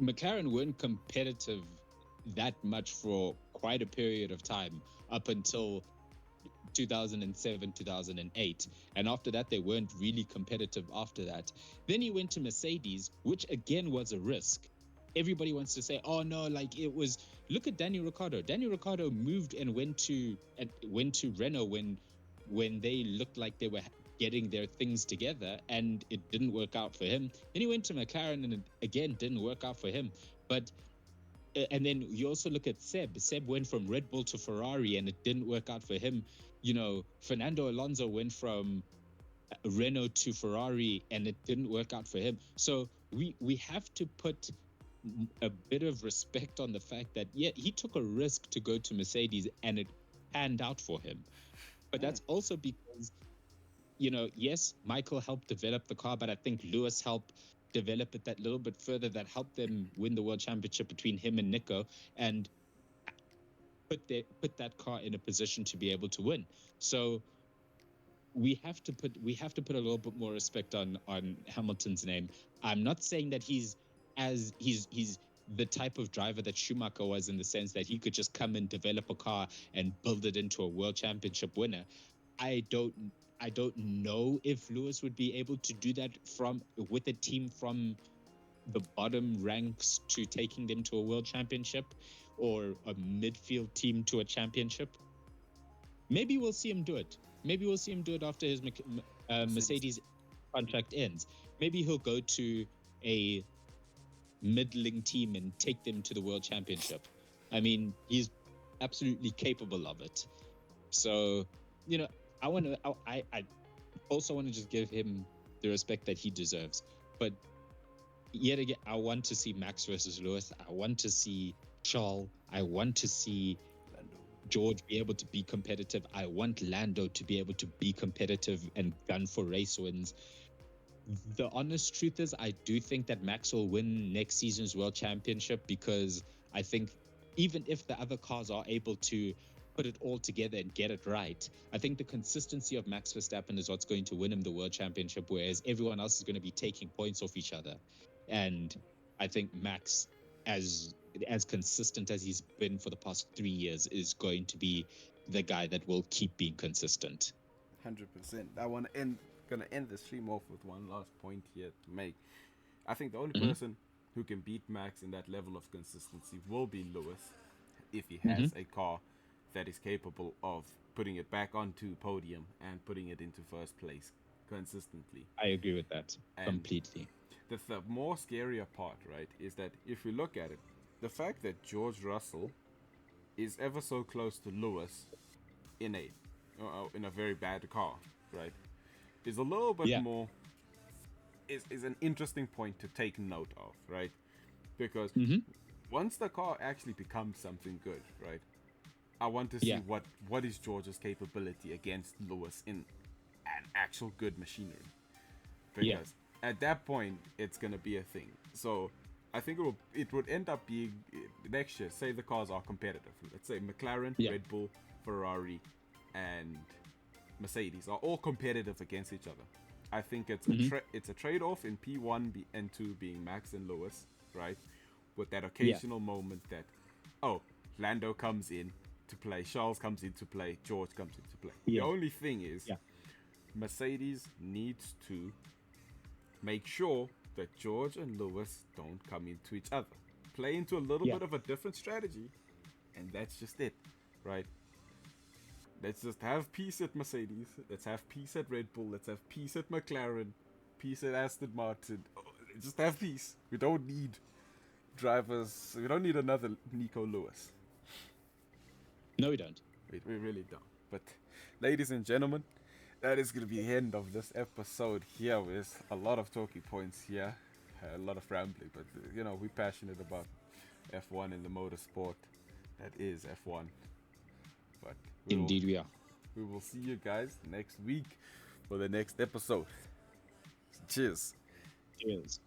McLaren weren't competitive that much for quite a period of time up until 2007, 2008. And after that, they weren't really competitive after that. Then he went to Mercedes, which again was a risk. Everybody wants to say, oh no, like it was, look at Daniel Ricciardo. Daniel Ricciardo moved and went to Renault when they looked like they were getting their things together, and it didn't work out for him. Then he went to McLaren and it again didn't work out for him. But and then you also look at Seb. Seb went from Red Bull to Ferrari and it didn't work out for him. You know, Fernando Alonso went from Renault to Ferrari and it didn't work out for him. So we have to put a bit of respect on the fact that, yeah, he took a risk to go to Mercedes and it panned out for him. But that's also because, you know, yes, Michael helped develop the car, but I think Lewis helped develop it that little bit further, that helped them win the world championship between him and Nico, and put that car in a position to be able to win. So we have to put a little bit more respect on Hamilton's name. I'm not saying that he's the type of driver that Schumacher was, in the sense that he could just come and develop a car and build it into a world championship winner. I don't know if Lewis would be able to do that with a team from the bottom ranks to taking them to a world championship, or a midfield team to a championship. Maybe we'll see him do it. Maybe we'll see him do it after his Mercedes contract ends. Maybe he'll go to a middling team and take them to the world championship. I mean, he's absolutely capable of it. So, you know, I also want to just give him the respect that he deserves. But yet again, I want to see Max versus Lewis. I want to see Charles. I want to see George be able to be competitive. I want Lando to be able to be competitive and gun for race wins. The honest truth is, I do think that Max will win next season's world championship, because I think even if the other cars are able to put it all together and get it right, I think the consistency of Max Verstappen is what's going to win him the world championship, whereas everyone else is going to be taking points off each other. And I think Max, as as consistent as he's been for the past 3 years, is going to be the guy that will keep being consistent. 100%. Gonna end the stream off with one last point here to make. I think the only Mhm. person who can beat Max in that level of consistency will be Lewis, if he Mhm. has a car that is capable of putting it back onto podium and putting it into first place consistently. I agree with that And completely. the more scarier part, right, is that if you look at it, the fact that George Russell is ever so close to Lewis in a very bad car, right, is a little bit Yeah. more is an interesting point to take note of, right? Because Mhm. once the car actually becomes something good, right, I want to see Yeah. what is George's capability against Lewis in an actual good machinery. Yeah. Because at that point it's gonna be a thing. So I think it would end up being next year. Say the cars are competitive. Let's say McLaren, Yeah. Red Bull, Ferrari, and Mercedes are all competitive against each other. I think Mhm. it's a trade off in P1 and 2 being Max and Lewis, right? With that Yeah. occasional moment that, oh, Lando comes in to play, Charles comes into play, George comes into play. The Yeah. only thing is, Yeah. Mercedes needs to make sure that George and Lewis don't come into each other. Play into a little Yeah. bit of a different strategy, and that's just it, right? Let's just have peace at Mercedes. Let's have peace at Red Bull. Let's have peace at McLaren. Peace at Aston Martin. Oh, just have peace. We don't need drivers. We don't need another Nico Lewis. No, we don't. We really don't. But, ladies and gentlemen, that is going to be the end of this episode here with a lot of talking points here. A lot of rambling. But, we're passionate about F1 and the motorsport that is F1. But Indeed, we are. we will see you guys next week for the next episode. Cheers. Cheers.